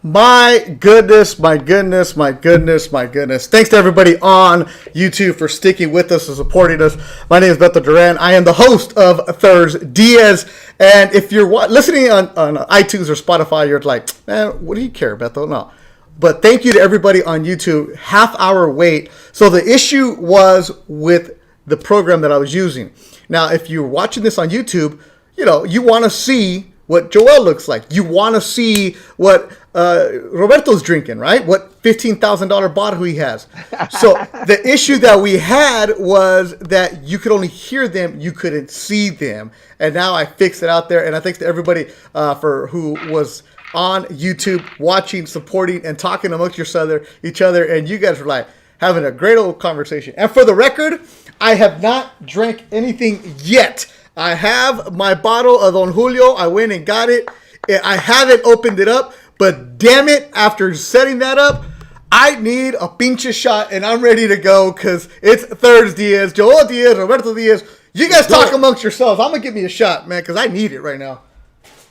My goodness, my goodness, my goodness, my goodness. Thanks to everybody on YouTube for sticking with us and supporting us. My name is Beto Duran. I am the host of ThursDIAZ. And if you're listening on iTunes or Spotify, you're like, man, what do you care, Beto? No. But thank you to everybody on YouTube. Half-hour wait. So the issue was with the program that I was using. Now, if you're watching this on YouTube, you want to see what Joel looks like. You want to see what Roberto's drinking, right? What $15,000 bottle he has. So the issue that we had was that you could only hear them, you couldn't see them. And now I fixed it out there. And I thanks to everybody for who was on YouTube watching, supporting, and talking amongst each other. And you guys were like having a great old conversation. And for the record, I have not drank anything yet. I have my bottle of Don Julio. I went and got it. I haven't opened it up, but damn it, after setting that up, I need a pinche shot, and I'm ready to go because it's ThursDIAZ, Joel Diaz, Roberto Diaz. You guys talk amongst yourselves. I'm going to give me a shot, man, because I need it right now.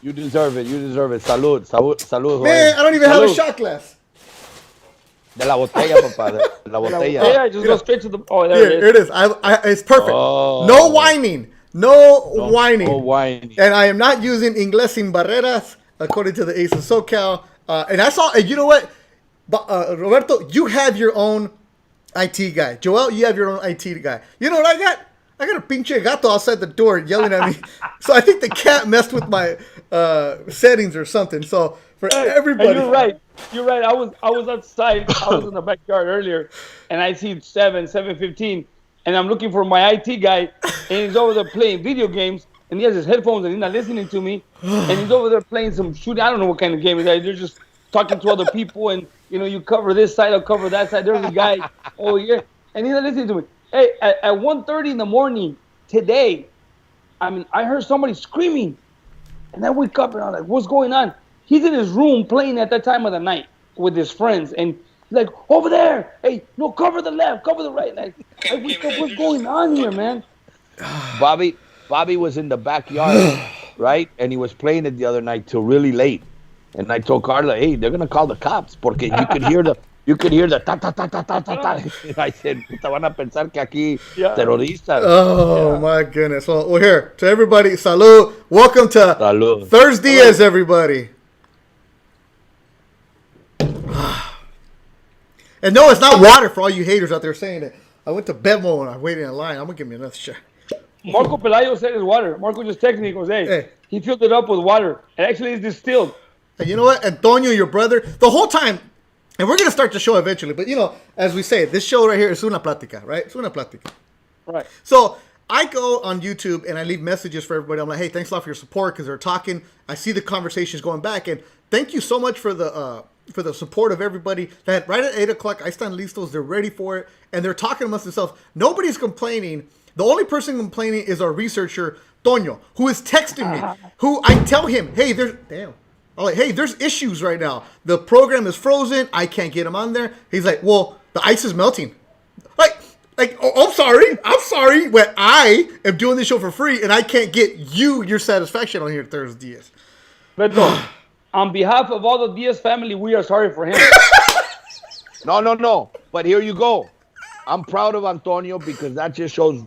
You deserve it. You deserve it. Salud. Salud. Man, I don't even have a shot glass. De la botella, papá. De la botella. Yeah, just go straight to the... Oh, there Here, it is. It's perfect. Oh. No whining. No whining. No whining. And I am not using Inglés sin barreras, according to the Ace of SoCal. And I saw, you know what? Roberto, you have your own IT guy. Joel, you have your own IT guy. You know what I got? I got a pinche gato outside the door yelling at me. So I think the cat messed with my settings or something. So for everybody. You're right. You're right. I was outside. I was in the backyard earlier, and I see 7:15. And I'm looking for my IT guy, and he's over there playing video games, and he has his headphones, and he's not listening to me, and he's over there playing some shooting. I don't know what kind of game it is. They're just talking to other people, and, you cover this side, I'll cover that side. There's a guy over here, and he's not listening to me. Hey, at 1:30 in the morning today, I heard somebody screaming, and I wake up, and I'm like, what's going on? He's in his room playing at that time of the night with his friends, and like, over there, hey, no, cover the left, cover the right. Like, what's going on here, man? Bobby was in the backyard, right? And he was playing it the other night till really late. And I told Carla, hey, they're gonna call the cops porque you could hear the ta ta ta ta ta ta ta. And I said, puta, van a pensar que aquí terroristas. Oh my goodness. Well, here to everybody, salud. Welcome to ThursDIAZ, everybody. And no, it's not water for all you haters out there saying that. I went to Bevmo and I waited in line. I'm going to give me another shot. Marco Pelayo said it's water. Marco just texted me and goes, hey, he filled it up with water. It actually is distilled. And you know what? Antonio, your brother, the whole time, and we're going to start the show eventually, but as we say, this show right here is una plática, right? It's una plática. Right. So I go on YouTube and I leave messages for everybody. I'm like, hey, thanks a lot for your support because they're talking. I see the conversations going back. And thank you so much for the support of everybody. That right at 8 o'clock, I stand listos. They're ready for it. And they're talking amongst themselves. Nobody's complaining. The only person complaining is our researcher, Toño, who is texting me. Who I tell him, hey, there's issues right now. The program is frozen. I can't get him on there. He's like, well, the ice is melting. I'm sorry. But I am doing this show for free, and I can't get your satisfaction on here ThursDIAZ. Beto, on behalf of all the Diaz family, we are sorry for him. No. But here you go. I'm proud of Antonio because that just shows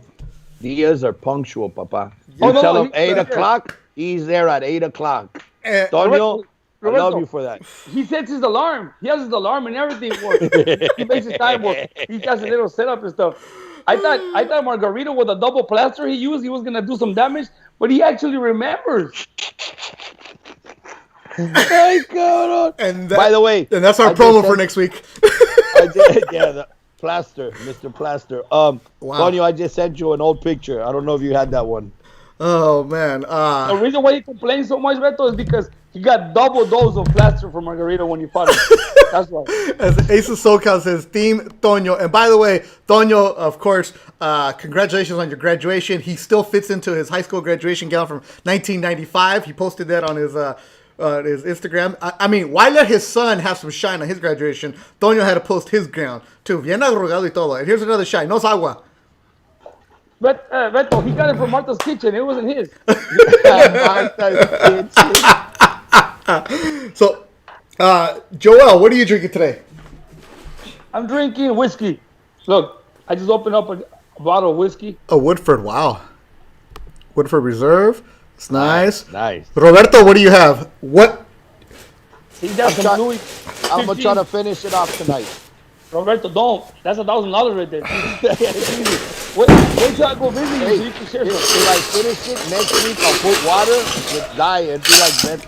Diaz are punctual, papa. You tell him 8 o'clock, he's there at 8 o'clock. Antonio, I love you for that. He sets his alarm. He has his alarm and everything works. He makes his time work. He has a little setup and stuff. I thought Margarito with a double plaster he used, he was going to do some damage, but he actually remembers. By the way, and that's our promo for next week. the plaster, Mr. Plaster. Wow. Tonio, I just sent you an old picture. I don't know if you had that one. Oh man. The reason why he complains so much, Beto, is because he got double dose of plaster from Margarito when you fought him. That's why. As Ace of SoCal says, Team Toño. And by the way, Toño, of course, congratulations on your graduation. He still fits into his high school graduation gown from 1995. He posted that on his Instagram. I mean, why let his son have some shine on his graduation? Toño had to post his gown too. Bien arrugado y todo. And here's another shine. No es agua. But Beto, he got it from Martha's Kitchen. It wasn't his. So Joel, what are you drinking today? I'm drinking whiskey. Look, I just opened up a bottle of whiskey. A Woodford. Wow. Woodford Reserve. It's nice. Nice. Roberto, what do you have? What? He got some Louis. I'm gonna try to finish it off tonight. Roberto, don't. That's $1,000 right there. Wait till I go visit you so you can share some. If I finish it next week, I'll put water with diet and be like Beto.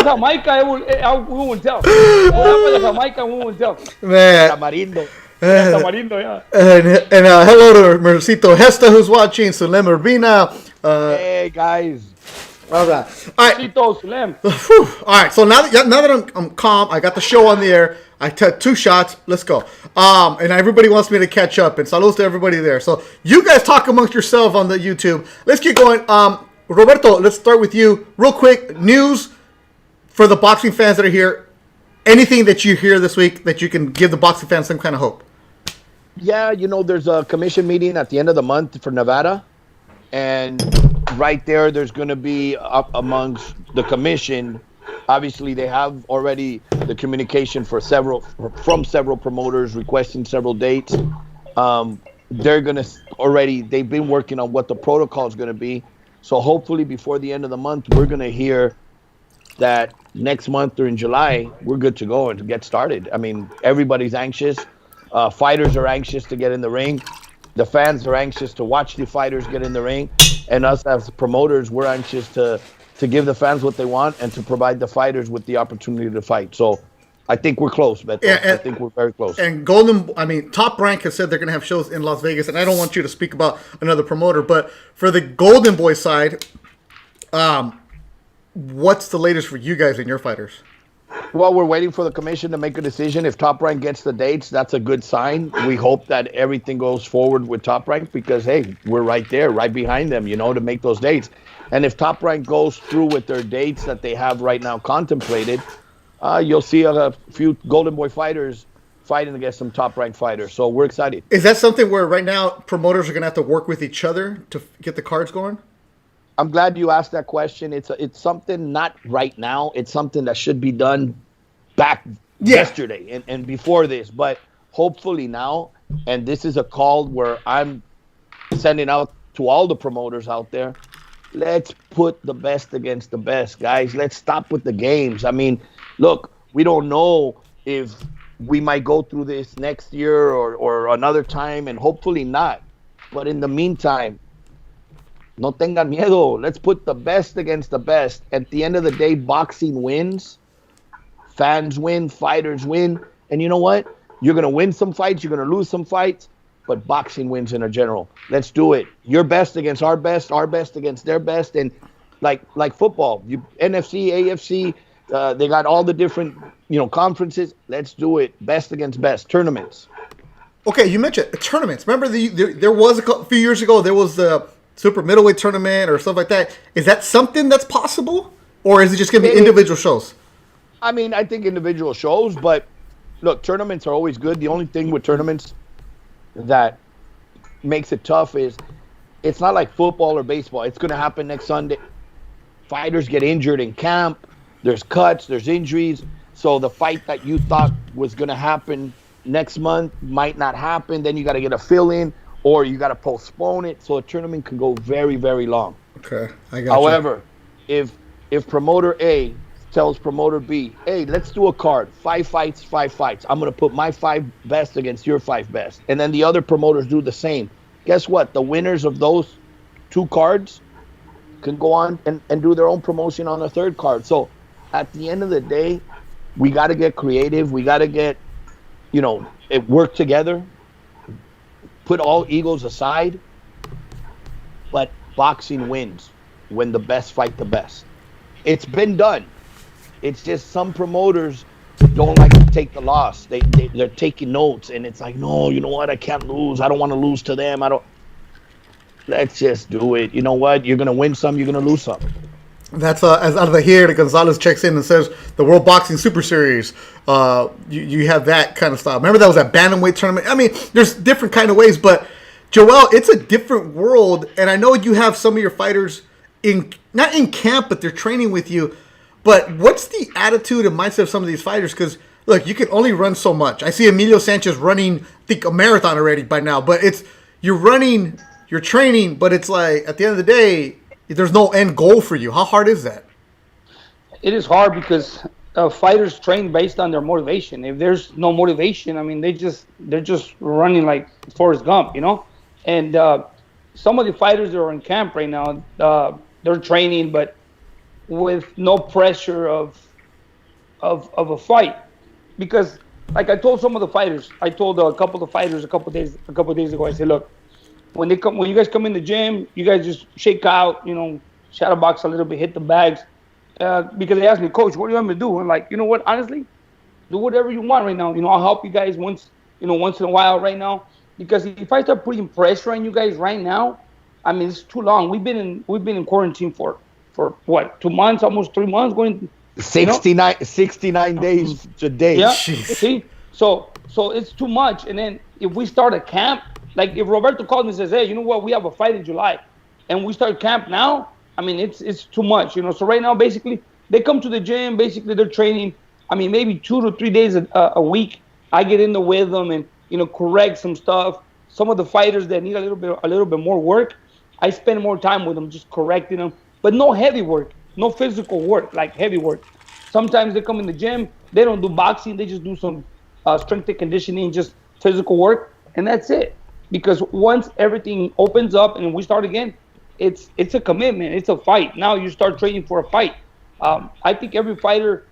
Jamaica, we won't tell. What happened to Jamaica, we won't tell. Man. Tamarindo. Tamarindo, yeah. And hello to Mercito Hesta who's watching. Sulem Urbina. Hey guys. All right. All right. Chito, Sulem. All right. So now that I'm calm, I got the show on the air. I took 2 shots. Let's go. And everybody wants me to catch up. And saludos to everybody there. So you guys talk amongst yourself on the YouTube. Let's get going. Roberto, let's start with you. Real quick, news for the boxing fans that are here. Anything that you hear this week that you can give the boxing fans some kind of hope? Yeah, there's a commission meeting at the end of the month for Nevada. And right there's going to be up amongst the commission. Obviously, they have already the communication from several promoters requesting several dates. They're going to they've been working on what the protocol is going to be. So hopefully before the end of the month, we're going to hear that next month or in July, we're good to go and to get started. I mean, everybody's anxious. Fighters are anxious to get in the ring. The fans are anxious to watch the fighters get in the ring. And us as promoters, we're anxious to give the fans what they want and to provide the fighters with the opportunity to fight. So I think we're close, Beto. Yeah, I think we're very close. And Top Rank has said they're going to have shows in Las Vegas. And I don't want you to speak about another promoter, but for the Golden Boy side, what's the latest for you guys and your fighters? Well, we're waiting for the commission to make a decision. If Top Rank gets the dates, that's a good sign. We hope that everything goes forward with Top Rank because, hey, we're right there, right behind them, to make those dates. And if Top Rank goes through with their dates that they have right now contemplated, you'll see a few Golden Boy fighters fighting against some Top Rank fighters. So we're excited. Is that something where right now promoters are going to have to work with each other to get the cards going? I'm glad you asked that question. It's something not right now. It's something that should be done back yesterday and before this. But hopefully now, and this is a call where I'm sending out to all the promoters out there, let's put the best against the best, guys. Let's stop with the games. I mean, look, we don't know if we might go through this next year or another time, and hopefully not. But in the meantime, no tengan miedo. Let's put the best against the best. At the end of the day, boxing wins. Fans win. Fighters win. And you know what? You're going to win some fights. You're going to lose some fights. But boxing wins in a general. Let's do it. Your best against our best against their best. And like football, NFC, AFC, they got all the different conferences. Let's do it. Best against best. Tournaments. Okay, you mentioned tournaments. Remember, there was a few years ago, there was the super middleweight tournament or stuff like that. Is that something that's possible? Or is it just going to be individual shows? I mean, I think individual shows, but look, tournaments are always good. The only thing with tournaments that makes it tough is it's not like football or baseball. It's going to happen next Sunday. Fighters get injured in camp. There's cuts, there's injuries. So the fight that you thought was going to happen next month might not happen. Then you got to get a fill-in. Or you got to postpone it, so a tournament can go very, very long. Okay, I got However, if promoter A tells promoter B, hey, let's do a card, 5 fights, 5 fights. I'm going to put my 5 best against your 5 best. And then the other promoters do the same. Guess what? The winners of those 2 cards can go on and do their own promotion on the 3rd card. So at the end of the day, we got to get creative. We got to get, work together. Put all egos aside, but boxing wins when the best fight the best. It's been done. It's just some promoters don't like to take the loss. They're taking notes, and it's like, no, you know what? I can't lose. I don't want to lose to them. Let's just do it. You know what? You're going to win some. You're going to lose some. That's as out of the here. Gonzalez checks in and says the World Boxing Super Series. You have that kind of style. Remember that was that bantamweight tournament. I mean, there's different kind of ways, but Joel, it's a different world. And I know you have some of your fighters not in camp, but they're training with you. But what's the attitude and mindset of some of these fighters? Because look, you can only run so much. I see Emilio Sanchez running, I think, a marathon already by now. But you're running, you're training, but it's like at the end of the day, there's no end goal for you. How hard is that? It is hard because fighters train based on their motivation. If there's no motivation, I mean, they're just running like Forrest Gump, you know. And some of the fighters that are in camp right now, they're training, but with no pressure of a fight, because like I told some of the fighters, I told a couple of fighters a couple of days ago, I said, look, when you guys come in the gym, you guys just shake out, you know, shadow box a little bit, hit the bags. Because they asked me, Coach, what do you want me to do? I'm like, you know what? Honestly, do whatever you want right now. You know, I'll help you guys once in a while right now. Because if I start putting pressure on you guys right now, I mean, it's too long. We've been in quarantine for what, 2 months, almost 3 months, going 69 days today. Yeah. Jeez. See, so it's too much. And then if we start a camp, like if Roberto calls me and says, hey, you know what? We have a fight in July, and we start camp now. I mean, it's too much, you know. So right now, basically, they come to the gym. Basically, they're training. I mean, maybe 2 to 3 days a week. I get in there with them and, you know, correct some stuff. Some of the fighters that need a little bit more work, I spend more time with them, just correcting them. But no heavy work, no physical work, like heavy work. Sometimes they come in the gym. They don't do boxing. They just do some strength and conditioning, just physical work, and that's it. Because once everything opens up and we start again, it's a commitment. It's a fight. Now you start training for a fight. I think every fighter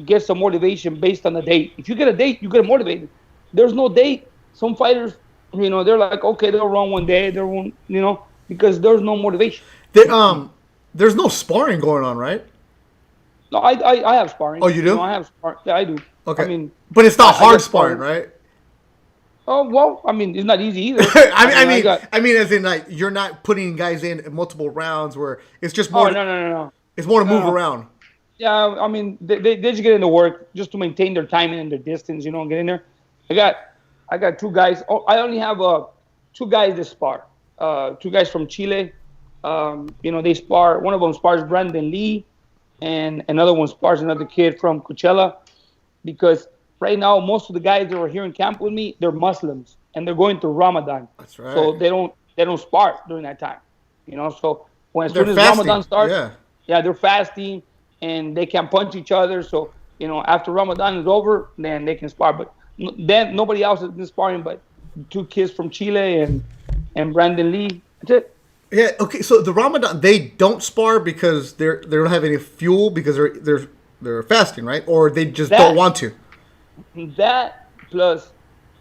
gets some motivation based on the date. If you get a date, you get motivated. There's no date. Some fighters, you know, they're like, okay, they'll run one day. They'll run, you know, because there's no motivation. There's no sparring going on, right? No, I have sparring. Oh, you do? You know, I have sparring. Yeah, I do. Okay. I mean, but it's not hard sparring, right? Oh, well, I mean, it's not easy either. I mean, as in, like, you're not putting guys in multiple rounds where it's just more. Oh, no. It's more to move around. Yeah, I mean, they just get into work just to maintain their timing and their distance, you know, and get in there. I got 2 guys. Oh, I only have 2 guys that spar. 2 guys from Chile. You know, they spar. One of them spars Brandon Lee, and another one spars another kid from Coachella, because right now, most of the guys that are here in camp with me, they're Muslims, and they're going through Ramadan. That's right. So they don't spar during that time, you know. So as soon as fasting. Ramadan starts, yeah, they're fasting, and they can't punch each other. So, you know, after Ramadan is over, then they can spar. But then nobody else has been sparring but 2 kids from Chile and Brandon Lee. That's it. Yeah. Okay. So the Ramadan, they don't spar because they don't have any fuel because they're fasting, right? Or they just don't want to. That plus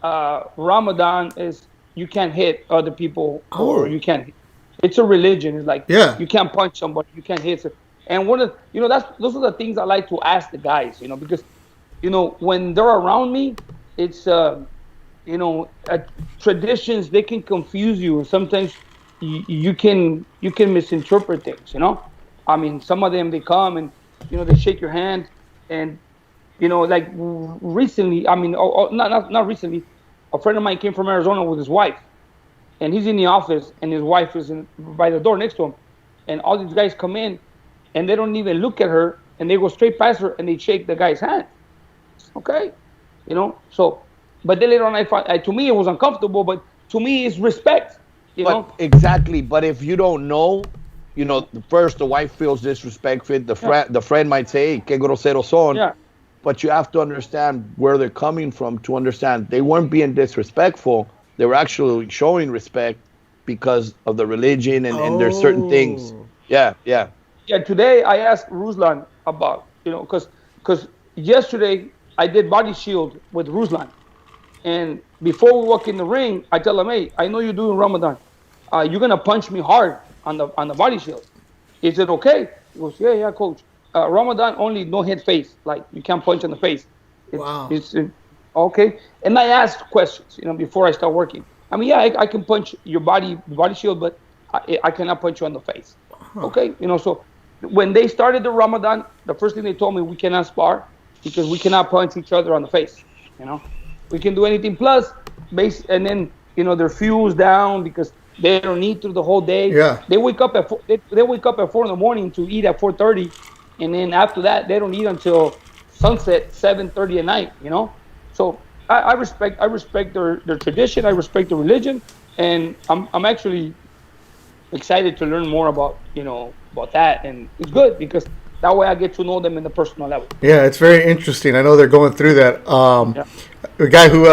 Ramadan is you can't hit other people, or you can't. It's a religion. It's like you can't punch somebody, you can't hit. And one of, you know, those are the things I like to ask the guys, you know, because, you know, when they're around me, it's you know, traditions, they can confuse you, and sometimes you can misinterpret things, you know. I mean, some of them, they come and, you know, they shake your hand, and, you know, like recently, I mean, not recently, a friend of mine came from Arizona with his wife, and he's in the office, and his wife is by the door next to him, and all these guys come in, and they don't even look at her, and they go straight past her, and they shake the guy's hand. Okay, you know. So, but then later on, to me it was uncomfortable, but to me it's respect. You know? Exactly. But if you don't know, you know, first the wife feels disrespected. The friend might say, "Hey, qué groseros son." Yeah. But you have to understand where they're coming from to understand they weren't being disrespectful. They were actually showing respect because of the religion and there's certain things. Yeah. Yeah, today I asked Ruslan about, you know, because yesterday I did body shield with Ruslan. And before we walk in the ring, I tell him, hey, I know you're doing Ramadan. You're going to punch me hard on the body shield. Is it okay? He goes, yeah, coach. Ramadan only no hit face. Like, you can't punch on the face. It's okay. And I asked questions, you know, before I start working. I mean, yeah, I can punch your body shield, but I cannot punch you on the face. Okay, you know, so when they started the Ramadan, the first thing they told me, we cannot spar because we cannot punch each other on the face. You know, we can do anything plus base, and then, you know, their fuel's down because they don't eat through the whole day. Yeah. They wake up at they wake up at 4 in the morning to eat at 4:30, and then after that they don't eat until sunset, 7:30 at night. So I respect their tradition. I respect the religion, and I'm actually excited to learn more about that, and it's good because that way I get to know them in the personal level. Yeah, it's very interesting. I know they're going through that. Yeah. The guy who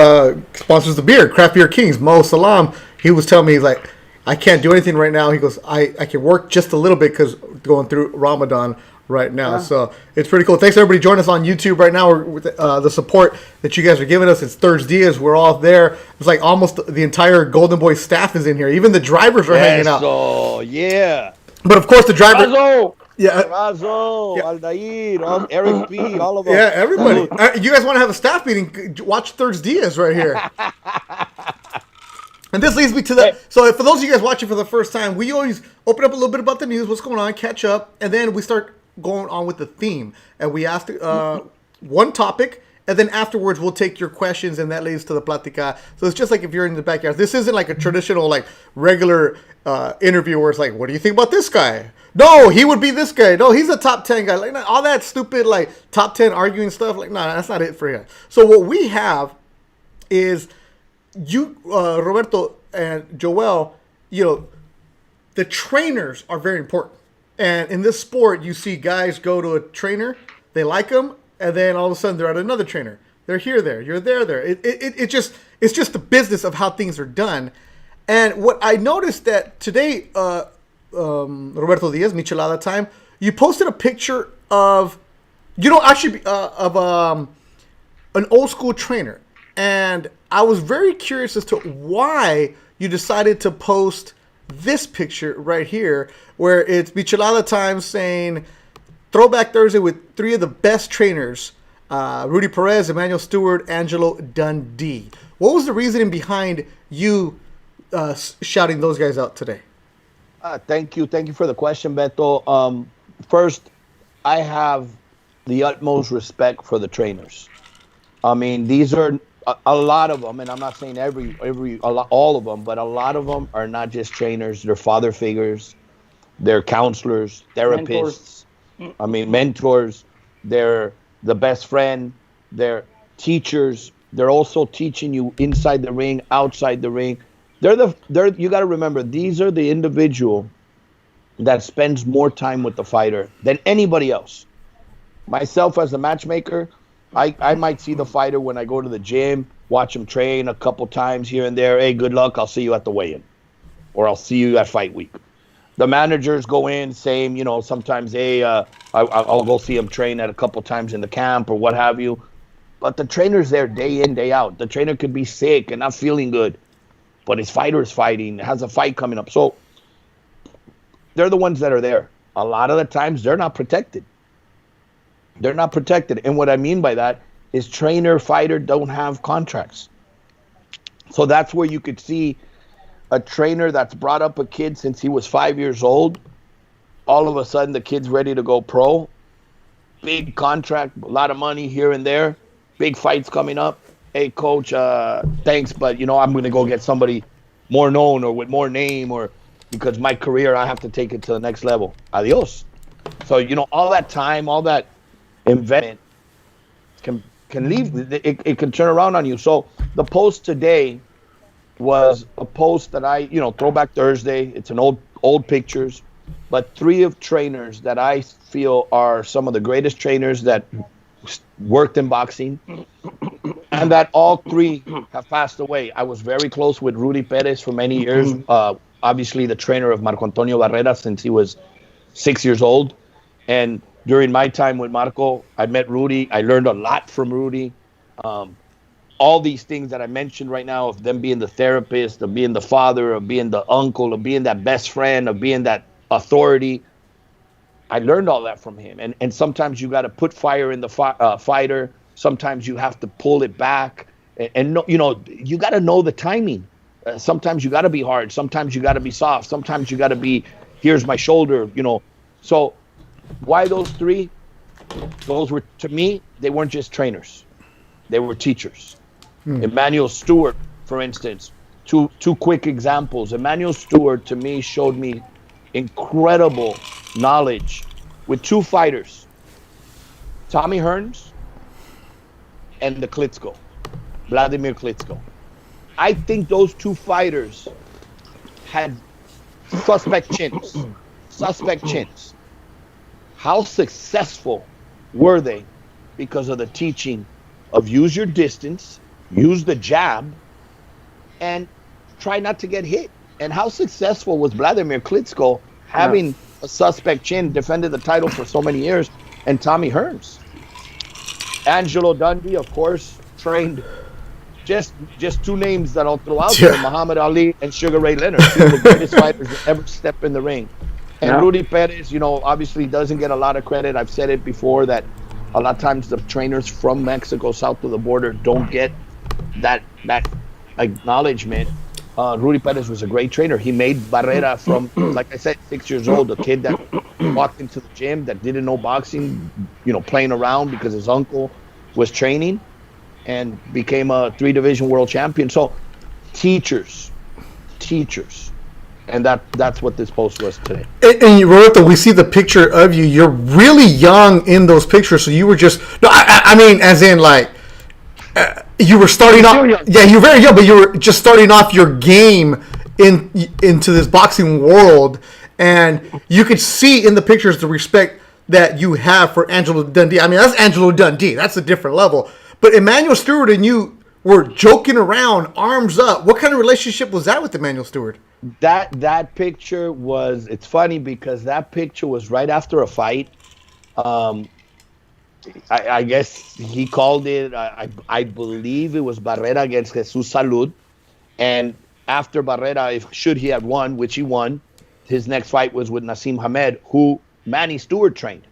sponsors the beer, Craft Beer Kings, Mo Salam, he was telling me, he's like, I can't do anything right now. He goes, I can work just a little bit because going through Ramadan right now. Yeah. So it's pretty cool. Thanks, everybody, joining us on YouTube right now. With the support that you guys are giving us. It's ThursDIAZ. We're all there. It's like almost the entire Golden Boy staff is in here. Even the drivers are hanging out. So, yeah. But, of course, the driver... Razo! Yeah. Razo, Aldair, Eric B, all of them. Yeah, everybody. You guys want to have a staff meeting? Watch ThursDIAZ right here. And this leads me to the... So for those of you guys watching for the first time, we always open up a little bit about the news, what's going on, catch up, and then we start going on with the theme. And we ask one topic, and then afterwards we'll take your questions, and that leads to the platica. So it's just like if you're in the backyard. This isn't like a traditional, like, regular interview where it's like, what do you think about this guy? No, he would be this guy. No, he's a top 10 guy. Like, all that stupid, like, top 10 arguing stuff. Like, no, that's not it for you. So what we have is you, Roberto and Joel, the trainers are very important. And in this sport, you see guys go to a trainer, they like them, and then all of a sudden they're at another trainer. They're here, there. You're there. It's just the business of how things are done. And what I noticed that today, Roberto Diaz, Michelada Time, you posted a picture of, an old school trainer. And I was very curious as to why you decided to post this picture right here, where it's Michelada Time saying, Throwback Thursday with three of the best trainers, Rudy Perez, Emmanuel Stewart, Angelo Dundee. What was the reasoning behind you shouting those guys out today? Thank you for the question, Beto. First, I have the utmost respect for the trainers. I mean, these are a lot of them, and I'm not saying all of them, but a lot of them are not just trainers. They're father figures, they're counselors, therapists. Mentors. They're the best friend. They're teachers. They're also teaching you inside the ring, outside the ring. You got to remember, these are the individual that spends more time with the fighter than anybody else. Myself as a matchmaker, I might see the fighter when I go to the gym, watch him train a couple times here and there. Hey, good luck. I'll see you at the weigh-in, or I'll see you at fight week. The managers go in, same, sometimes, hey, I'll go see him train at a couple times in the camp or what have you. But the trainer's there day in, day out. The trainer could be sick and not feeling good, but his fighter is fighting, has a fight coming up. So they're the ones that are there. A lot of the times, they're not protected. They're not protected. And what I mean by that is trainer, fighter don't have contracts. So that's where you could see a trainer that's brought up a kid since he was 5 years old. All of a sudden, the kid's ready to go pro. Big contract, a lot of money here and there. Big fights coming up. Hey, coach, thanks, but, I'm going to go get somebody more known or with more name, or because my career, I have to take it to the next level. Adios. So, all that time, all that investment can leave. It can turn around on you. So the post today was a post that I, Throwback Thursday. It's an old pictures, but three of trainers that I feel are some of the greatest trainers that worked in boxing, and that all three have passed away. I was very close with Rudy Perez for many years. Obviously the trainer of Marco Antonio Barrera since he was 6 years old. And during my time with Marco, I met Rudy. I learned a lot from Rudy. All these things that I mentioned right now, of them being the therapist, of being the father, of being the uncle, of being that best friend, of being that authority, I learned all that from him. And sometimes you got to put fire in the fighter. Sometimes you have to pull it back. And you got to know the timing. Sometimes you got to be hard. Sometimes you got to be soft. Sometimes you got to be, here's my shoulder, So why those three? Those were, to me, they weren't just trainers. They were teachers. Emmanuel Stewart, for instance, two quick examples. Emmanuel Stewart, to me, showed me incredible knowledge with two fighters. Tommy Hearns and the Klitschko, Vladimir Klitschko. I think those two fighters had suspect chins. Suspect chins. How successful were they because of the teaching of use your distance, use the jab, and try not to get hit? And how successful was Vladimir Klitschko having a suspect chin, defended the title for so many years, and Tommy Hearns? Angelo Dundee, of course, trained just two names that I'll throw out there, Muhammad Ali and Sugar Ray Leonard, two of the greatest fighters that ever stepped in the ring. And Rudy Perez, obviously doesn't get a lot of credit. I've said it before that a lot of times the trainers from Mexico south of the border don't get that acknowledgement. Rudy Perez was a great trainer. He made Barrera from, like I said, 6 years old, a kid that walked into the gym that didn't know boxing, playing around because his uncle was training, and became a 3-division world champion. So teachers. And that's what this post was today. And Roberto, we see the picture of you. You're really young in those pictures. So you were just, no, I mean, as in like, you were starting off. Yeah, you're very young, but you were just starting off your game into this boxing world. And you could see in the pictures the respect that you have for Angelo Dundee. I mean, that's Angelo Dundee. That's a different level. But Emmanuel Stewart and you were joking around, arms up. What kind of relationship was that with Emmanuel Stewart? That picture was, it's funny because that picture was right after a fight. I guess he called it, I believe it was Barrera against Jesus Salud. And after Barrera, should he have won, which he won, his next fight was with Nassim Hamed, who Manny Stewart trained.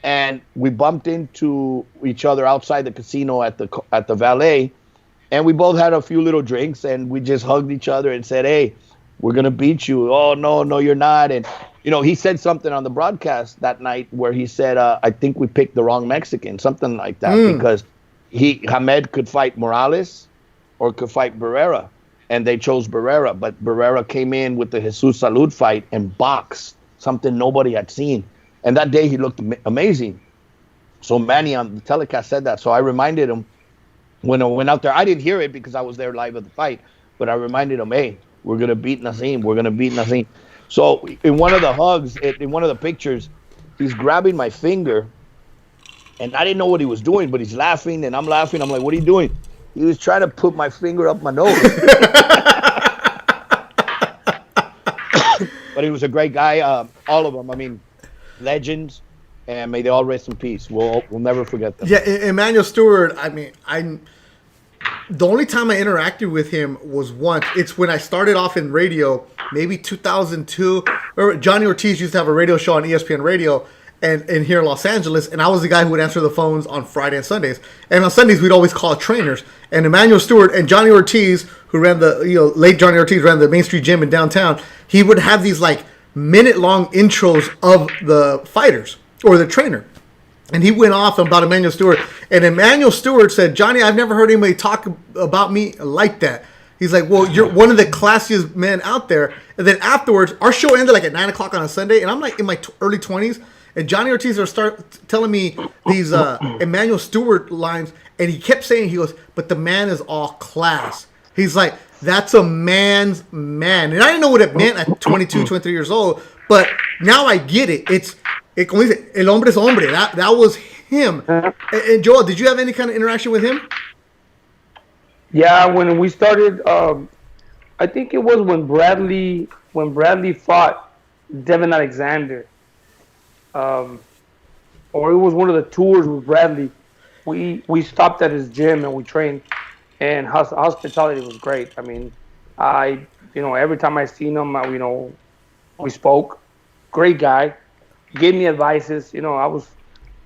And we bumped into each other outside the casino at the Valet, and we both had a few little drinks, and we just hugged each other and said, "Hey, we're gonna beat you." "Oh no, you're not." And he said something on the broadcast that night where he said, "I think we picked the wrong Mexican," something like that, because Hamed could fight Morales or could fight Barrera, and they chose Barrera. But Barrera came in with the Jesus Salud fight and boxed, something nobody had seen. And that day he looked amazing. So Manny on the telecast said that. So I reminded him when I went out there. I didn't hear it because I was there live at the fight. But I reminded him, hey, we're going to beat Nassim. We're going to beat Nassim. So in one of the hugs, in one of the pictures, he's grabbing my finger. And I didn't know what he was doing, but he's laughing and I'm laughing. I'm like, what are you doing? He was trying to put my finger up my nose. But he was a great guy. All of them. I mean, legends, and may they all rest in peace. We'll never forget them. Yeah, Emmanuel Stewart, I mean, the only time I interacted with him was once. It's when I started off in radio, maybe 2002. Remember, Johnny Ortiz used to have a radio show on ESPN Radio and here in Los Angeles, and I was the guy who would answer the phones on Friday and Sundays. And on Sundays, we'd always call trainers. And Emmanuel Stewart and Johnny Ortiz, who ran late Johnny Ortiz ran the Main Street Gym in downtown, he would have these like minute-long intros of the fighters or the trainer. And he went off about Emmanuel Stewart. And Emmanuel Stewart said, "Johnny, I've never heard anybody talk about me like that." He's like, "Well, you're one of the classiest men out there." And then afterwards, our show ended like at 9 o'clock on a Sunday. And I'm like in my early 20s. And Johnny Ortiz will start telling me these Emmanuel Stewart lines. And he kept saying, he goes, "But the man is all class." He's like, "That's a man's man." And I didn't know what it meant at 22, 23 years old. But now I get it. Como dice, el hombre es hombre. That was him. And Joel, did you have any kind of interaction with him? Yeah, when we started, I think it was when Bradley fought Devin Alexander, or it was one of the tours with Bradley. We stopped at his gym and we trained, and hospitality was great. I mean, every time I seen him, we spoke. Great guy, gave me advices. I was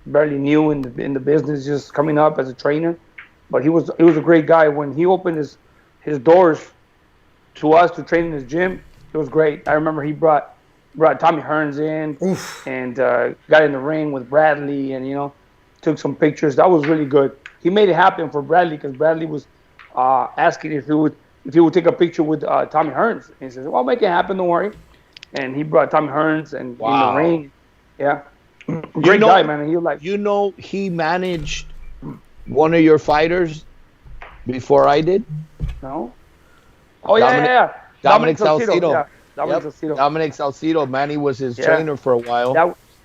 barely new in the business, just coming up as a trainer, but he was a great guy. When he opened his doors to us to train in his gym, it was great. I remember he brought Tommy Hearns in. Oof. And got in the ring with Bradley, and took some pictures. That was really good. He made it happen for Bradley because Bradley was asking if he would take a picture with Tommy Hearns. And he says, "Well, I'll make it happen. Don't worry." And he brought Tommy Hearns and in the ring. Yeah. Great guy, man. He like, he managed one of your fighters before I did. no. Oh yeah. Dominic Salcido. Yeah, Dominic Salcido. Dominic Salcido. Manny was his trainer for a while.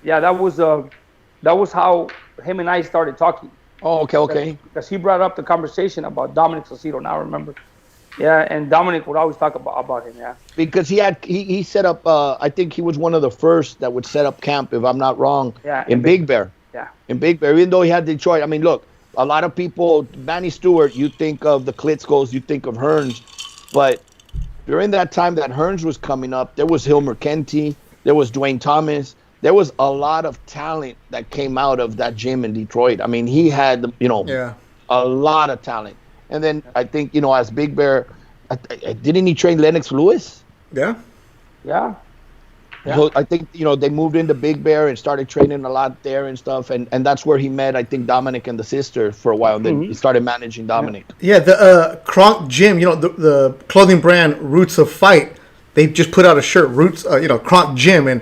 That was how him and I started talking. Oh, okay. Because he brought up the conversation about Dominic Salcido. Now I remember. Yeah, and Dominic would always talk about him. Yeah. Because he set up. I think he was one of the first that would set up camp, if I'm not wrong. Yeah. In Big Bear. Yeah. In Big Bear, even though he had Detroit. I mean, look, a lot of people, Manny Stewart, you think of the Klitschko's, you think of Hearns, but during that time that Hearns was coming up, there was Hilmer Kenty, there was Dwayne Thomas, there was a lot of talent that came out of that gym in Detroit. I mean, he had, a lot of talent. And then I think, as Big Bear, didn't he train Lennox Lewis? Yeah. Yeah. So I think, they moved into Big Bear and started training a lot there and stuff. And that's where he met, I think, Dominic and the sister for a while. And then he started managing Dominic. Yeah, the Kronk Gym, the clothing brand Roots of Fight, they just put out a shirt, Roots, Kronk Gym. And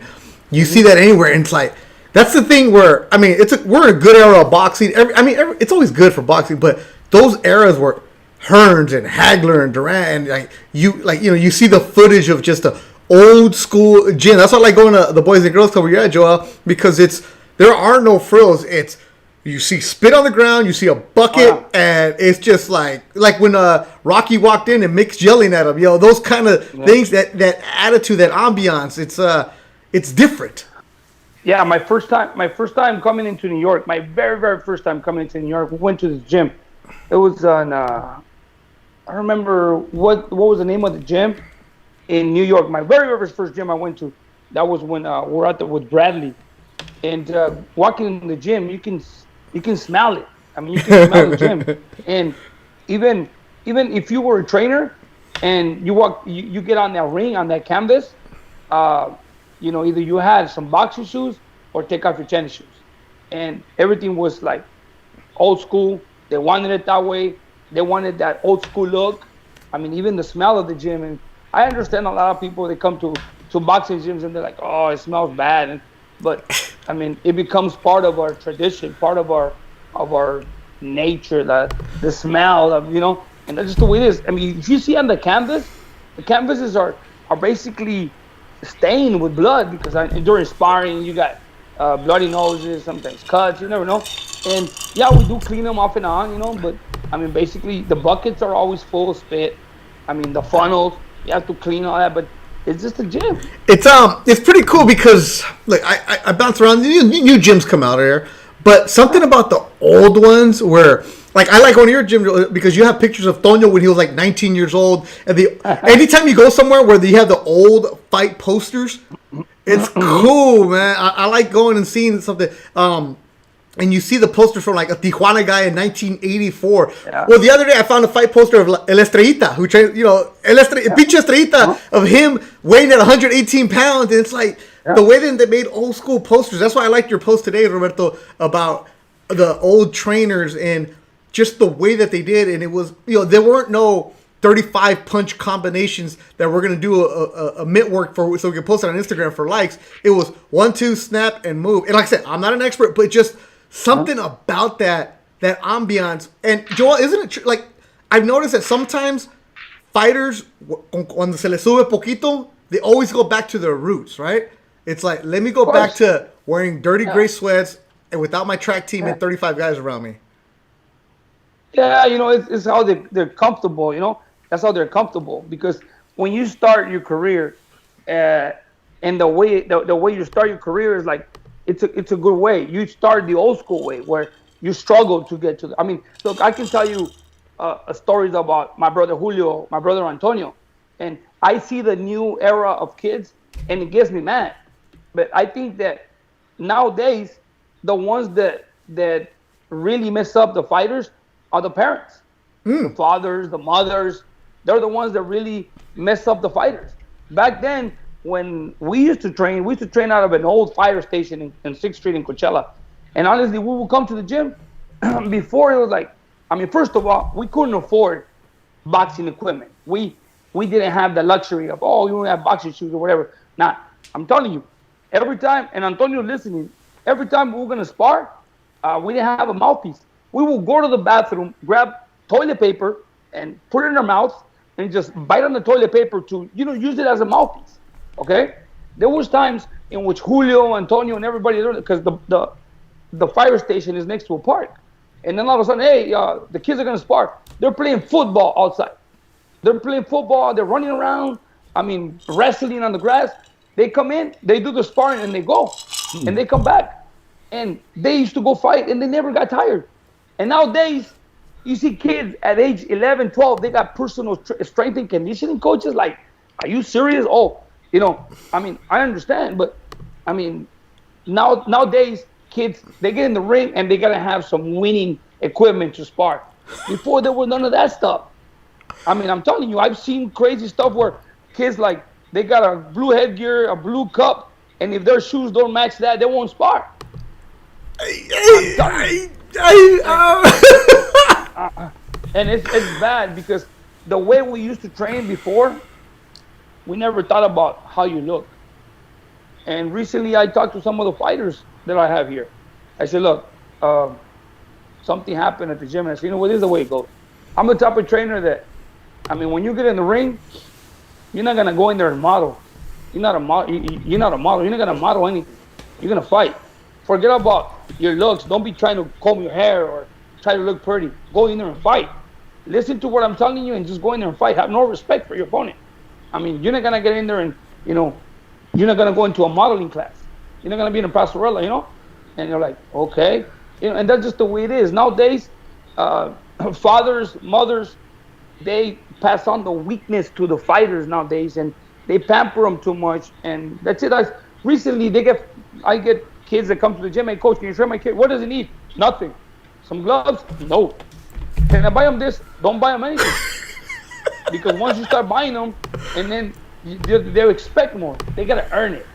you see that anywhere. And it's like, that's the thing where, I mean, we're in a good era of boxing. It's always good for boxing, but those eras were Hearns and Hagler and Duran. And you see the footage of just a old school gym. That's why I like going to the Boys and Girls Club where you're at, Joel, because there are no frills. It's you see spit on the ground, you see a bucket, and it's just like when Rocky walked in and Mick's yelling at him. Those kind of things, that attitude, that ambiance. It's different. Yeah, my first time coming into New York, my very, very first time coming into New York, we went to this gym. It was on, I remember what was the name of the gym in New York. My very, very first gym I went to, that was when we're out there with Bradley. And walking in the gym, you can smell it. I mean, you can smell the gym. And even if you were a trainer and you get on that ring, on that canvas, either you had some boxing shoes or take off your tennis shoes. And everything was like old school. They wanted it that way. They wanted that old school look. I mean, even the smell of the gym. And I understand a lot of people, they come to boxing gyms and they're like, oh, it smells bad. But I mean, it becomes part of our tradition, part of our nature, the smell of, and that's just the way it is. I mean, if you see on the canvases are basically stained with blood because during sparring, you got bloody noses, sometimes cuts, you never know. And yeah, we do clean them off and on, but I mean, basically the buckets are always full of spit. I mean, the funnels, you have to clean all that, but it's just a gym. It's pretty cool because like I bounce around. New gyms come out here, but something about the old ones where like I like going to your gym because you have pictures of Toño when he was like 19 years old, and anytime you go somewhere where you have the old fight posters, it's cool, man. I like going and seeing something. And you see the poster from like a Tijuana guy in 1984. Yeah. Well, the other day I found a fight poster of El Estrellita, who trained, Pinche Estrellita, of him weighing at 118 pounds. And it's like the way that they made old school posters. That's why I liked your post today, Roberto, about the old trainers and just the way that they did. And it was, there weren't no 35 punch combinations that we're going to do a mitt work for so we can post it on Instagram for likes. It was 1, 2, snap, and move. And like I said, I'm not an expert, but just something about that ambiance. And Joel, isn't it true? Like, I've noticed that sometimes fighters, cuando se les sube poquito, they always go back to their roots, right? It's like, let me go back to wearing dirty gray sweats and without my track team and 35 guys around me. Yeah, it's how they're comfortable, That's how they're comfortable. Because when you start your career, and the way you start your career is like, it's a good way. You start the old school way where you struggle to get to I mean, look, I can tell you stories about my brother Julio, my brother Antonio, and I see the new era of kids, and it gets me mad. But I think that nowadays, the ones that really mess up the fighters are the parents, the fathers, the mothers. They're the ones that really mess up the fighters. Back then, when we used to train out of an old fire station in 6th Street in Coachella. And honestly, we would come to the gym. Before, it was like, I mean, first of all, we couldn't afford boxing equipment. We didn't have the luxury of, you don't have boxing shoes or whatever. Nah, I'm telling you, every time, and Antonio listening, every time we were gonna spar, we didn't have a mouthpiece. We will go to the bathroom, grab toilet paper, and put it in our mouth, and just bite on the toilet paper to use it as a mouthpiece. Okay, there was times in which Julio, Antonio, and everybody, because the fire station is next to a park, and then all of a sudden, hey, the kids are gonna spar. They're playing football outside. They're playing football. They're running around. I mean, wrestling on the grass. They come in, they do the sparring, and they go, and they come back, and they used to go fight, and they never got tired. And nowadays, you see kids at age 11, 12, they got personal strength and conditioning coaches. Like, are you serious? Oh, I mean, I understand, but I mean, nowadays, kids, they get in the ring and they got to have some winning equipment to spar. Before, there was none of that stuff. I mean, I'm telling you, I've seen crazy stuff where kids, like, they got a blue headgear, a blue cup, and if their shoes don't match that, they won't spar. And it's bad because the way we used to train before, we never thought about how you look. And recently I talked to some of the fighters that I have here. I said, look, something happened at the gym. And I said, this is the way it goes. I'm the type of trainer that, I mean, when you get in the ring, you're not going to go in there and model. You're not a model. You're not going to model anything. You're going to fight. Forget about your looks. Don't be trying to comb your hair or try to look pretty. Go in there and fight. Listen to what I'm telling you and just go in there and fight. Have no respect for your opponent. I mean, you're not going to get in there and, you're not going to go into a modeling class. You're not going to be in a pastorela, And you're like, okay. And that's just the way it is. Nowadays, fathers, mothers, they pass on the weakness to the fighters nowadays, and they pamper them too much. And that's it. Recently, I get kids that come to the gym. Hey, coach, can you train my kid? What does he need? Nothing. Some gloves? No. Can I buy them this? Don't buy them anything. Because once you start buying them, and then they'll expect more. They got to earn it.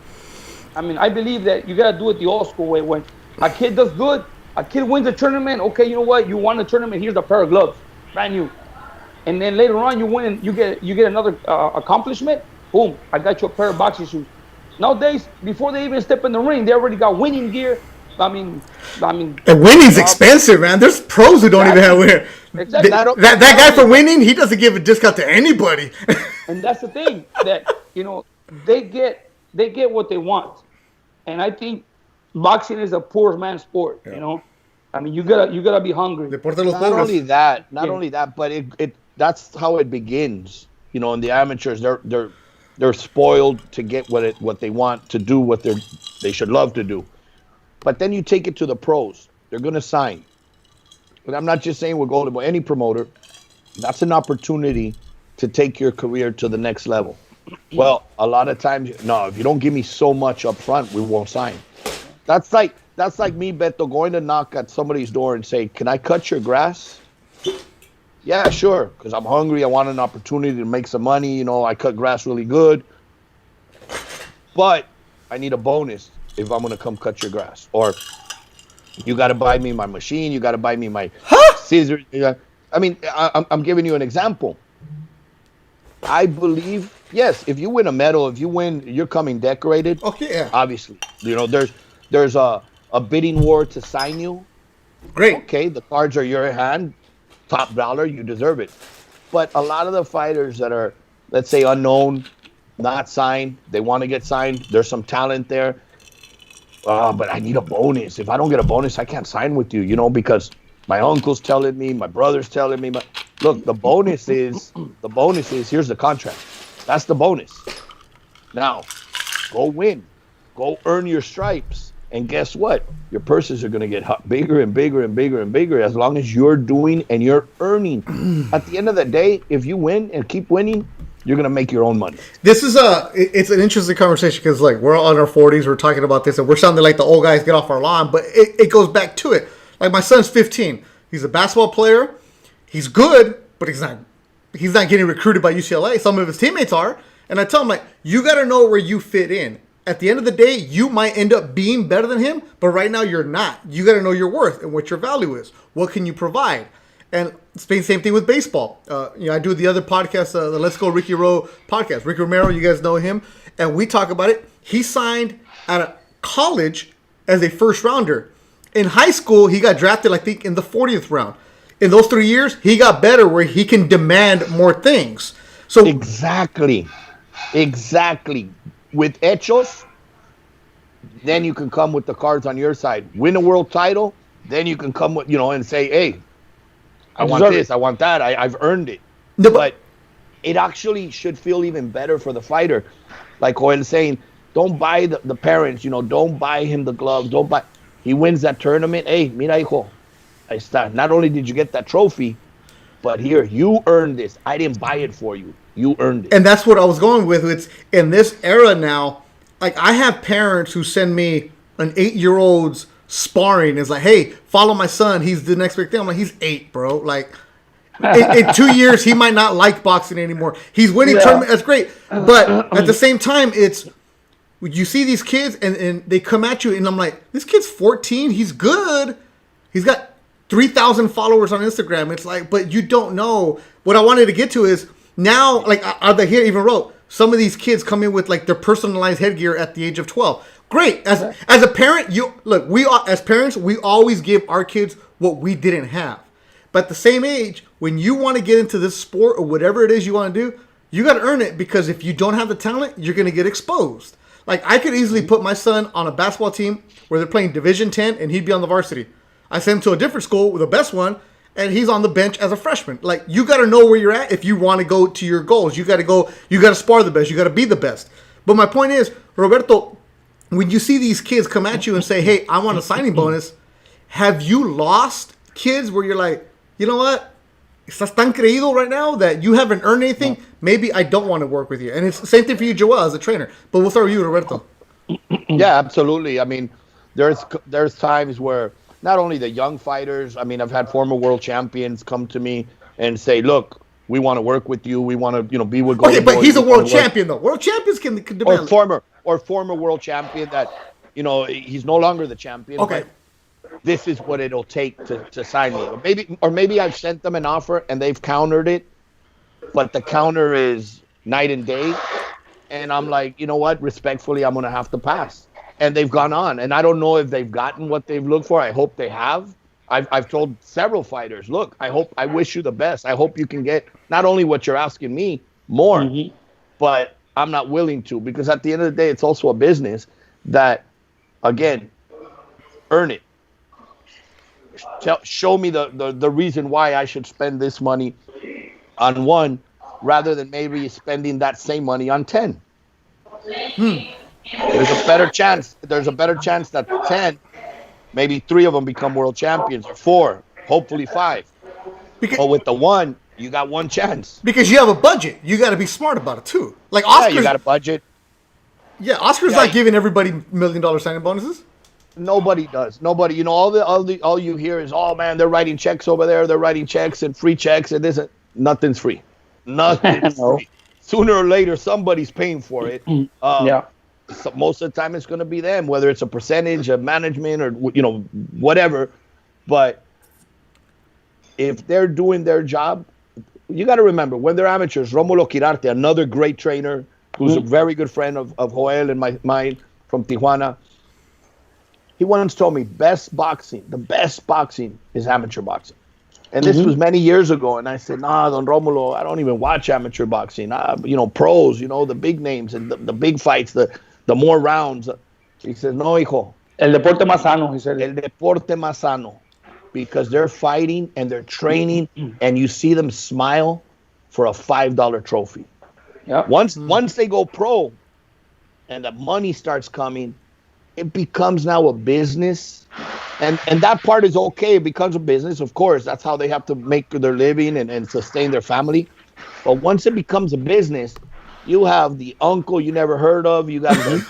I mean, I believe that you got to do it the old school way. When a kid does good, a kid wins a tournament, okay, you know what? You won the tournament, here's a pair of gloves, brand new. And then later on, you win, you get another accomplishment. Boom, I got you a pair of boxing shoes. Nowadays, before they even step in the ring, they already got winning gear. I mean. And winning's expensive, man. There's pros who don't even have winning. Exactly. That guy for winning, he doesn't give a discount to anybody. And that's the thing that they get what they want, and I think boxing is a poor man's sport. Yeah. I mean, you gotta be hungry. Not only that, but it that's how it begins. And the amateurs, they're spoiled to get what they want to do, what they should love to do. But then you take it to the pros. They're going to sign. And I'm not just saying we're going to any promoter. That's an opportunity to take your career to the next level. Well, a lot of times, no, if you don't give me so much up front, we won't sign. That's like me, Beto, going to knock at somebody's door and say, can I cut your grass? Yeah, sure, because I'm hungry. I want an opportunity to make some money. I cut grass really good. But I need a bonus if I'm going to come cut your grass. Or you got to buy me my machine. You got to buy me my scissors. I mean, I'm giving you an example. I believe, yes, if you win a medal, if you win, you're coming decorated. Okay, yeah. Obviously. There's a bidding war to sign you. Great. Okay, the cards are your hand. Top dollar, you deserve it. But a lot of the fighters that are, let's say, unknown, not signed, they want to get signed. There's some talent there. But I need a bonus. If I don't get a bonus, I can't sign with you, because my uncle's telling me, my brother's telling me. Look, the bonus is here's the contract. That's the bonus. Now, go win. Go earn your stripes. And guess what? Your purses are going to get bigger and bigger and bigger and bigger as long as you're doing and you're earning. At the end of the day, if you win and keep winning, you're going to make your own money. This is it's an interesting conversation because, like, we're all in our 40s. We're talking about this and we're sounding like the old guys get off our lawn. But it goes back to it. Like, my son's 15. He's a basketball player. He's good, but he's not getting recruited by UCLA. Some of his teammates are. And I tell him, like, you got to know where you fit in. At the end of the day, you might end up being better than him, but right now you're not. You got to know your worth and what your value is. What can you provide? And it's the same thing with baseball. I do the other podcast, the Let's Go Ricky Rowe podcast. Ricky Romero, you guys know him. And we talk about it. He signed out of college as a first rounder. In high school, he got drafted, I think, in the 40th round. In those 3 years, he got better where he can demand more things. So Exactly. With hechos, then you can come with the cards on your side. Win a world title, then you can come with, and say, hey, I want this, I want that, I've earned it. No, but it actually should feel even better for the fighter. Like Joel's saying, don't buy the parents, don't buy him the gloves, don't buy. He wins that tournament. Hey, mira, hijo, ahí está. Not only did you get that trophy, but here, you earned this. I didn't buy it for you. You earned it. And that's what I was going with. It's in this era now, like I have parents who send me an 8-year-old's sparring. It's like, hey, follow my son. He's the next big thing. I'm like, he's 8, bro. Like, in 2 years, he might not like boxing anymore. He's winning tournaments. That's great. But at the same time, it's, you see these kids and they come at you and I'm like, this kid's 14. He's good. He's got 3,000 followers on Instagram. It's like, but you don't know. What I wanted to get to is now, like I here even wrote, some of these kids come in with like their personalized headgear at the age of 12. Great. As a parent, as parents, we always give our kids what we didn't have. But at the same age, when you want to get into this sport or whatever it is you want to do, you got to earn it, because if you don't have the talent, you're going to get exposed. Like, I could easily put my son on a basketball team where they're playing Division 10 and he'd be on the varsity. I send him to a different school with the best one and he's on the bench as a freshman. Like, you got to know where you're at if you want to go to your goals. You got to spar the best. You got to be the best. But my point is, Roberto, when you see these kids come at you and say, hey, I want a signing bonus, have you lost kids where you're like, you know what? Estás tan creído right now that you haven't earned anything. Maybe I don't want to work with you. And it's the same thing for you, Joel, as a trainer. But we'll start with you, Roberto. Yeah, absolutely. I mean, there's times where not only the young fighters, I mean, I've had former world champions come to me and say, look, we want to work with you. We want to, be with Golden Okay, but Boy. he's a world champion, though. World champions can demand. Or former world champion that, he's no longer the champion. Okay. This is what it'll take to sign me. Or maybe I've sent them an offer and they've countered it, but the counter is night and day. And I'm like, you know what? Respectfully, I'm going to have to pass. And they've gone on. And I don't know if they've gotten what they've looked for. I hope they have. I've told several fighters, look, I wish you the best. I hope you can get not only what you're asking me, more, but I'm not willing to, because at the end of the day, it's also a business that, again, earn it. Show me the reason why I should spend this money on one rather than maybe spending that same money on 10. There's a better chance that 10, maybe 3 of them become world champions, or 4, hopefully 5. But with the 1, you got 1 chance. Because you have a budget. You got to be smart about it, too. Like Oscar's, you got a budget. Yeah, Oscar's not giving everybody $1 million signing bonuses. Nobody does. Nobody. All you hear is, oh man, they're writing checks over there. They're writing checks and free checks, and this. Nothing's free. Nothing's free. Sooner or later, somebody's paying for it. So most of the time, it's going to be them, whether it's a percentage of management or whatever. But if they're doing their job, you got to remember, when they're amateurs, Romulo Quirarte, another great trainer who's a very good friend of Joel and mine from Tijuana. He once told me, the best boxing is amateur boxing. And this was many years ago. And I said, nah, Don Romulo, I don't even watch amateur boxing. Pros, the big names and the big fights, the more rounds. He says, no, hijo. El deporte más sano, he said. El deporte más sano. Because they're fighting and they're training and you see them smile for a $5 trophy. Yeah. Once they go pro and the money starts coming, it becomes now a business, and that part is okay. It becomes a business, of course. That's how they have to make their living and sustain their family. But once it becomes a business, you have the uncle you never heard of. You got the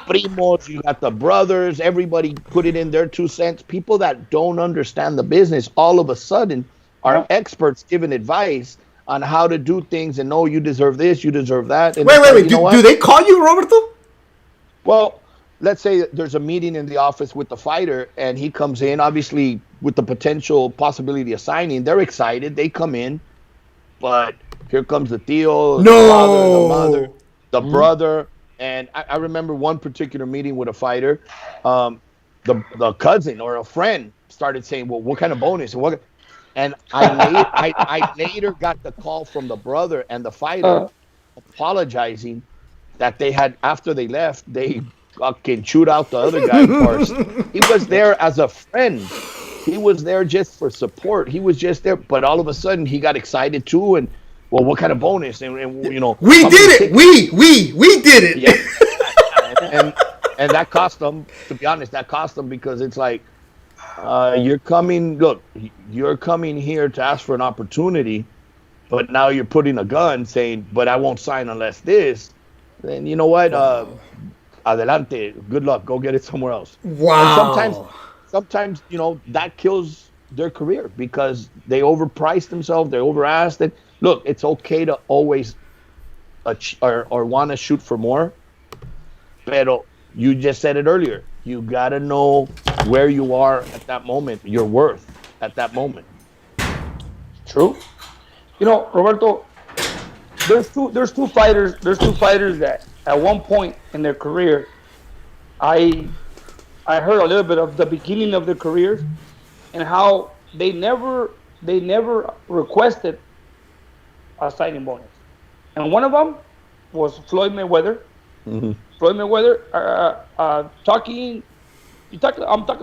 primos. You got the brothers. Everybody put it in their 2 cents. People that don't understand the business all of a sudden are experts giving advice on how to do things. And no, you deserve this. You deserve that. And wait. Do they call you, Roberto? Well, let's say there's a meeting in the office with the fighter and he comes in, obviously with the potential possibility of signing. They're excited. They come in, but here comes the tío, the father, the mother, the brother. And I remember one particular meeting with a fighter. the cousin or a friend started saying, "Well, what kind of bonus?" And I later got the call from the brother and the fighter Uh, apologizing that they had, after they left, they fucking chewed out the other guy first. He was there as a friend. He was there just for support. He was just there, but all of a sudden he got excited too. And well, what kind of bonus? And you know, We did it. We did it. yeah, and that cost them. To be honest, that cost them because it's like you're coming. Look, you're coming here to ask for an opportunity, but now you're putting a gun saying, "But I won't sign unless this." Then you know what? Adelante. Good luck. Go get it somewhere else. Wow. And sometimes you know that kills their career because they overpriced themselves. They overasked it. Look, it's okay to always or want to shoot for more, pero you just said it earlier. You gotta know where you are at that moment. Your worth at that moment. True. You know, Roberto, there's two fighters that at one point in their career, I heard a little bit of the beginning of their careers and how they never requested a signing bonus. And one of them was Floyd Mayweather. Mm-hmm. Floyd Mayweather, I'm talking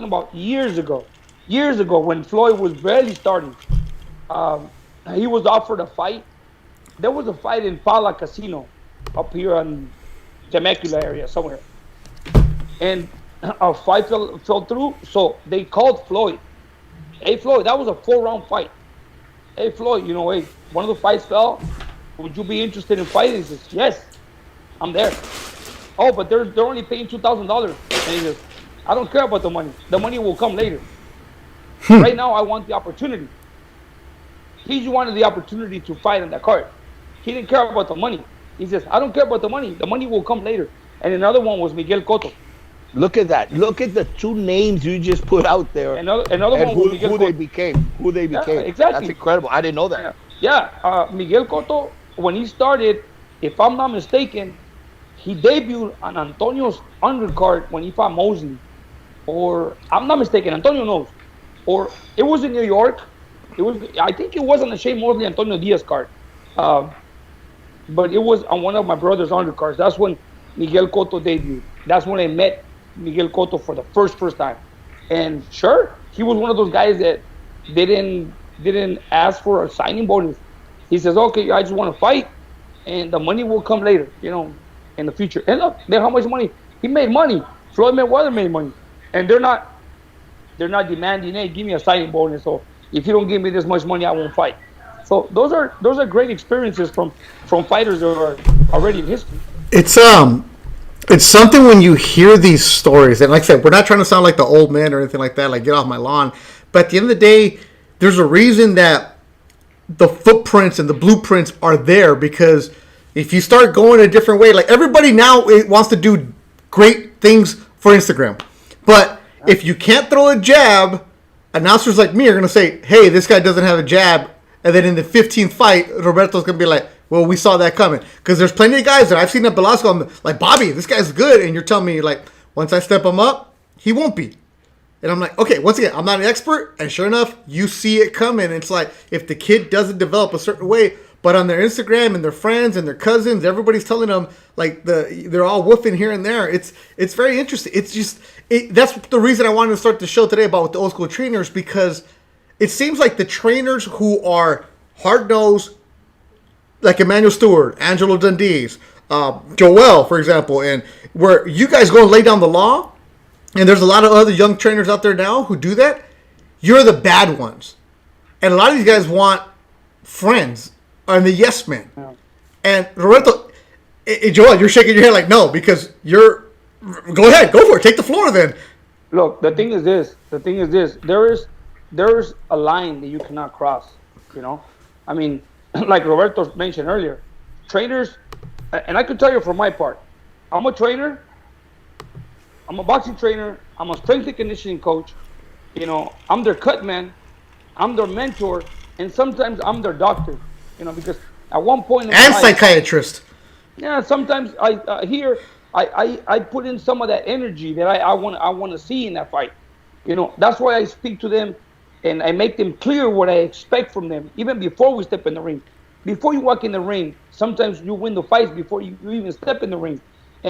about years ago when Floyd was barely starting. He was offered a fight. There was a fight in Pala Casino up here in Temecula area somewhere. And a fight fell through, so they called Floyd. Hey, Floyd, that was a 4-round fight. Hey, Floyd, you know, hey, one of the fights fell. Would you be interested in fighting? He says, yes, I'm there. Oh, but they're only paying $2,000. And he says, I don't care about the money. The money will come later. Right now, I want the opportunity. He wanted the opportunity to fight on that card. He didn't care about the money. He says, I don't care about the money. The money will come later. And another one was Miguel Cotto. Look at that. Look at the two names you just put out there. Another and one was Miguel who Cotto. they became. Who they became. Yeah, exactly. That's incredible. I didn't know that. Yeah. Miguel Cotto, when he started, if I'm not mistaken, he debuted on Antonio's undercard when he fought Mosley. Or, I'm not mistaken, Antonio knows. Or, it was in New York. I think it was on the Shane Mosley Antonio Diaz card. But it was on one of my brother's undercards. That's when Miguel Cotto debuted. That's when I met Miguel Cotto for the first time. And sure, he was one of those guys that didn't ask for a signing bonus. He says, okay, I just want to fight, and the money will come later, you know, in the future. And look, how much money? He made money. Floyd Mayweather made money. And they're not demanding, hey, give me a signing bonus. So if you don't give me this much money, I won't fight. So those are great experiences from fighters that are already in history. It's something when you hear these stories, and like I said, we're not trying to sound like the old man or anything like that, like get off my lawn. But at the end of the day, there's a reason that the footprints and the blueprints are there, because if you start going a different way, like everybody now wants to do great things for Instagram. But if you can't throw a jab, announcers like me are going to say, hey, this guy doesn't have a jab. And then in the 15th fight, Roberto's going to be like, well, we saw that coming. Because there's plenty of guys that I've seen at Velasco, I'm like, Bobby, this guy's good. And you're telling me, like, once I step him up, he won't be. And I'm like, okay, once again, I'm not an expert. And sure enough, you see it coming. It's like, if the kid doesn't develop a certain way, but on their Instagram and their friends and their cousins, everybody's telling them, like, they're all woofing here and there. It's very interesting. It's just, that's the reason I wanted to start the show today about the old school trainers, because it seems like the trainers who are hard-nosed, like Emmanuel Stewart, Angelo Dundees, Joel, for example, and where you guys go and lay down the law, and there's a lot of other young trainers out there now who do that, you're the bad ones. And a lot of these guys want friends, and the yes men. Yeah. And Roberto, Joel, you're shaking your head like, no, because go ahead, go for it, take the floor then. Look, the thing is this, there's a line that you cannot cross, you know? I mean, like Roberto mentioned earlier, trainers, and I can tell you from my part, I'm a trainer, I'm a boxing trainer, I'm a strength and conditioning coach, you know, I'm their cut man, I'm their mentor, and sometimes I'm their doctor, you know, because at one point in and psychiatrist. Yeah, sometimes I hear I put in some of that energy that I want to see in that fight. That's why I speak to them and I make them clear what I expect from them, even before we step in the ring. Before you walk in the ring, sometimes you win the fights before you even step in the ring.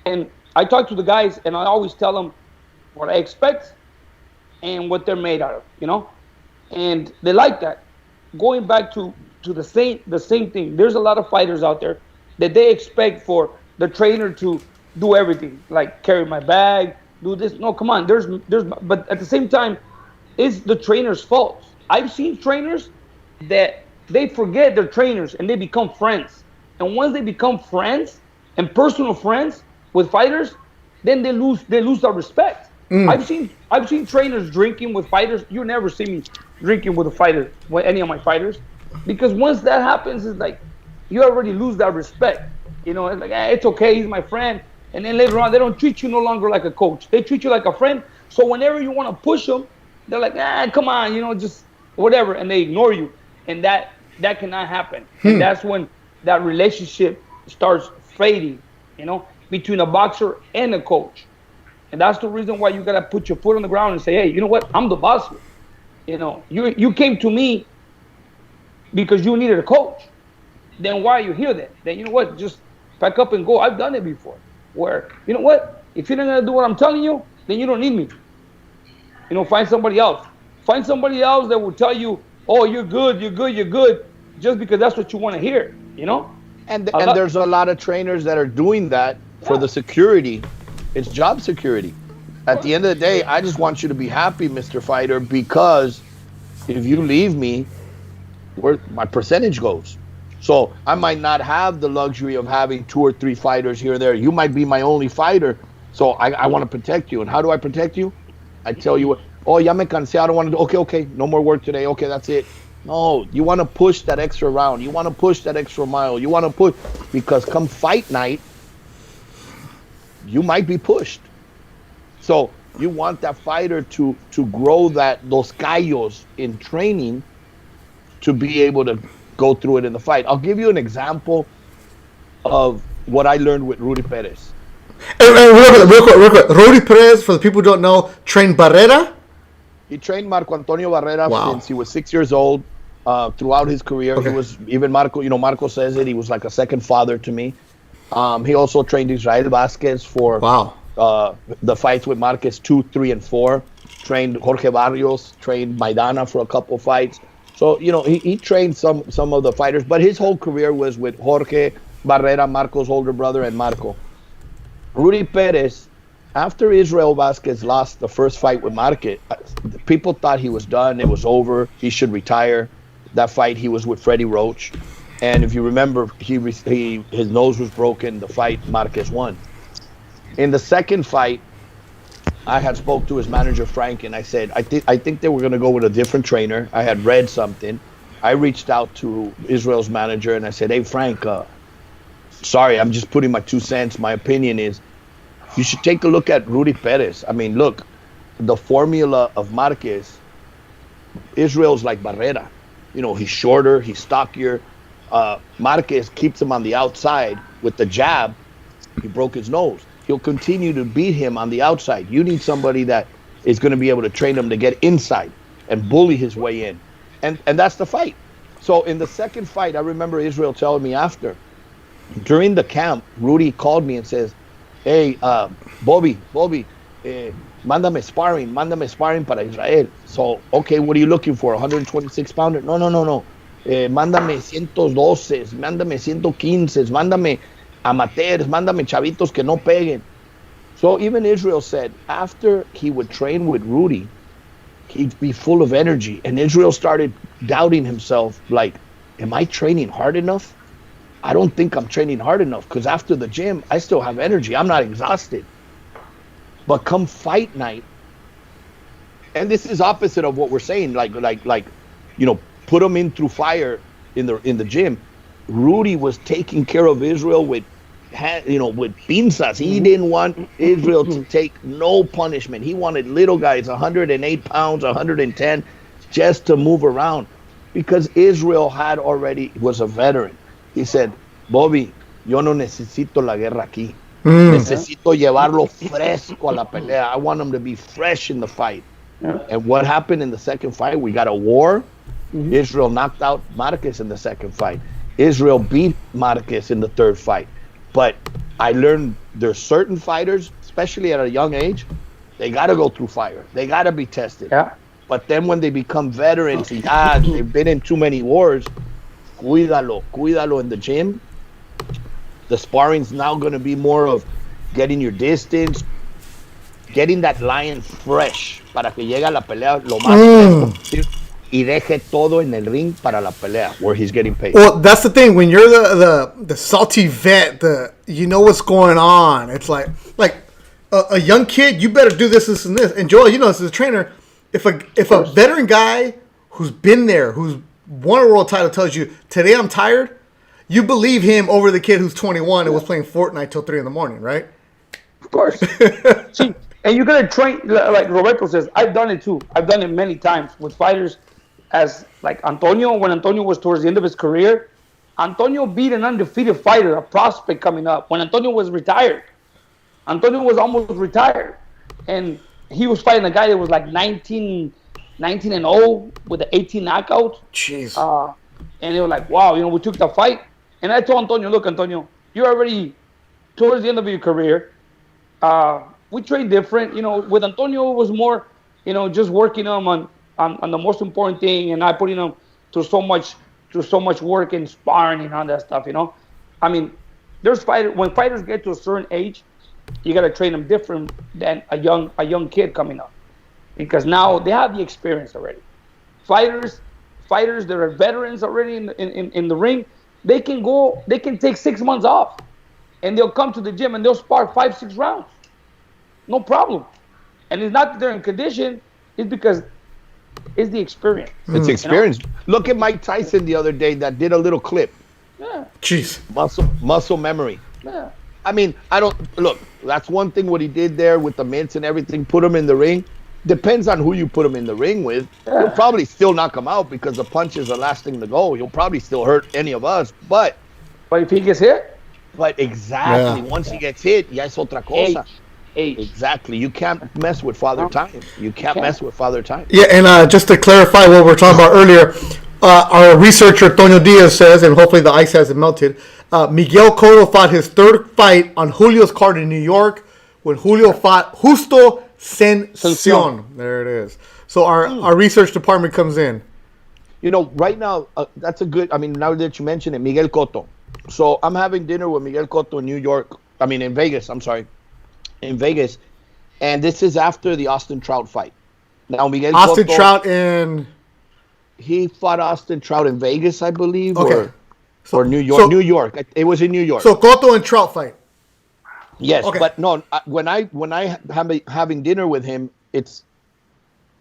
And I talk to the guys and I always tell them what I expect and what they're made out of. And they like that. Going back to the same thing. There's a lot of fighters out there that they expect for the trainer to do everything, like carry my bag, do this. No, come on. But at the same time, it's the trainer's fault. I've seen trainers that they forget they're trainers and they become friends. And once they become friends and personal friends with fighters, then they lose their respect. I've seen trainers drinking with fighters. You never see me drinking with a fighter, with any of my fighters, because once that happens, it's like you already lose that respect. It's like, it's okay, he's my friend. And then later on, they don't treat you no longer like a coach. They treat you like a friend. So whenever you want to push them, they're like, come on, just whatever, and they ignore you. And that cannot happen. And that's when that relationship starts fading, between a boxer and a coach. And that's the reason why you gotta put your foot on the ground and say, hey, you know what? I'm the boss here. You came to me because you needed a coach. Then why are you here then? Then you know what? Just pack up and go. I've done it before. Where, you know what? If you're not gonna do what I'm telling you, then you don't need me. Find somebody else. Find somebody else that will tell you, oh, you're good, just because that's what you want to hear, And there's a lot of trainers that are doing that for the security. It's job security. At the end of the day, I just want you to be happy, Mr. Fighter, because if you leave me, where my percentage goes. So I might not have the luxury of having 2 or 3 fighters here or there. You might be my only fighter. So I want to protect you. And how do I protect you? I tell you what, ya me cansé, I don't want to do, okay, no more work today. Okay, that's it. No, you want to push that extra round. You want to push that extra mile. You want to push, because come fight night, you might be pushed. So you want that fighter to grow those callos in training to be able to go through it in the fight. I'll give you an example of what I learned with Rudy Perez. And real quick. Rudy Perez, for the people who don't know, trained Barrera? He trained Marco Antonio Barrera since he was 6 years old. Throughout his career, He was, even Marco, Marco says it, he was like a second father to me. He also trained Israel Vasquez for the fights with Marquez 2, 3, and 4. Trained Jorge Barrios, trained Maidana for a couple fights. So, he trained some of the fighters, but his whole career was with Jorge Barrera, Marco's older brother, and Marco. Rudy Perez, after Israel Vasquez lost the first fight with Marquez, people thought he was done. It was over. He should retire. That fight, he was with Freddie Roach. And if you remember, his nose was broken. The fight, Marquez won. In the second fight, I had spoke to his manager, Frank, and I said, I think they were going to go with a different trainer. I had read something. I reached out to Israel's manager, and I said, hey, Frank, sorry, I'm just putting my 2 cents. My opinion is you should take a look at Rudy Perez. I mean, look, the formula of Marquez, Israel's like Barrera. He's shorter, he's stockier. Marquez keeps him on the outside with the jab. He broke his nose. He'll continue to beat him on the outside. You need somebody that is going to be able to train him to get inside and bully his way in. And that's the fight. So in the second fight, I remember Israel telling me after, during the camp, Rudy called me and says, hey, Bobby, mándame sparring para Israel. So, okay, what are you looking for? 126 pounder? No. Mándame 112, mándame 115, mándame amateurs, mándame chavitos que no peguen. So even Israel said after he would train with Rudy, he'd be full of energy. And Israel started doubting himself, like, am I training hard enough? I don't think I'm training hard enough, because after the gym, I still have energy. I'm not exhausted. But come fight night, and this is opposite of what we're saying, like put them in through fire in the gym. Rudy was taking care of Israel with pinzas. He didn't want Israel to take no punishment. He wanted little guys, 108 pounds, 110, just to move around, because Israel was a veteran. He said, Bobby, yo no necesito la guerra aquí. Necesito llevarlo fresco a la pelea. I want him to be fresh in the fight. And what happened in the second fight? We got a war. Israel knocked out Marquez in the second fight. Israel beat Marquez in the third fight. But I learned there's certain fighters, especially at a young age, they got to go through fire. They got to be tested. Yeah. But then when they become veterans, they've been in too many wars, cuídalo in the gym. The sparring's now going to be more of getting your distance, getting that lion fresh para que llegue a la pelea lo más fresco posible y deje todo en el ring para la pelea where he's getting paid. Well, that's the thing. When you're the salty vet, you know what's going on. It's like a young kid, you better do this, and this. And Joel, you know this as a trainer. If a veteran guy who's been there, who's won a world title, tells you today I'm tired, you believe him over the kid who's 21 and was playing Fortnite till 3 a.m, right? Of course. See, and you're gonna train like Roberto says. I've done it too. I've done it many times with fighters, as like Antonio. When Antonio was towards the end of his career, Antonio beat an undefeated fighter, a prospect coming up. When Antonio was retired, Antonio was almost retired, and he was fighting a guy that was like 19 and 0 with an 18 knockout. Jeez. And they were like, wow, we took the fight. And I told Antonio, look, Antonio, you're already towards the end of your career. We train different. With Antonio, it was more, just working him on the most important thing, and not putting him through so much work and sparring and all that stuff. I mean, when fighters get to a certain age, you got to train them different than a young kid coming up, because now they have the experience already. Fighters that are veterans already in the ring, they can take 6 months off, and they'll come to the gym and they'll spar 5-6 rounds, no problem. And it's not that they're in condition; it's because it's the experience. It's experience. Look at Mike Tyson the other day that did a little clip. Yeah. Jeez. Muscle memory. Yeah. I mean, look. That's one thing what he did there with the mitts and everything. Put him in the ring. Depends on who you put him in the ring with. Yeah. He'll probably still knock him out because the punch is the last thing to go. He'll probably still hurt any of us. But if he gets hit, exactly. Yeah. Once he gets hit, ya es otra cosa. Age. Exactly. You can't mess with Father Time. You can't mess with Father Time. Yeah, and just to clarify what we were talking about earlier, our researcher, Toño Diaz, says, and hopefully the ice hasn't melted, Miguel Cotto fought his third fight on Julio's card in New York when Julio fought Justo Sensacion. There it is. So our research department comes in. Right now, that's a good, now that you mention it, Miguel Cotto. So I'm having dinner with Miguel Cotto in Vegas, in Vegas. And this is after the Austin Trout fight. Now, Miguel Austin Cotto, Trout in... He fought Austin Trout in Vegas, I believe, Okay. or New York. New York. It was in New York. So Cotto and Trout fight. Yes, Okay. but no. When I having dinner with him, it's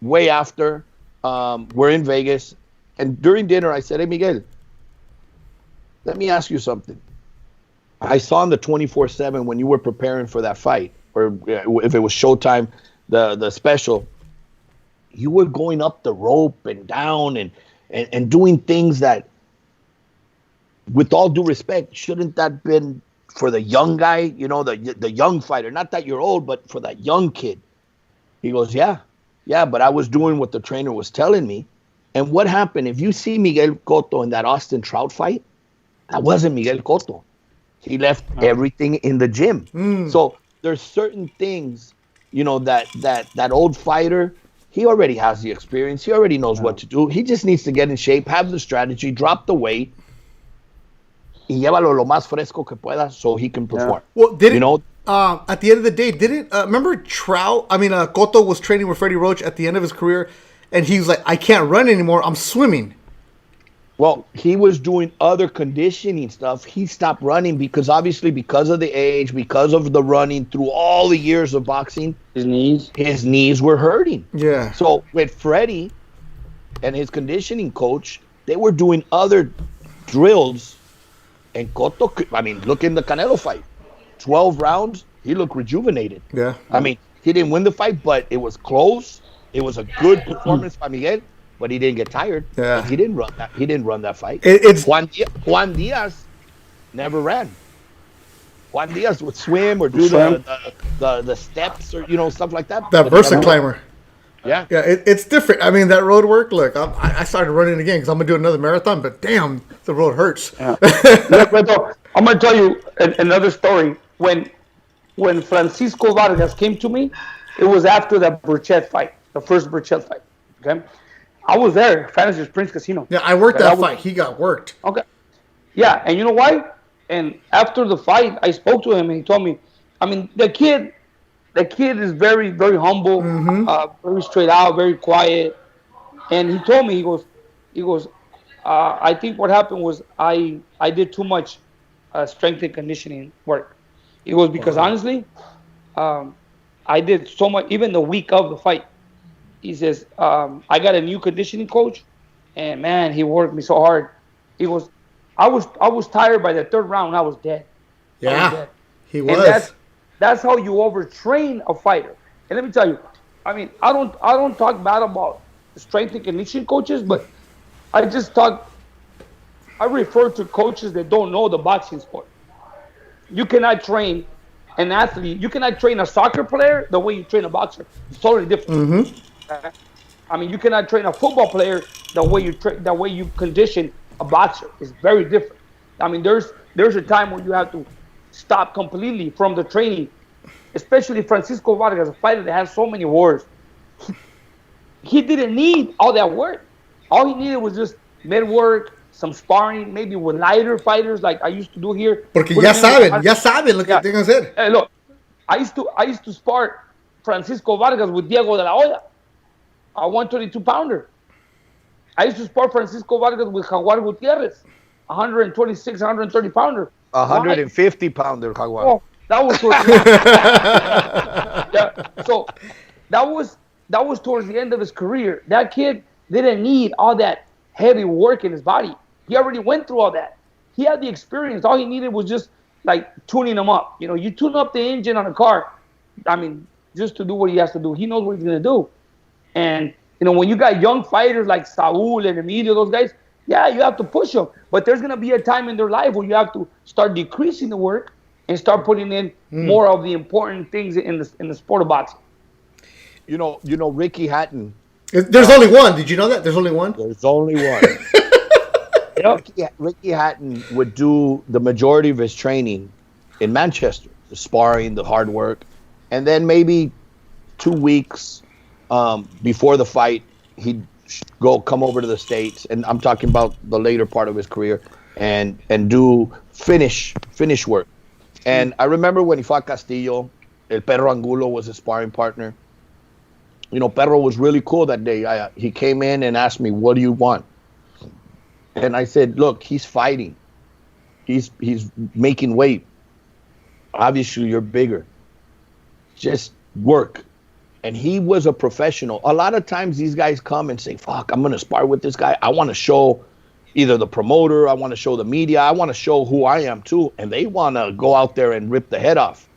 way after. We're in Vegas, and during dinner, I said, "Hey, Miguel, let me ask you something. I saw on the 24/7 when you were preparing for that fight, or if it was Showtime, the special, you were going up the rope and down and doing things that, with all due respect, shouldn't that been for the young guy, the young fighter? Not that you're old, but for that young kid." He goes, yeah, but I was doing what the trainer was telling me. And what happened? If you see Miguel Cotto in that Austin Trout fight, that wasn't Miguel Cotto. He left everything in the gym. So there's certain things, that old fighter, he already has the experience. He already knows what to do. He just needs to get in shape, have the strategy, drop the weight, y llévalo lo más fresco que pueda so he can perform. Well, at the end of the day, remember Cotto was training with Freddie Roach at the end of his career, and he was like, I can't run anymore, I'm swimming. Well, he was doing other conditioning stuff. He stopped running because of the age, because of the running through all the years of boxing, his knees were hurting. Yeah. So with Freddie and his conditioning coach, they were doing other drills. And Cotto, look in the Canelo fight. 12 rounds, he looked rejuvenated. Yeah. He didn't win the fight, but it was close. It was a good performance by Miguel, but he didn't get tired. Yeah. He didn't run that. He didn't run that fight. It's Juan Diaz never ran. Juan Diaz would swim or do the steps or stuff like that. That but he never- VersaClimber. Yeah. Yeah, it's different. I mean, that road work. Look, I started running again because I'm gonna do another marathon. But damn, the road hurts. Yeah. Look, Beto, I'm gonna tell you another story. When Francisco Vargas came to me, it was after the Burchett fight, the first Burchett fight. Okay, I was there, Fantasy Springs Casino. Yeah, I worked Okay, that fight. He got worked. Okay. Yeah, and you know why? And after the fight, I spoke to him, and he told me, I mean, the kid is very, very humble, very straight out, very quiet. And he told me, he goes, I think what happened was I did too much strength and conditioning work. It was because honestly, I did so much, even the week of the fight. He says, I got a new conditioning coach, and man, he worked me so hard. He goes, I was tired by the third round. I was dead. Yeah, he And was. that's how you overtrain a fighter. And let me tell you, I mean, I don't talk bad about strength and conditioning coaches, but I refer to coaches that don't know the boxing sport. You cannot train an athlete. You cannot train a soccer player the way you train a boxer. It's totally different. I mean, you cannot train a football player the way you condition a boxer. It's very different. I mean, there's a time when you have to stop completely from the training, especially Francisco Vargas, a fighter that has so many wars. He didn't need all that work. All he needed was just med work, some sparring, maybe with lighter fighters like I used to do here. Porque ya saben lo que Yeah. tengo que hacer. Hey, look, I used to spar Francisco Vargas with Diego de la Hoya, a 122 pounder. I used to spar Francisco Vargas with Jaguar Gutierrez, 126, 130 pounder. 150 pounder, Jaguar. Oh, that was towards yeah. So that was towards the end of his career. That kid didn't need all that heavy work in his body. He already went through all that. He had the experience. All he needed was just like tuning him up. You know, you tune up the engine on a car. I mean, just to do what he has to do. He knows what he's gonna do. And when you got young fighters like Saul and Emilio, those guys, yeah, you have to push them. But there's gonna be a time in their life where you have to start decreasing the work and start putting in more of the important things in the sport of boxing. You know, Ricky Hatton. There's only one. Did you know that? There's only one? There's only one. Ricky Hatton would do the majority of his training in Manchester, the sparring, the hard work, and then maybe 2 weeks before the fight, he'd come over to the States, and I'm talking about the later part of his career, and do finish work. And I remember when he fought Castillo, El Perro Angulo was his sparring partner. Perro was really cool that day. He came in and asked me, "What do you want?" And I said, "Look, he's fighting. He's making weight. Obviously, you're bigger. Just work." And he was a professional. A lot of times these guys come and say, "Fuck, I'm going to spar with this guy. I want to show either the promoter, I want to show the media, I want to show who I am too." And they want to go out there and rip the head off.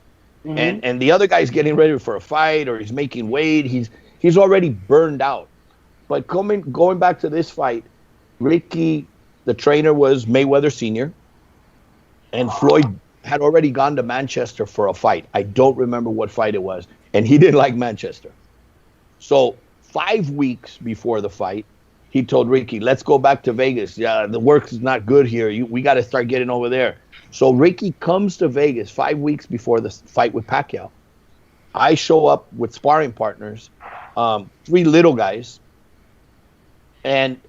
And the other guy's getting ready for a fight, or he's making weight. He's already burned out. But going back to this fight, Ricky, the trainer, was Mayweather Sr., and Floyd had already gone to Manchester for a fight. I don't remember what fight it was, and he didn't like Manchester. So 5 weeks before the fight, he told Ricky, "Let's go back to Vegas. Yeah, the work is not good here. We got to start getting over there." So Ricky comes to Vegas 5 weeks before the fight with Pacquiao. I show up with sparring partners, 3 little guys, and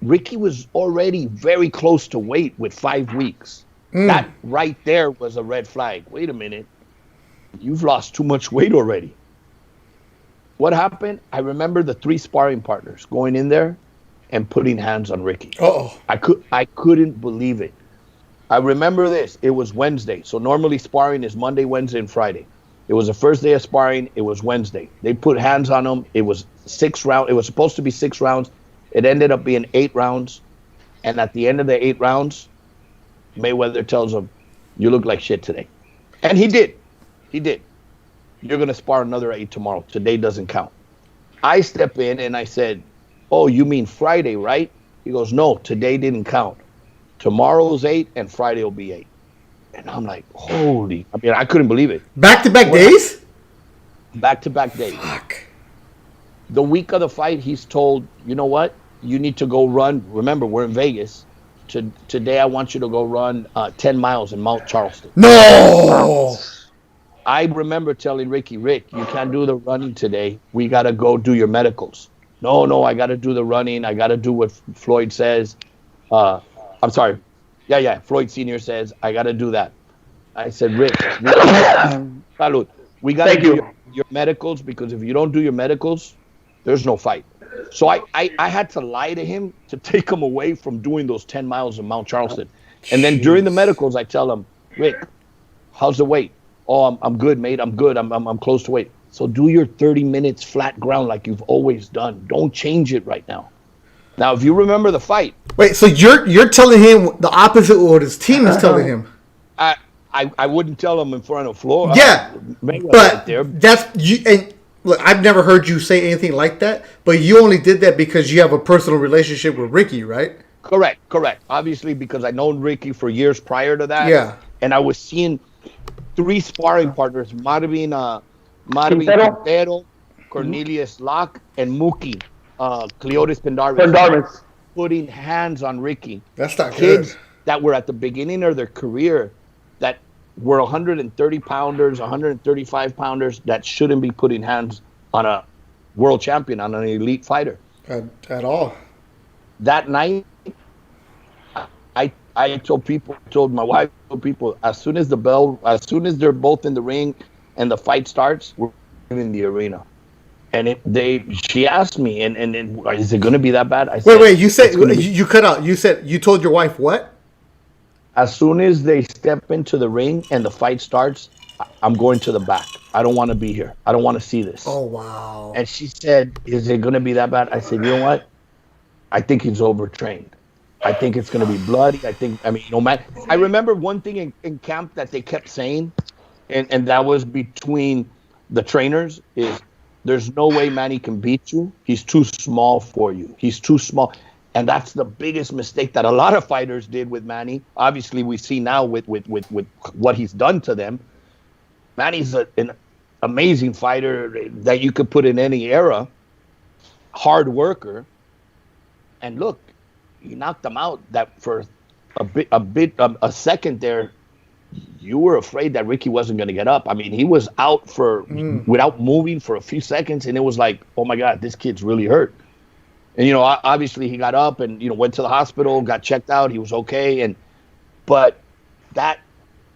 Ricky was already very close to weight with 5 weeks. That right there was a red flag. Wait a minute. You've lost too much weight already. What happened? I remember the 3 sparring partners going in there and putting hands on Ricky. I couldn't believe it. I remember this. It was Wednesday. So normally sparring is Monday, Wednesday, and Friday. It was the first day of sparring. It was Wednesday. They put hands on him. It was 6 rounds. It was supposed to be 6 rounds. It ended up being 8 rounds. And at the end of the 8 rounds, Mayweather tells him, "You look like shit today." And he did. He did. "You're going to spar another 8 tomorrow. Today doesn't count." I step in and I said, "Oh, you mean Friday, right?" He goes, "No, today didn't count. Tomorrow's 8 and Friday will be 8. And I'm like, holy! I mean, I couldn't believe it. Back-to-back days? Back-to-back days. Fuck. The week of the fight, he's told, you know what? You need to go run. Remember, we're in Vegas. Today, I want you to go run 10 miles in Mount Charleston. No! I remember telling Rick, you can't do the running today. We got to go do your medicals. No, I got to do the running. I got to do what Floyd says. I'm sorry. Yeah, Floyd Sr. says, I got to do that. I said, Rick, salud. We got to do your medicals, because if you don't do your medicals, there's no fight. So I had to lie to him to take him away from doing those 10 miles in Mount Charleston. And then during the medicals, I tell him, Rick, how's the weight? Oh, I'm good, mate. I'm good. I'm close to weight. So do your 30 minutes flat ground like you've always done. Don't change it right now. Now, if you remember the fight. Wait, so you're telling him the opposite of what his team is telling him? I wouldn't tell him in front of Floyd. Yeah, but right there. That's you. And look, I've never heard you say anything like that. But you only did that because you have a personal relationship with Ricky, right? Correct. Obviously, because I known Ricky for years prior to that. Yeah. And I was seeing 3 sparring partners, Marvin Quintero, Cornelius Locke, and Mookie, Cleotis Pendarvis, putting hands on Ricky. That's not Kids good. that were at the beginning of their career that were 130 pounders, 135 pounders that shouldn't be putting hands on a world champion, on an elite fighter. At all. That night, I told my wife, as soon as they're both in the ring and the fight starts, we're in the arena. And she asked me, and is it going to be that bad? I said, wait, you said, you cut out. You said, you told your wife what? As soon as they step into the ring and the fight starts, I'm going to the back. I don't want to be here. I don't want to see this. Oh, wow. And she said, is it going to be that bad? I said, you know what? I think he's overtrained. I think it's going to be bloody. Man, I remember one thing in camp that they kept saying, and that was between the trainers, is there's no way Manny can beat you. He's too small for you. He's too small. And that's the biggest mistake that a lot of fighters did with Manny. Obviously, we see now with what he's done to them. Manny's an amazing fighter that you could put in any era, hard worker. And look, he knocked him out. That for a second there, you were afraid that Ricky wasn't going to get up. I mean, he was out without moving for a few seconds, and it was like, oh my God, this kid's really hurt. And obviously he got up and went to the hospital, got checked out. He was okay, but that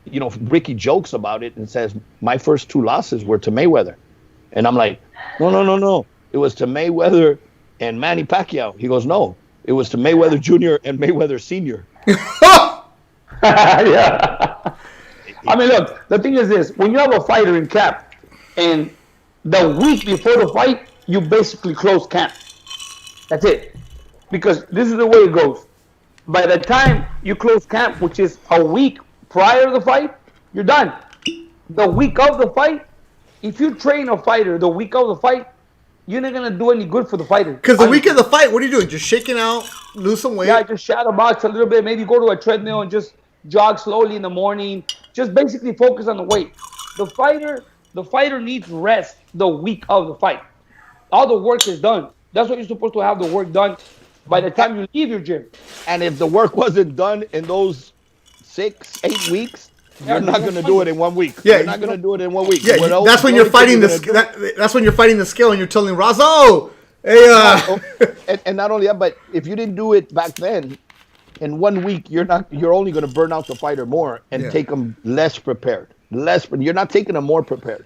Ricky jokes about it and says my first 2 losses were to Mayweather, and I'm like, no, it was to Mayweather and Manny Pacquiao. He goes, no, it was to Mayweather Jr. and Mayweather Sr. Yeah. I mean, look, the thing is this: when you have a fighter in camp, and the week before the fight, you basically close camp. That's it. Because this is the way it goes. By the time you close camp, which is a week prior to the fight, you're done. The week of the fight, if you train a fighter the week of the fight, you're not going to do any good for the fighter. Because the week of the fight, what are you doing? Just shaking out, lose some weight? Yeah, just shadow box a little bit. Maybe go to a treadmill and just jog slowly in the morning. Just basically focus on the weight. The fighter needs rest the week of the fight. All the work is done. That's what you're supposed to have the work done by the time you leave your gym. And if the work wasn't done in those 6-8 weeks, you're not going to do it in 1 week. Yeah, you're not going to do it in 1 week. Yeah, that's when you're fighting that's when you're fighting the scale and you're telling Razzo, hey, and not only that, but if you didn't do it back then, in 1 week, you're only going to burn out the fighter more and take them less prepared. You're not taking them more prepared.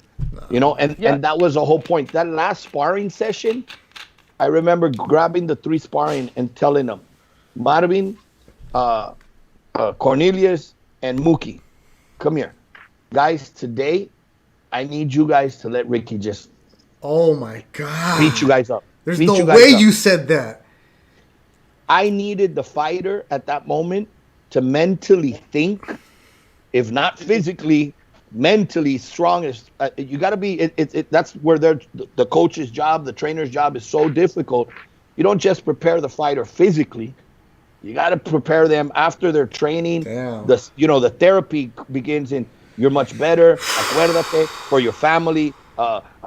No. And that was the whole point. That last sparring session, I remember grabbing the 3 sparring and telling them, Marvin, Cornelius, and Mookie, come here. Guys, today, I need you guys to let Ricky just oh my God, beat you guys up. There's no way you said that. I needed the fighter at that moment to mentally think, if not physically, mentally strong. You got to be. That's where the coach's job, the trainer's job is so difficult. You don't just prepare the fighter physically. You got to prepare them after their training. Damn. The therapy begins in you're much better. Acuérdate for your family.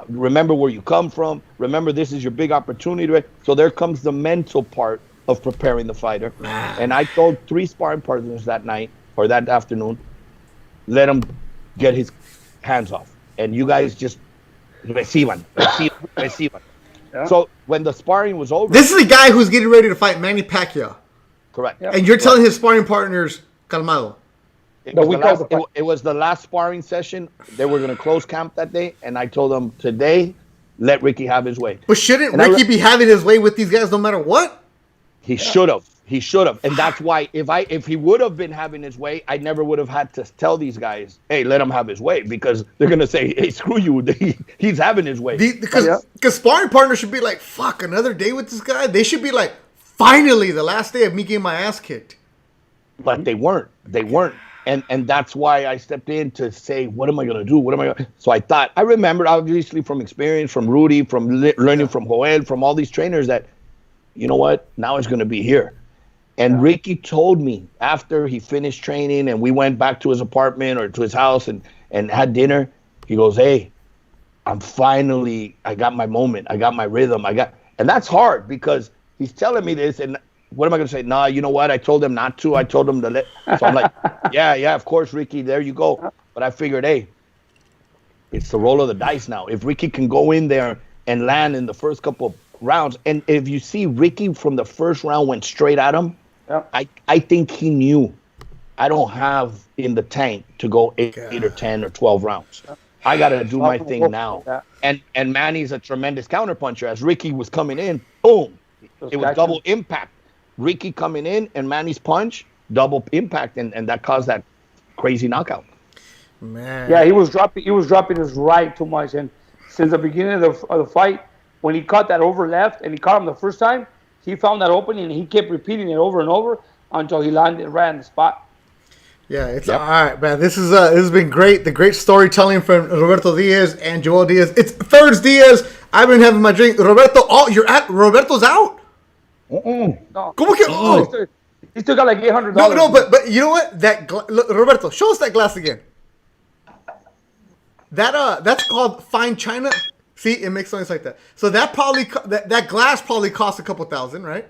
Remember where you come from. Remember this is your big opportunity. Right? So there comes the mental part of preparing the fighter. And I told 3 sparring partners that night or that afternoon, let him get his hands off. And you guys just reciban. Yeah. So when the sparring was over. This is the guy who's getting ready to fight Manny Pacquiao. Correct. And you're telling his sparring partners, calmado. It was the last sparring session. They were going to close camp that day. And I told them, today, let Ricky have his way. But shouldn't Ricky be having his way with these guys no matter what? He should have. He should have. And that's why if he would have been having his way, I never would have had to tell these guys, hey, let him have his way. Because they're going to say, hey, screw you. He's having his way. Because sparring partners should be like, fuck, another day with this guy? They should be like, finally, the last day of me getting my ass kicked. But they weren't. They weren't. And that's why I stepped in to say, what am I going to do? What am I going to... So I remembered, obviously, from experience, from Rudy, from learning from Joel, from all these trainers that, you know what? Now it's going to be here. And Ricky told me after he finished training and we went back to his apartment or to his house and had dinner, he goes, hey, I got my moment. I got my rhythm. And that's hard because he's telling me this and what am I going to say? Nah, you know what? I told him not to. I told him to let. So I'm like, yeah, of course, Ricky, there you go. But I figured, hey, it's the roll of the dice now. If Ricky can go in there and land in the first couple of rounds, and if you see Ricky from the first round went straight at him, I think he knew I don't have in the tank to go 8 or 10 or 12 rounds. I got to do my thing now. And Manny's a tremendous counterpuncher. As Ricky was coming in, boom, it was double impact. Ricky coming in and Manny's punch, double impact, and that caused that crazy knockout. Man. Yeah, he was dropping his right too much, and since the beginning of the fight, when he caught that over left and he caught him the first time, he found that opening and he kept repeating it over and over until he landed right on the spot. Yeah, it's all right, man. This has been great. The great storytelling from Roberto Diaz and Joel Diaz. It's ThursDIAZ. I've been having my drink. Roberto, Roberto's out. No. ¿Cómo que? He still got like $800. No, but you know what? Look, Roberto, show us that glass again. That's called fine china. See, it makes noise like that. So that glass probably cost a couple $1,000, right?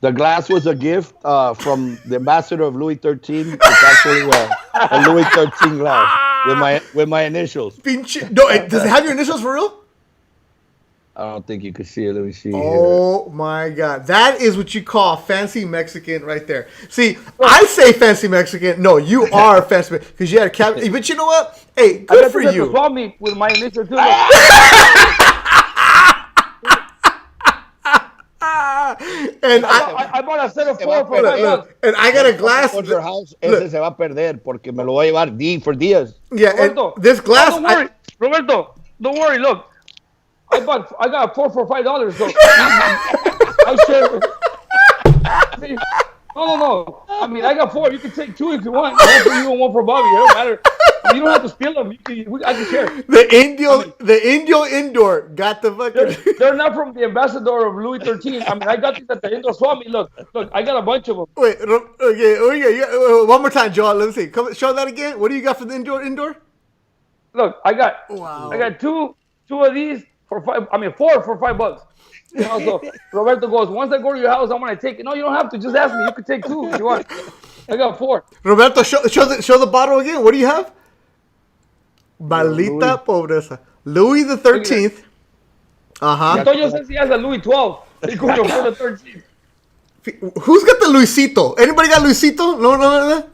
The glass was a gift from the ambassador of Louis XIII. It's actually a Louis XIII glass with my initials. No, does it have your initials for real? I don't think you could see it. Let me see. Oh my God. That is what you call fancy Mexican right there. See, I say fancy Mexican. No, you are fancy because you had a cap. But you know what? Hey, good for you. Call me with my initials too. And I bought a set of 4 for $5. And I got a glass. Your house, ese se va a perder porque me lo voy a llevar for días. Yeah, Roberto, and this glass. Don't worry, Roberto. Don't worry. Look. I got 4 for $5. So I share. No. I mean, I got 4. You can take 2 if you want. 1 for you and 1 for Bobby. It don't matter. I mean, you don't have to steal them. I can share. The Indio Indoor got the fucking. They're not from the ambassador of Louis XIII. I mean, I got these at the Indoor Swami. Look, I got a bunch of them. Wait, okay. One more time, Joel. Let me see. Show that again. What do you got for the Indoor? Look, I got 2 of these. For 4 for $5. You know, so Roberto goes, once I go to your house, I'm gonna take it. No, you don't have to. Just ask me. You can take 2 if you want. I got 4. Roberto, show the bottle again. What do you have? Maldita pobreza. Louis the 13th. Antonio says he has a Louis 12. He could afford the 13th. Who's got the Luisito? Anybody got Luisito? No,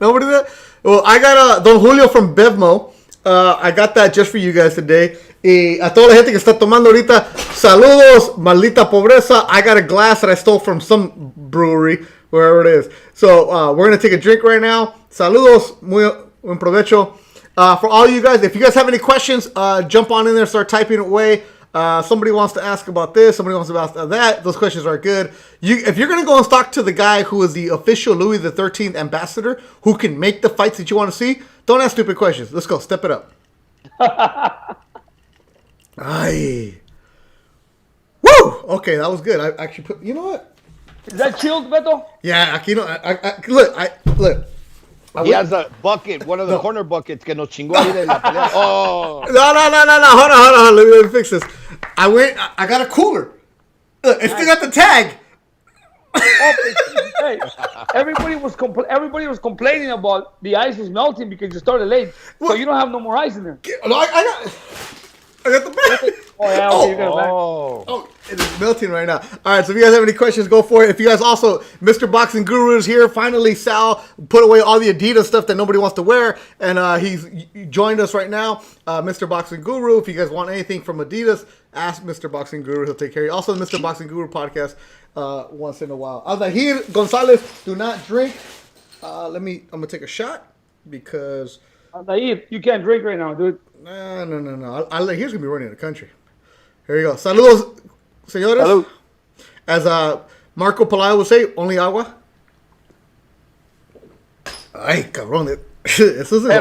nobody that. Well, I got Don Julio from Bevmo. I got that just for you guys today. Y a toda la gente que está tomando ahorita, saludos, maldita pobreza. I got a glass that I stole from some brewery, wherever it is. So we're going to take a drink right now. Saludos, muy buen provecho. For all you guys, if you guys have any questions, jump on in there, start typing away. Somebody wants to ask about this, somebody wants to ask that. Those questions are good. If you're going to go and talk to the guy who is the official Louis XIII ambassador, who can make the fights that you want to see, don't ask stupid questions. Let's go. Step it up. Ay. Woo! Okay, that was good. I actually put, you know what? Is that chilled, Beto? Yeah, aquí no. Look. He has a bucket, one of the corner buckets que nos chingó ahí de la pelea. Oh. No. Hold on. Let me fix this. I got a cooler. Look, it still got the tag. Hey, everybody was complaining about the ice was melting because you started late. So you don't have no more ice in there. No, I got the bag. Oh, yeah, okay, you got it back. Oh, it is melting right now. All right, so if you guys have any questions, go for it. If you guys also, Mr. Boxing Guru is here. Finally, Sal put away all the Adidas stuff that nobody wants to wear, and he's joined us right now. Mr. Boxing Guru, if you guys want anything from Adidas, ask Mr. Boxing Guru. He'll take care of you. Also, the Mr. Boxing Guru podcast once in a while. Aldair Gonzalez, do not drink. I'm going to take a shot because... Aldair, you can't drink right now, dude. No. Aldair's going to be running the country. Here you go. Saludos, señores. Salud. As Marco Pelayo would say, only agua. Ay, cabrón. Eso es Hey,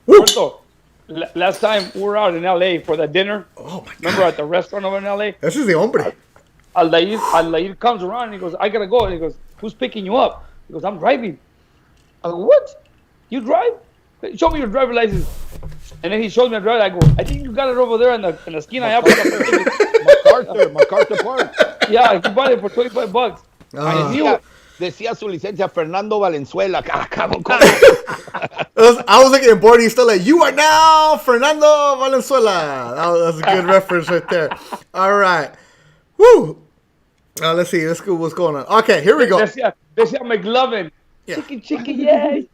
Roberto, last time we were out in L.A. for that dinner. Oh, my God. Remember at the restaurant over in L.A.? This is the hombre. Aldair comes around and he goes, I got to go. And he goes, who's picking you up? He goes, I'm driving. I go, what? You drive? Show me your driver's license. And then he showed me a driver. I go, I think you got it over there in the esquina. MacArthur Park. Yeah, he bought it for $25. Decía su licencia Fernando Valenzuela. Cabrón, I was looking at board. He's still like, you are now Fernando Valenzuela. That's a good reference right there. All right. Woo. Let's see. Let's go. What's going on? Okay, here we go. Decía McLovin. Yeah. Chicken, yay.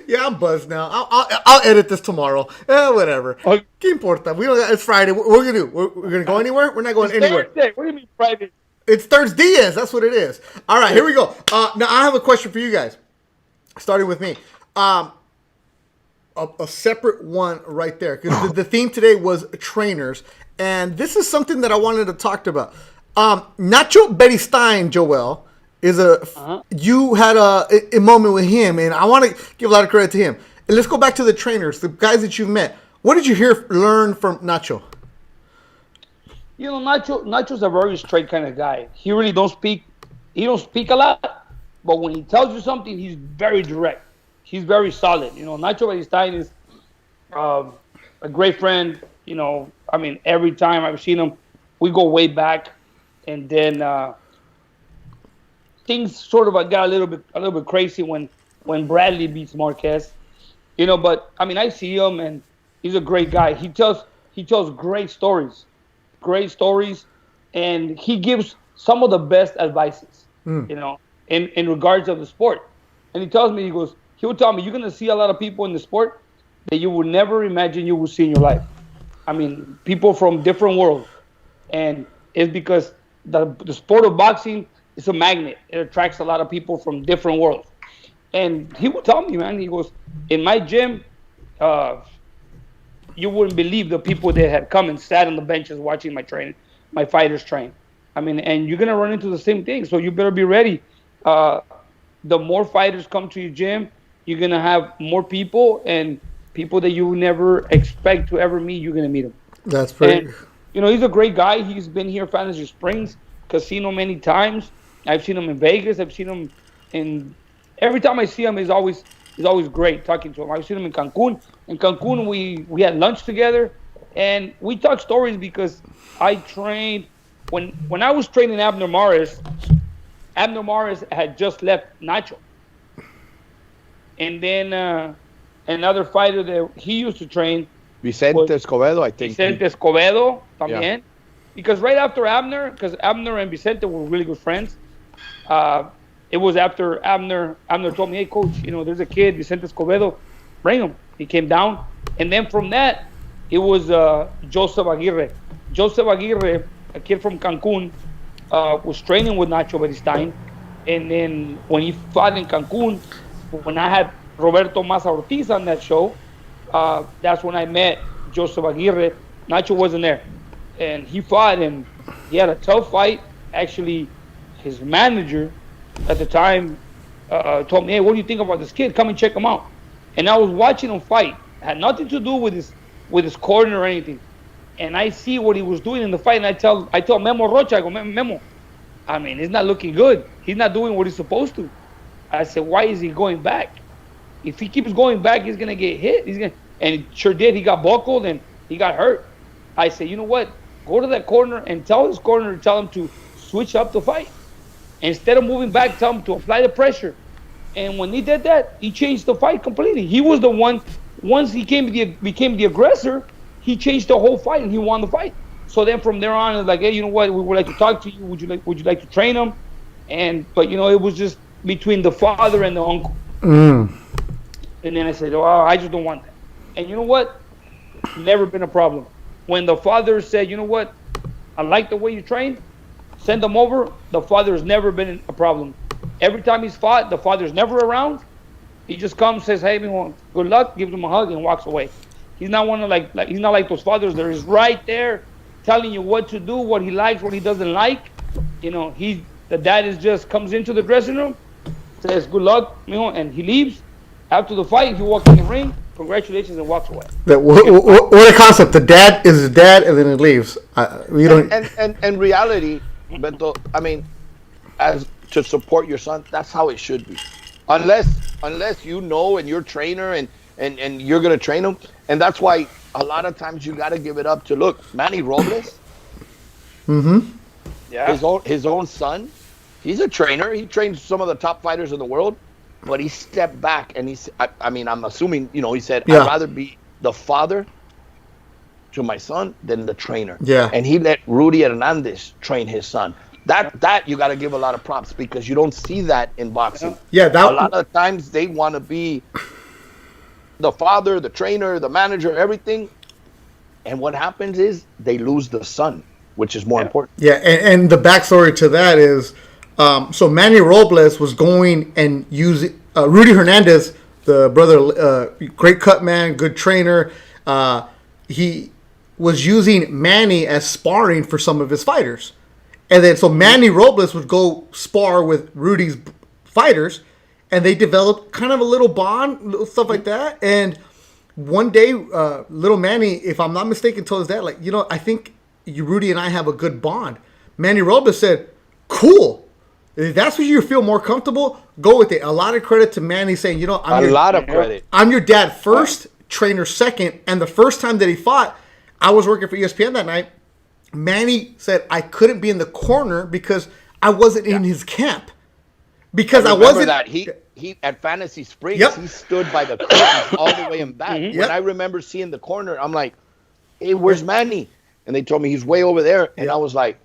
Yeah, I'm buzzed now. I'll edit this tomorrow. Whatever. ¿Qué importa? We don't. It's Friday. What are we gonna do? We're gonna go anywhere? We're not going anywhere. Thursday. What do you mean Friday? It's ThursDIAZ. That's what it is. All right, here we go. Now I have a question for you guys. Starting with me. A separate one right there because the theme today was trainers, and this is something that I wanted to talk about. Nacho Beristain, Joel. You had a moment with him, and I want to give a lot of credit to him. And let's go back to the trainers, the guys that you've met. What did you learn from Nacho? You know, Nacho's a very straight kind of guy. He really don't speak. He don't speak a lot, but when he tells you something, he's very direct. He's very solid. You know, Nacho Beristain is a great friend. You know, I mean, every time I've seen him, we go way back, and then. Things sort of got a little bit crazy when Bradley beats Marquez, you know. But I mean, I see him and he's a great guy. He tells great stories, and he gives some of the best advices, you know, in regards of the sport. And he tells me, he will tell me, you're gonna see a lot of people in the sport that you would never imagine you will see in your life. I mean, people from different worlds, and it's because the sport of boxing. It's a magnet. It attracts a lot of people from different worlds. And he would tell me, man, he goes, in my gym, you wouldn't believe the people that had come and sat on the benches watching my fighters train. I mean, and you're going to run into the same thing. So you better be ready. The more fighters come to your gym, you're going to have more people, and people that you never expect to ever meet, you're going to meet them. That's pretty. And, you know, he's a great guy. He's been here, Fantasy Springs Casino, many times. I've seen him in Vegas. I've seen him in every time I see him is always great talking to him. I've seen him in Cancun. In Cancun, we had lunch together, and we talked stories because I trained when I was training Abner Mares. Abner Mares had just left Nacho, and then another fighter that he used to train, Vicente Escobedo, I think. Vicente Escobedo, también. Yeah. Because right after Abner, because Abner and Vicente were really good friends. It was after Abner told me, hey, coach, you know, there's a kid, Vicente Escobedo, bring him. He came down. And then from that, it was Joseph Aguirre. Joseph Aguirre, a kid from Cancun, was training with Nacho Beristain. And then when he fought in Cancun, when I had Roberto Maza Ortiz on that show, that's when I met Joseph Aguirre. Nacho wasn't there. And he fought, and he had a tough fight. Actually, his manager at the time told me, hey, what do you think about this kid? Come and check him out. And I was watching him fight. It had nothing to do with his corner or anything. and I see what he was doing in the fight, and I tell Memo Rocha, I go, Memo, I mean, it's not looking good. He's not doing what he's supposed to. I said, why is he going back? If he keeps going back, he's gonna get hit. And he sure did. He got buckled and he got hurt. I said, you know what? Go to that corner and tell his corner to tell him to switch up the fight. Instead of moving back, tell him to apply the pressure. And when he did that, he changed the fight completely. He was the one. Once he became the aggressor, he changed the whole fight and he won the fight. So then from there on, it's like, hey, you know what? We would like to talk to you. Would you like to train him? But it was just between the father and the uncle. Mm. And then I said, oh, I just don't want that. And you know what? Never been a problem. When the father said, you know what? I like the way you train. Send them over. The father has never been a problem. Every time he's fought, the father's never around. He just comes, says, hey, good luck, gives him a hug, and walks away. He's not one of he's not like those fathers that is right there telling you what to do, what he likes, what he doesn't like. The dad is just comes into the dressing room, says good luck, and he leaves. After the fight, he walks in the ring, congratulations, and walks away. What a concept! The dad is his dad, and then he leaves. And reality, Beto, I mean, as to support your son, that's how it should be. Unless you know and you're a trainer and you're gonna train him, and that's why a lot of times you got to give it up to Manny Robles. Mm-hmm. Yeah. His own son. He's a trainer. He trains some of the top fighters in the world, but he stepped back and I'm assuming, he said, I'd rather be the father to my son than the trainer. Yeah. And he let Rudy Hernandez train his son. That you got to give a lot of props because you don't see that in boxing. Yeah. A lot of times they want to be the father, the trainer, the manager, everything. And what happens is they lose the son, which is more important. Yeah. And the backstory to that is, so Manny Robles was going and using Rudy Hernandez, the brother, great cut man, good trainer. He was using Manny as sparring for some of his fighters. And then so Manny Robles would go spar with Rudy's fighters, and they developed kind of a little bond, little stuff like that. And one day, little Manny, if I'm not mistaken, told his dad, I think Rudy and I have a good bond. Manny Robles said, cool. If that's what you feel more comfortable, go with it. A lot of credit to Manny saying, I'm your dad first, trainer second. And the first time that he fought, I was working for ESPN that night. Manny said I couldn't be in the corner because I wasn't in his camp. Because I wasn't. That he at Fantasy Springs, he stood by the curtains all the way in back. Mm-hmm. When I remember seeing the corner, I'm like, hey, where's Manny? And they told me he's way over there. And I was like,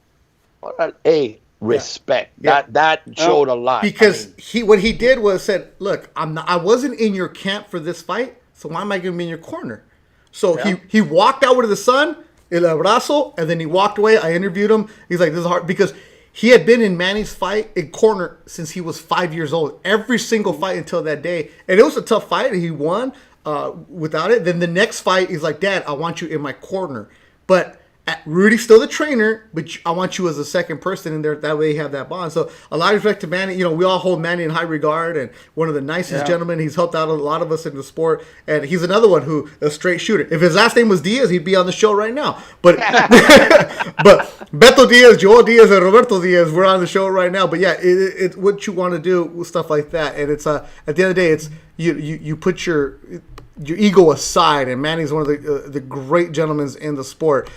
all right, hey, respect. Yeah. That showed a lot. Because what he did was said, look, I wasn't in your camp for this fight, so why am I going to be in your corner? So he walked out with the son, el abrazo, and then he walked away. I interviewed him. He's like, this is hard because he had been in Manny's fight in corner since he was 5 years old. Every single fight until that day. And it was a tough fight. He won without it. Then the next fight, he's like, Dad, I want you in my corner. But Rudy's still the trainer, but I want you as a second person in there. That way you have that bond. So a lot of respect to Manny. We all hold Manny in high regard and one of the nicest gentlemen. He's helped out a lot of us in the sport. And he's another one who a straight shooter. If his last name was Diaz, he'd be on the show right now. But Beto Diaz, Joel Diaz, and Roberto Diaz, we're on the show right now. But yeah, it's what you want to do with stuff like that. And it's at the end of the day, it's you put your ego aside, and Manny's one of the great gentlemen in the sport.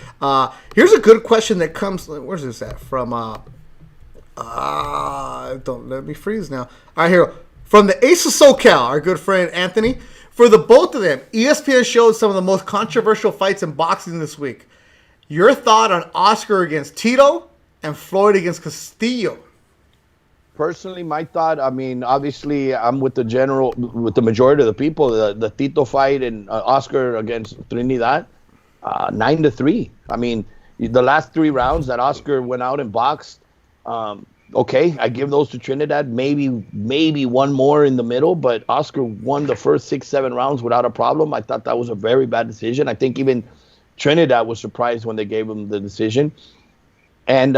Here's a good question that comes. Where's this at? From don't let me freeze now. All right, here from the Ace of SoCal, our good friend Anthony. For the both of them, ESPN showed some of the most controversial fights in boxing this week. Your thought on Oscar against Tito and Floyd against Castillo? Personally, my thought, obviously, I'm with the majority of the people. The Tito fight and Oscar against Trinidad, 9-3. The last 3 rounds that Oscar went out and boxed, okay, I give those to Trinidad. Maybe one more in the middle, but Oscar won the first 6-7 rounds without a problem. I thought that was a very bad decision. I think even Trinidad was surprised when they gave him the decision. And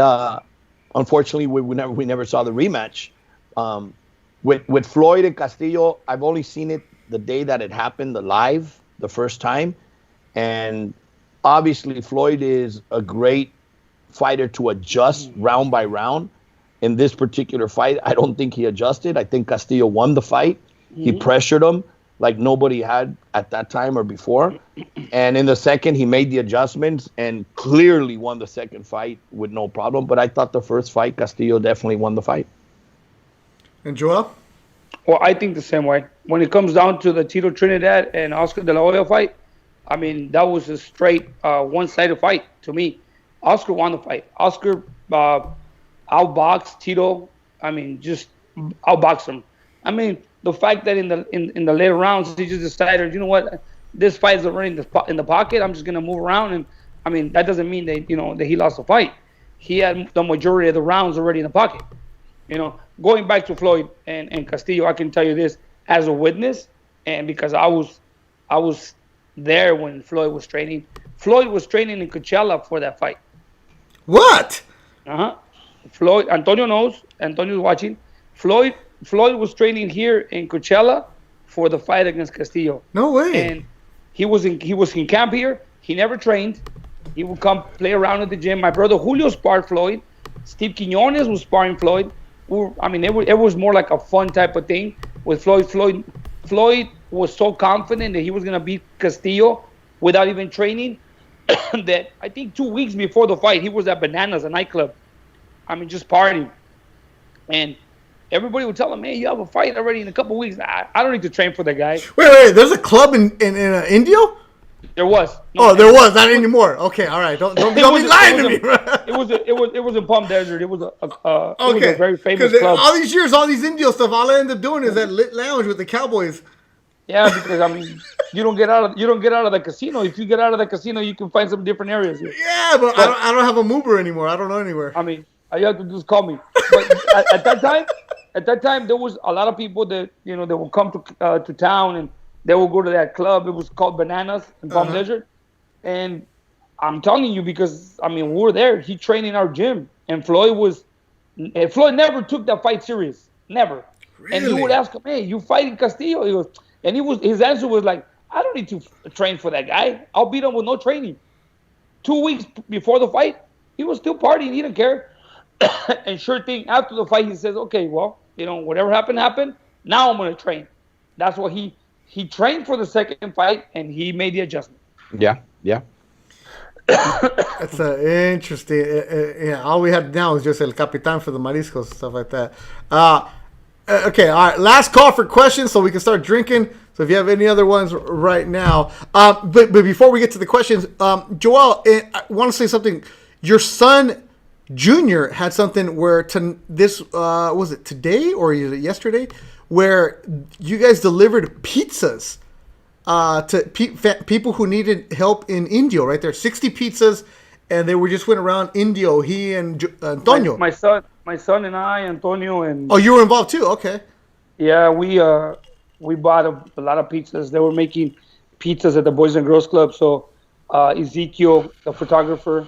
unfortunately, we never saw the rematch. With Floyd and Castillo, I've only seen it the day that it happened, the first time. And obviously Floyd is a great fighter to adjust round by round. In this particular fight, I don't think he adjusted. I think Castillo won the fight. He pressured him like nobody had at that time or before. And in the second, he made the adjustments and clearly won the second fight with no problem. But I thought the first fight, Castillo definitely won the fight. And Joel? Well, I think the same way. When it comes down to the Tito Trinidad and Oscar De La Hoya fight, I mean, that was a straight one-sided fight to me. Oscar won the fight. Oscar outboxed Tito. I mean, just outboxed him. I mean, the fact that in the later rounds he just decided, you know what, this fight is already in the pocket. I'm just gonna move around, and I mean that doesn't mean that that he lost the fight. He had the majority of the rounds already in the pocket. Going back to Floyd and Castillo, I can tell you this as a witness, and because I was there when Floyd was training. Floyd was training in Coachella for that fight. What? Floyd, Antonio knows. Antonio's watching. Floyd was training here in Coachella for the fight against Castillo. No way. And he was in camp here. He never trained. He would come play around at the gym. My brother Julio sparred Floyd. Steve Quinones was sparring Floyd. I mean, it was more like a fun type of thing with Floyd. Floyd was so confident that he was gonna beat Castillo without even training that I think 2 weeks before the fight he was at Bananas, a nightclub. I mean, just partying. And everybody would tell him, "Hey, you have a fight already in a couple weeks." I don't need to train for that guy. Wait. There's a club in Indio? There was. There was, not anymore. Okay, all right. Don't be lying to me. It was in Palm Desert. It was a very famous club. All these years, all these Indio stuff, all I end up doing is that lit lounge with the Cowboys. Yeah, because I mean, you don't get out of the casino. If you get out of the casino, you can find some different areas. Yeah, but I don't have a mover anymore. I don't know anywhere. I mean, you have to just call me. But at that time, there was a lot of people that they would come to town and they would go to that club. It was called Bananas in Palm Desert, and I'm telling you because I mean we were there. He trained in our gym, and Floyd never took that fight serious, never. Really? And he would ask him, "Hey, you fighting Castillo?" He goes, and his answer was like, "I don't need to train for that guy. I'll beat him with no training." 2 weeks before the fight, he was still partying. He didn't care. And sure thing, after the fight, he says, "Okay, well, whatever happened. Now I'm gonna train." That's what he trained for the second fight, and he made the adjustment. Yeah. That's interesting. All we have now is just El Capitan for the Mariscos and stuff like that. Okay, all right. Last call for questions so we can start drinking. So if you have any other ones right now. But before we get to the questions, Joel, I want to say something. Your son, Junior, had something where was it today or is it yesterday? Where you guys delivered pizzas to people who needed help in Indio, right there. 60 pizzas, and they just went around Indio. He and Antonio. My son and I, Antonio, and oh, you were involved too. Okay. Yeah, we bought a lot of pizzas. They were making pizzas at the Boys and Girls Club. So Ezekiel, the photographer,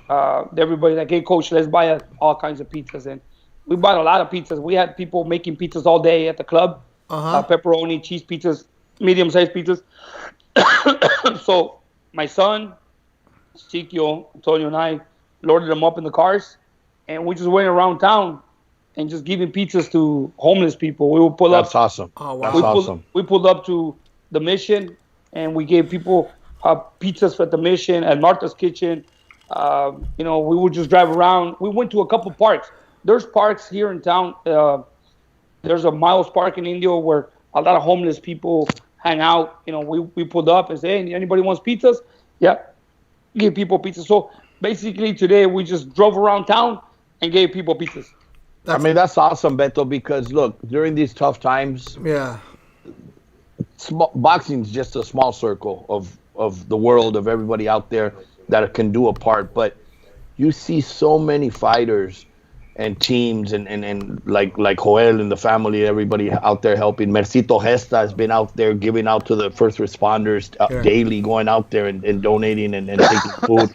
everybody like, "Hey, coach, let's buy all kinds of pizzas." And we bought a lot of pizzas. We had people making pizzas all day at the club. Pepperoni, cheese pizzas, medium-sized pizzas. So my son, Ezekiel, Antonio, and I loaded them up in the cars, and we just went around town and just giving pizzas to homeless people. We would pull up. That's awesome. Oh, wow. That's awesome. We pulled up to the Mission, and we gave people pizzas at the Mission, at Martha's Kitchen. We would just drive around. We went to a couple parks. There's parks here in town. There's a Miles Park in Indio where a lot of homeless people hang out. We pulled up and said, "Hey, anybody wants pizzas?" Yeah, give people pizzas. So basically today we just drove around town and gave people pizzas. That's awesome, Beto, because look, during these tough times, boxing's just a small circle of the world, of everybody out there that can do a part. But you see so many fighters and teams and like Joel and the family, everybody out there helping. Mercito Gesta has been out there giving out to the first responders daily, going out there and donating and taking food.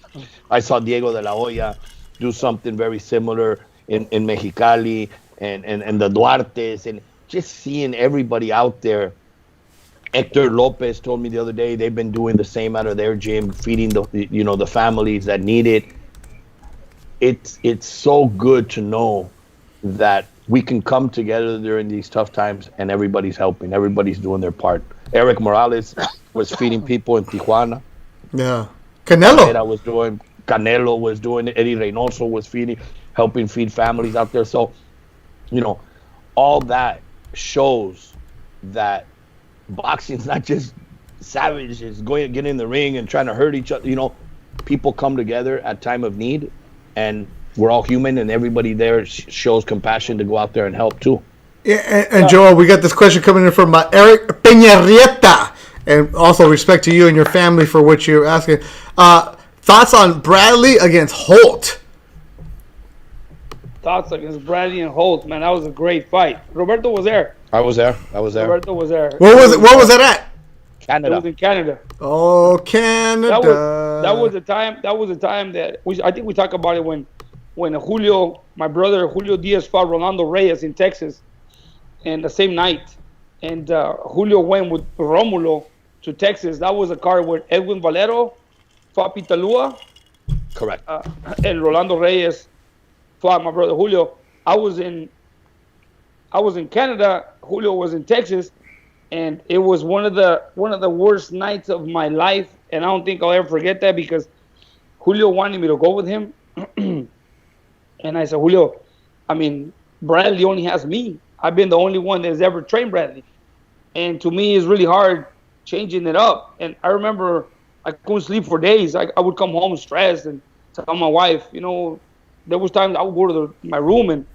I saw Diego de la Hoya do something very similar in Mexicali and the Duartes, and just seeing everybody out there Hector Lopez told me the other day they've been doing the same out of their gym, feeding the families that need it. It's so good to know that we can come together during these tough times and everybody's helping, everybody's doing their part. Eric Morales was feeding people in Tijuana. Yeah. Canelo. Was doing. Canelo was doing it. Eddie Reynoso was helping feed families out there. So, all that shows that boxing's not just savages getting in the ring and trying to hurt each other. People come together at time of need, and we're all human, and everybody there shows compassion to go out there and help too. Yeah, and Joel, we got this question coming in from Eric Peñarrieta, and also respect to you and your family for what you're asking. Thoughts on Bradley against Holt? Thoughts against Bradley and Holt, man, that was a great fight. Roberto was there. I was there. Roberto was there. What was it at? Canada. It was in Canada. Oh, Canada. That was the time that I think we talked about it when Julio, my brother Julio Diaz, fought Rolando Reyes in Texas, and the same night, and Julio went with Romulo to Texas. That was a card where Edwin Valero fought Pitalua. Correct. And Rolando Reyes fought my brother Julio. I was in Canada. Julio was in Texas, and it was one of the worst nights of my life. And I don't think I'll ever forget that because Julio wanted me to go with him, and I said, Julio, Bradley only has me. I've been the only one that's ever trained Bradley, and to me, it's really hard changing it up. And I remember I couldn't sleep for days. I would come home stressed and tell my wife, there was times I would go to my room and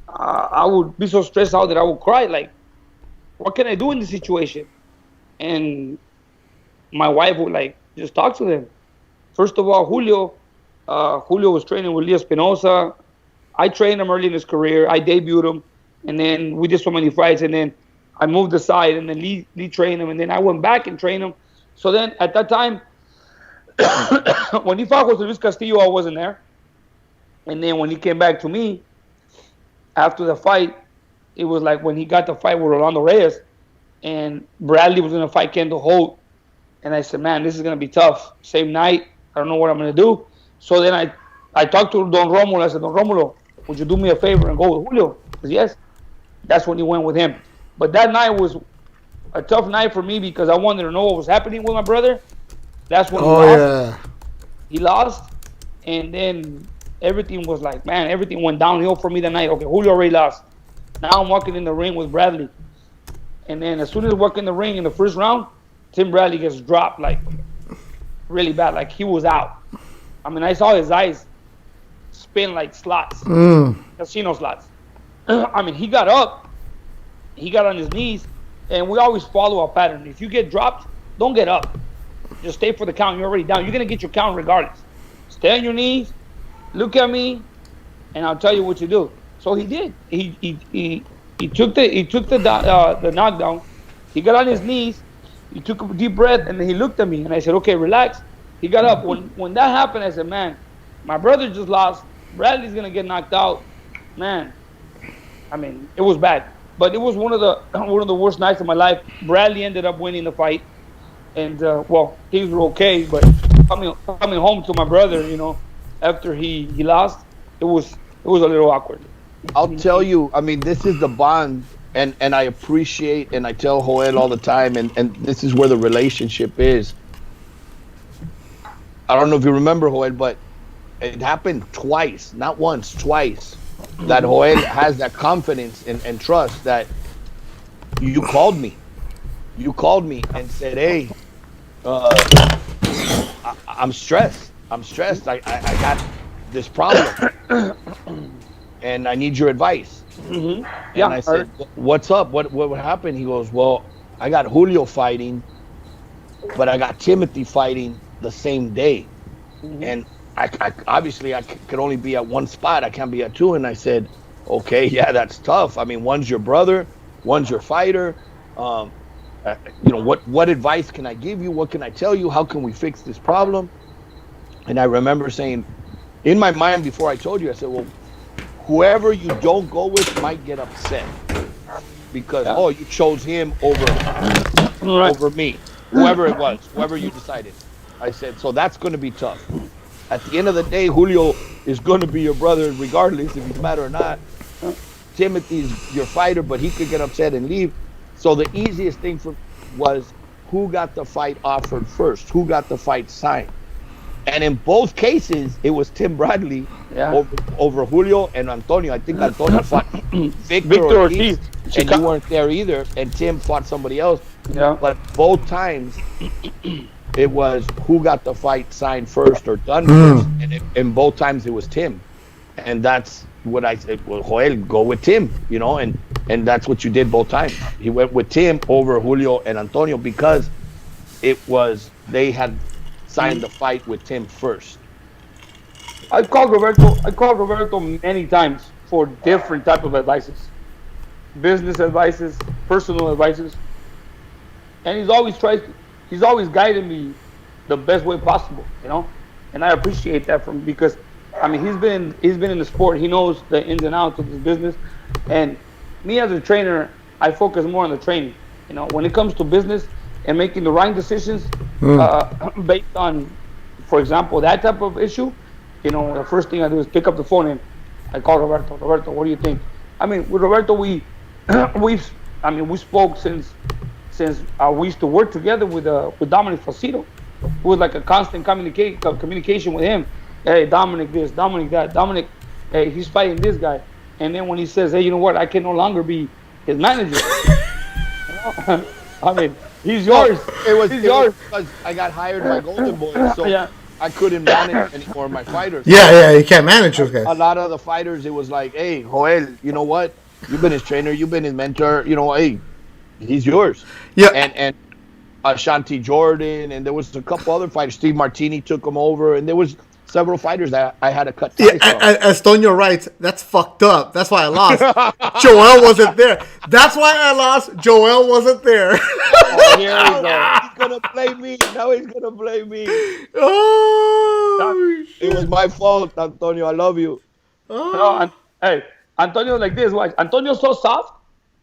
I would be so stressed out that I would cry. Like, what can I do in this situation? And my wife would just talk to them. First of all, Julio was training with Lee Espinosa. I trained him early in his career. I debuted him, and then we did so many fights, and then I moved aside, and then Lee trained him, and then I went back and trained him. So then at that time, when he fought with Luis Castillo, I wasn't there. And then when he came back to me after the fight, it was like when he got the fight with Rolando Reyes, and Bradley was going to fight Kendall Holt. And I said, man, this is going to be tough. Same night, I don't know what I'm going to do. So then I talked to Don Romulo. I said, Don Romulo, would you do me a favor and go with Julio? He said, yes. That's when he went with him. But that night was a tough night for me because I wanted to know what was happening with my brother. That's when he lost. Yeah. He lost, and then everything was like, man, everything went downhill for me that night. Okay, Julio already lost. Now I'm walking in the ring with Bradley. And then as soon as I walk in the ring in the first round, Tim Bradley gets dropped really bad. Like he was out. I saw his eyes spin like slots, casino slots. He got up. He got on his knees, and we always follow a pattern. If you get dropped, don't get up. Just stay for the count. You're already down. You're going to get your count regardless. Stay on your knees, look at me, and I'll tell you what to do. So he did. He took the knockdown. He got on his knees. He took a deep breath, and then he looked at me. And I said, okay, relax. He got up. When that happened, I said, man, my brother just lost. Bradley's going to get knocked out. Man, it was bad. But it was one of the worst nights of my life. Bradley ended up winning the fight. And, he was okay. But coming home to my brother, after he lost, it was a little awkward. I'll tell you, this is the bond, and I appreciate, and I tell Joel all the time, and this is where the relationship is. I don't know if you remember, Joel, but it happened twice, not once, twice, that Joel has that confidence and trust that you called me. You called me and said, hey, I'm stressed. I got this problem. And I need your advice. Mm-hmm. Yeah. And I said, what's up? What happened? He goes, well, I got Julio fighting, but I got Timothy fighting the same day. Mm-hmm. And I obviously I could only be at one spot. I can't be at two. And I said, okay, yeah, that's tough. One's your brother, one's your fighter. What advice can I give you? What can I tell you? How can we fix this problem? And I remember saying, in my mind before I told you, I said, well, whoever you don't go with might get upset. because you chose him over me, whoever it was, whoever you decided. I said, so that's going to be tough. At the end of the day, Julio is going to be your brother regardless if he's mad or not. Timothy's your fighter, but he could get upset and leave. So the easiest thing was who got the fight offered first, who got the fight signed. And in both cases, it was Tim Bradley over Julio and Antonio. I think Antonio fought Victor Ortiz, and you weren't there either. And Tim fought somebody else. Yeah. But both times, it was who got the fight signed first or done first. And both times, it was Tim. And that's what I said. Well, Joel, go with Tim, and that's what you did both times. He went with Tim over Julio and Antonio because they had signed the fight with Tim first. I called Roberto many times for different type of advices, business advices, personal advices, and he's always guided me the best way possible, and I appreciate that from because he's been in the sport. He knows the ins and outs of this business, and me as a trainer, I focus more on the training. When it comes to business and making the right decisions based on, for example, that type of issue, the first thing I do is pick up the phone and I call Roberto. Roberto, what do you think? With Roberto, we spoke since we used to work together with Dominic Facito. It was like a constant communication with him. Hey, Dominic this, Dominic that, Dominic, hey, he's fighting this guy. And then when he says, hey, you know what, I can no longer be his manager. He's yours. It was because I got hired by Golden Boy, so I couldn't manage any more of my fighters. You can't manage those guys. A lot of the fighters, it was like, hey, Joel, you know what? You've been his trainer, you've been his mentor. Hey, he's yours. Yeah. And Ashanti Jordan, and there was a couple other fighters. Steve Martini took him over, and there was several fighters that I had to cut ties from. As Tonio writes, that's fucked up. That's why I lost. Joel wasn't there. That's why I lost. Joel wasn't there. Oh, here we go. He's going to blame me. Now he's going to blame me. Oh, it was my fault, Antonio. I love you. No, hey, Antonio's like this. Watch. Antonio's so soft.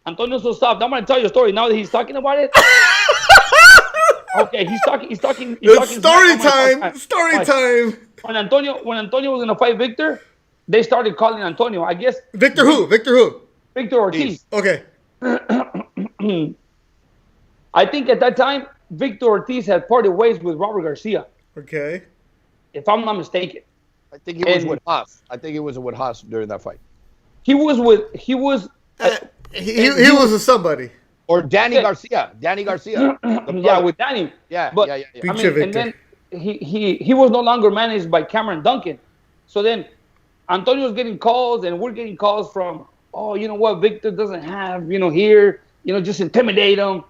I'm going to tell you a story now that he's talking about it. Okay, he's talking. It's story time. Story time. When Antonio was gonna fight Victor, they started calling Antonio. I guess Victor who? Victor Ortiz. Okay. I think at that time Victor Ortiz had parted ways with Robert Garcia. Okay. If I'm not mistaken. I think he was with Haas. I think it was with Haas during that fight. He was with somebody. Or Danny Garcia. With Danny. Yeah. And then he was no longer managed by Cameron Duncan. So then Antonio was getting calls, and we're getting calls from, you know what, Victor doesn't have, here, just intimidate him,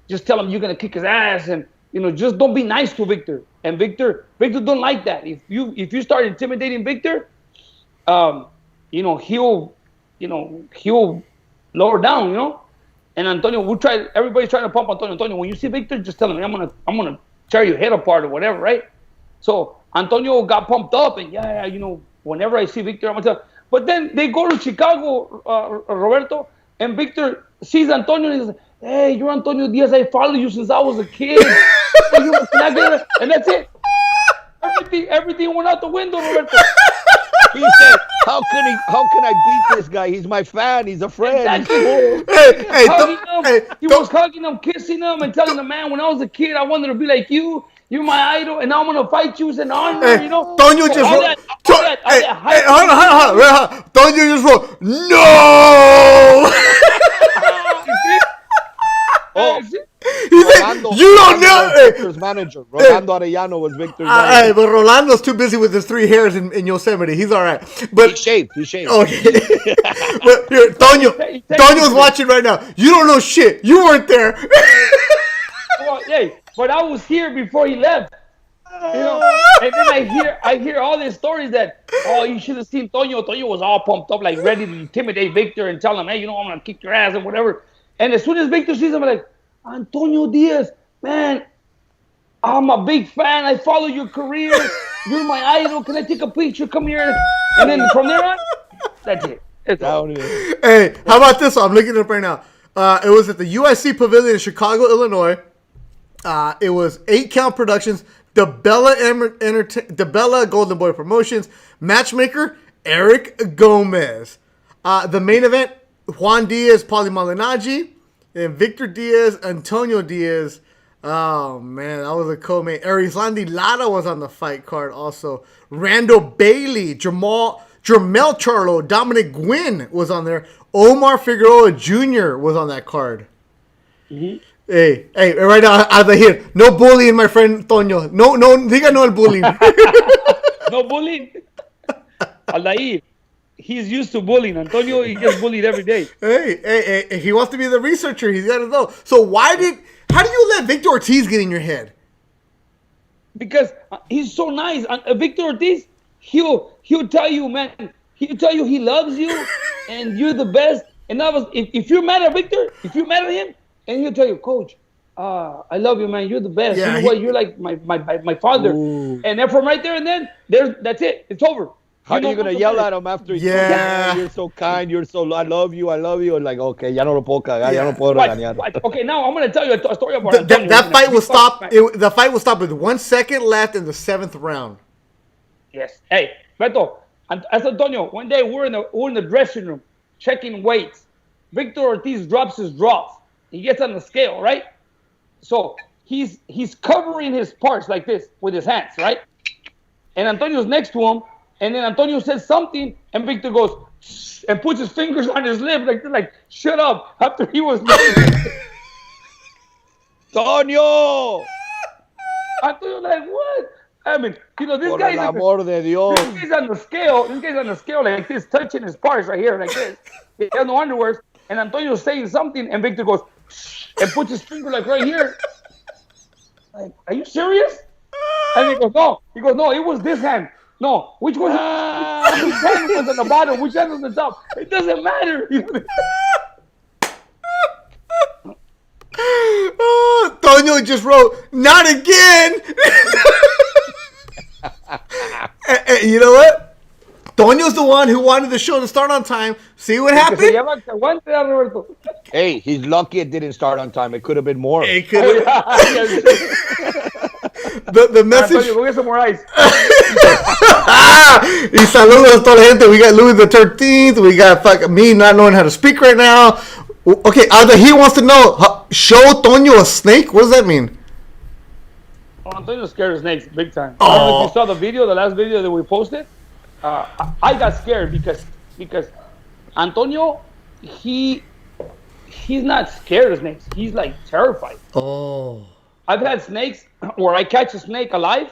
just tell him you're gonna kick his ass, and just don't be nice to Victor. And Victor don't like that. If you start intimidating Victor, he'll lower down, And Antonio, everybody's trying to pump Antonio. Antonio, when you see Victor, just tell him, I'm gonna tear your head apart or whatever, right? So Antonio got pumped up, and whenever I see Victor, I'm gonna tell. But then they go to Chicago, Roberto, and Victor sees Antonio and he says, hey, you're Antonio Diaz. I followed you since I was a kid. And that's it. Everything went out the window, Roberto. He said, how can I beat this guy? He's my fan. He's a friend. Exactly. He was hugging him, kissing him, and telling him, man, when I was a kid, I wanted to be like you. You're my idol, and now I'm going to fight you. It's an honor, Tonio just wrote. Hold on. Tonio just wrote, no! He said, you don't know. Victor's manager. Rolando Arellano was Victor's manager. But Rolando's too busy with his 3 hairs in Yosemite. He's all right. But he shaved. Okay. But here, Tonio's watching right now. You don't know shit. You weren't there. Well, but I was here before he left. And then I hear all these stories that, you should have seen Tonio. Tonio was all pumped up, like ready to intimidate Victor and tell him, hey, I'm going to kick your ass and whatever. And as soon as Victor sees him, I'm like, Antonio Diaz, man, I'm a big fan. I follow your career. You're my idol. Can I take a picture? Come here. And then from there on, that's it. It's down here. Hey, how about this? I'm looking it up right now. It was at the USC Pavilion in Chicago, Illinois. It was 8-count productions. DeBella Golden Boy Promotions. Matchmaker, Eric Gomez. The main event, Juan Diaz, Paulie Malignaggi. And Victor Diaz, Antonio Diaz. Oh, man, that was a co-main. Arizlandi Lara was on the fight card also. Randall Bailey, Jermell Charlo, Dominic Gwynn was on there. Omar Figueroa Jr. was on that card. Mm-hmm. Hey, right now, out of here. No bullying, my friend Toño. No, diga no al bullying. No bullying. Aldair, he's used to bullying. Antonio, he gets bullied every day. Hey, he wants to be the researcher. He's got to know. So how do you let Victor Ortiz get in your head? Because he's so nice. Victor Ortiz, he'll tell you, man, he'll tell you he loves you and you're the best. And that was, if you're mad at Victor, if you're mad at him, and he'll tell you, Coach, I love you, man. You're the best. Yeah, you know what? You're like my father. Ooh. And then from right there and then, that's it. It's over. How are you going to yell at him after he Yeah. you're so kind, I love you. And like, okay, ya no lo puedo cagar, ya no puedo regañar. Okay, now I'm going to tell you a story about Antonio. That fight will stop. The fight will stop with 1 second left in the 7th round. Yes. Hey, Beto, as Antonio, one day we're in the dressing room checking weights. Victor Ortiz drops his draws. He gets on the scale, right? So he's covering his parts like this with his hands, right? And Antonio's next to him, and then Antonio says something, and Victor goes shh, and puts his fingers on his lip like shut up. After he was Tonio! Antonio's like, what? I mean, this Por guy's el amor de Dios. This guy's on the scale. This guy's on the scale like this, touching his parts right here like this. He has no underwear. And Antonio's saying something, and Victor goes shh, and puts his finger like right here. Like, are you serious? And he goes, no. He goes, no, it was this hand. No, which one? Which hand was on the bottom? Which hand was on the top? It doesn't matter. Oh, Toño just wrote, not again. And you know what? Toño's the one who wanted the show to start on time. See what happened? Hey, he's lucky it didn't start on time. It could have been more. It could have. The message. Antonio, go get some more ice. Y saludos a toda la gente. We got Louis the 13th. We got me not knowing how to speak right now. Okay, he wants to know, show Toño a snake? What does that mean? Oh, Antonio's scared of snakes big time. Oh. I don't know if you saw the last video that we posted. I got scared because Antonio, he's not scared of snakes. He's like terrified. Oh. I've had snakes where I catch a snake alive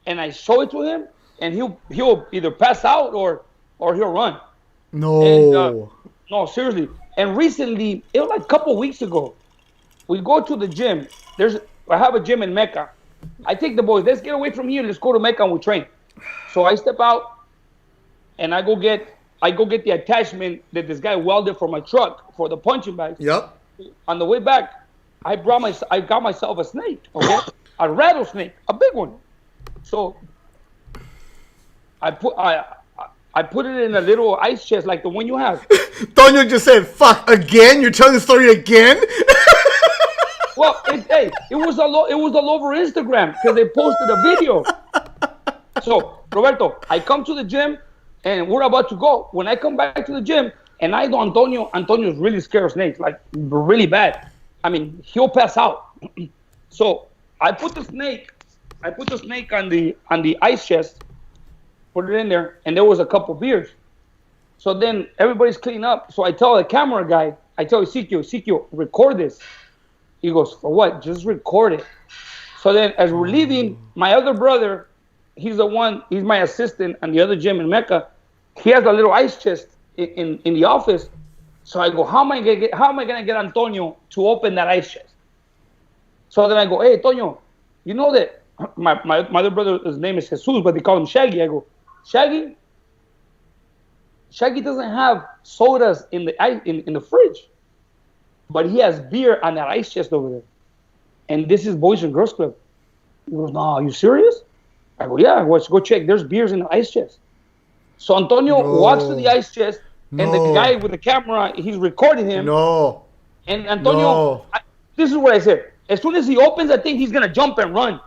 and I show it to him and he'll either pass out or he'll run. No. And, no, seriously. And recently, it was like a couple weeks ago, we go to the gym. I have a gym in Mecca. I take the boys, let's get away from here, let's go to Mecca and we train. So I step out and I go get the attachment that this guy welded for my truck for the punching bags. Yep. On the way back, I got myself a snake, okay? A rattlesnake, a big one. So I put it in a little ice chest like the one you have. Toño just said, fuck, again? You're telling the story again? Well, it was all over Instagram because they posted a video. So, Roberto, I come to the gym and we're about to go. When I come back to the gym and I know Antonio's really scared of snakes, like really bad. I mean, he'll pass out. So I put the snake on the ice chest, put it in there, and there was a couple beers. So then everybody's cleaning up. So I tell the camera guy, Ezekiel, record this. He goes, for what? Just record it. So then as we're leaving, my other brother, he's my assistant at the other gym in Mecca. He has a little ice chest in the office. So I go, how am I gonna get Antonio to open that ice chest? So then I go, hey, Antonio, you know that my other brother, his name is Jesus, but they call him Shaggy. I go, Shaggy doesn't have sodas in the fridge, but he has beer on that ice chest over there. And this is Boys and Girls Club. He goes, no, are you serious? I go, yeah, let's go check. There's beers in the ice chest. So Antonio walks to the ice chest, and the guy with the camera, he's recording him. No. And Antonio, No. this is what I said. As soon as he opens that thing, he's gonna jump and run.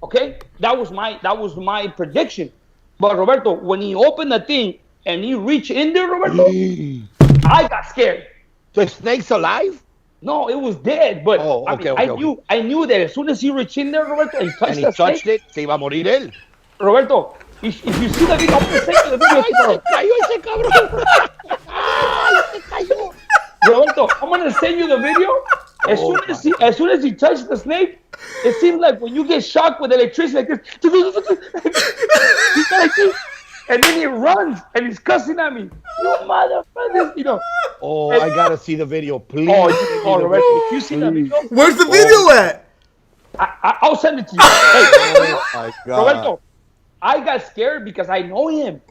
Okay, that was my prediction. But Roberto, when he opened the thing and he reached in there, Roberto, I got scared. The snake's alive? No, it was dead. But I knew that as soon as he reached in there, Roberto, and touched it, se iba a morir él. Roberto, if you see the video, I'm gonna send you the video. Se cayó ese cabrón. Ay, se cayó. Roberto, I'm gonna send you the video. As soon as he touched the snake, it seems like when you get shocked with electricity like this, he's like this, and then he runs and he's cussing at me. You motherfuckers, you know. Oh, I gotta see the video, please. Oh, Roberto, if you see the video, Where's the video at? I'll send it to you. Hey, Oh my God. Roberto, I got scared because I know him.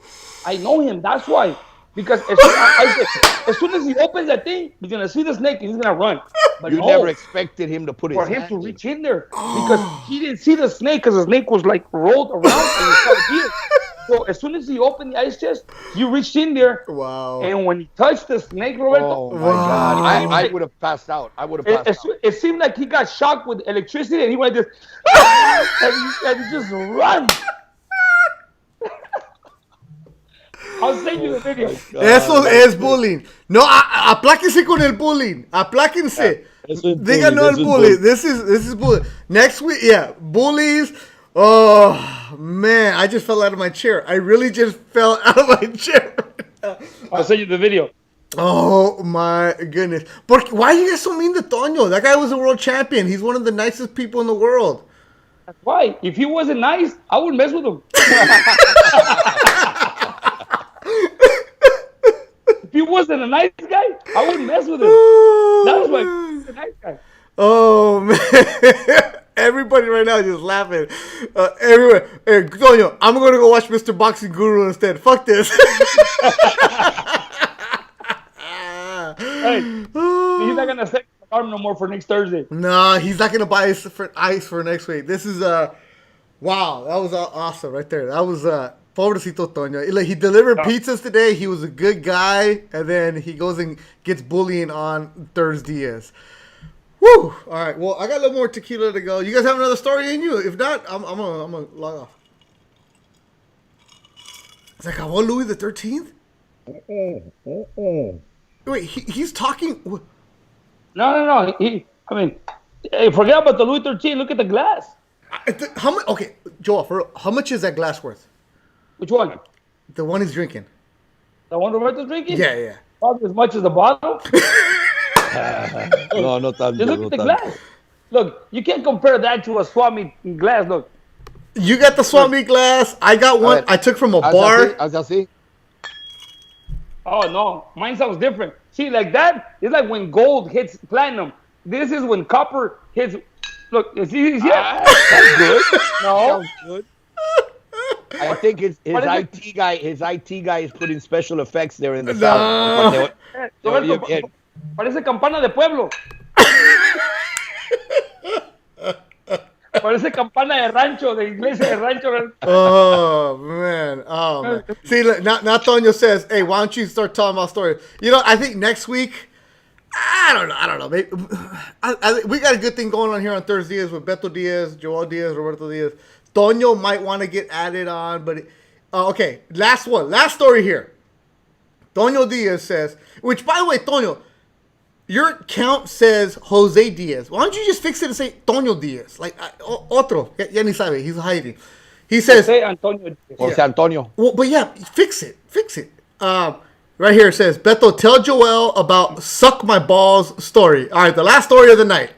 That's why. Because as soon as he opens that thing, he's gonna see the snake and he's gonna run. But You never expected him to put his for him hand to in. reach in there because he didn't see the snake because the snake was like rolled around and he started here. So as soon as he opened the ice chest, he reached in there. Wow. And when he touched the snake, Roberto, Oh my God! I would have passed out. it seemed like he got shocked with electricity and he went this, and he just run. I'll send you the video. Eso es bullying. No, apláquense con el bullying. Apláquense. Diga no al bully. This is bullying. Next week, yeah, bullies. Oh man, I just fell out of my chair. I really just fell out of my chair. I'll send you the video. Oh my goodness. Why are you guys so mean to Toño? That guy was a world champion. He's one of the nicest people in the world. That's why. If he wasn't nice, I wouldn't mess with him. If he wasn't a nice guy, I wouldn't mess with him. That's why he's a nice guy. Oh man. Everybody right now is just laughing. Everywhere. Hey, Toño, I'm going to go watch Mr. Boxing Guru instead. Fuck this. Hey, he's not going to set the arm no more for next Thursday. No, he's not going to buy ice for next week. This is, wow, that was awesome right there. That was, pobrecito Toño. Like, he delivered pizzas today. He was a good guy. And then he goes and gets bullying on ThursDIAZ. Woo! All right. Well, I got a little more tequila to go. You guys have another story in you? If not, I'm gonna log off. It's like, what, Louis the 13th? Wait, he's talking. No. Hey, forget about the Louis 13. Look at the glass. How much? Okay, Joel, how much is that glass worth? Which one? The one he's drinking. The one Roberto's drinking? Yeah. Probably as much as the bottle. No tanto. Just look at the glass. Look, you can't compare that to a Swami glass. Look. You got the Swami glass. I got one. I took from a bar. Haz así. Oh, no. Mine sounds different. See, like that, it's like when gold hits platinum. This is when copper hits. Look, is he? That's good. No. Sounds good. I think his IT guy is putting special effects there in the sound. Roberto, parece campana de pueblo. Parece campana de rancho, de iglesia de rancho. Oh man. See, look, now Toño says, "Hey, why don't you start telling my story?" You know, I think next week. I don't know. Maybe, we got a good thing going on here on ThursDIAZ with Beto Diaz, Joel Diaz, Roberto Diaz. Toño might want to get added on, but okay. Last story here. Toño Diaz says, which by the way, Toño, your account says Jose Diaz. Why don't you just fix it and say Toño Diaz? Like, otro. Ya ni sabe. He's hiding. He says... Jose Antonio. Jose Antonio. Well, but yeah, fix it. Right here it says, Beto, tell Joel about Suck My Balls story. All right, the last story of the night.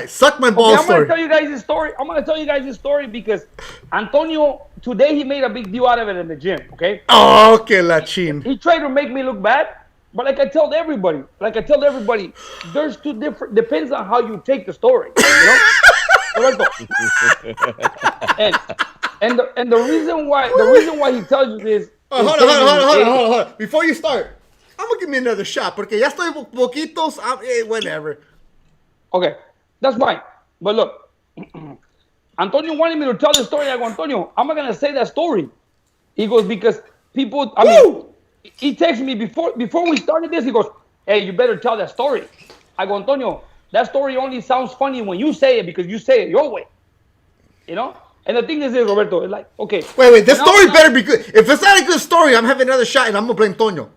Suck My Balls story. I'm going to tell you guys this story because Antonio, today he made a big deal out of it in the gym, okay? Oh, okay, Lachin. He tried to make me look bad. But like I tell everybody, there's two different. Depends on how you take the story, you know. and the reason why he tells you this. Hold on. Before you start, I'm gonna give me another shot porque ya estoy poquitos. Whatever. Okay, that's fine. But look, Antonio wanted me to tell the story. I go, Antonio, I'm not gonna say that story. He goes because people. He texted me before we started this. He goes, hey, you better tell that story. I go, Antonio, that story only sounds funny when you say it because you say it your way. You know? And the thing is this, Roberto, it's like, okay. Wait, this story better be good. If it's not a good story, I'm having another shot and I'm going to blame Antonio.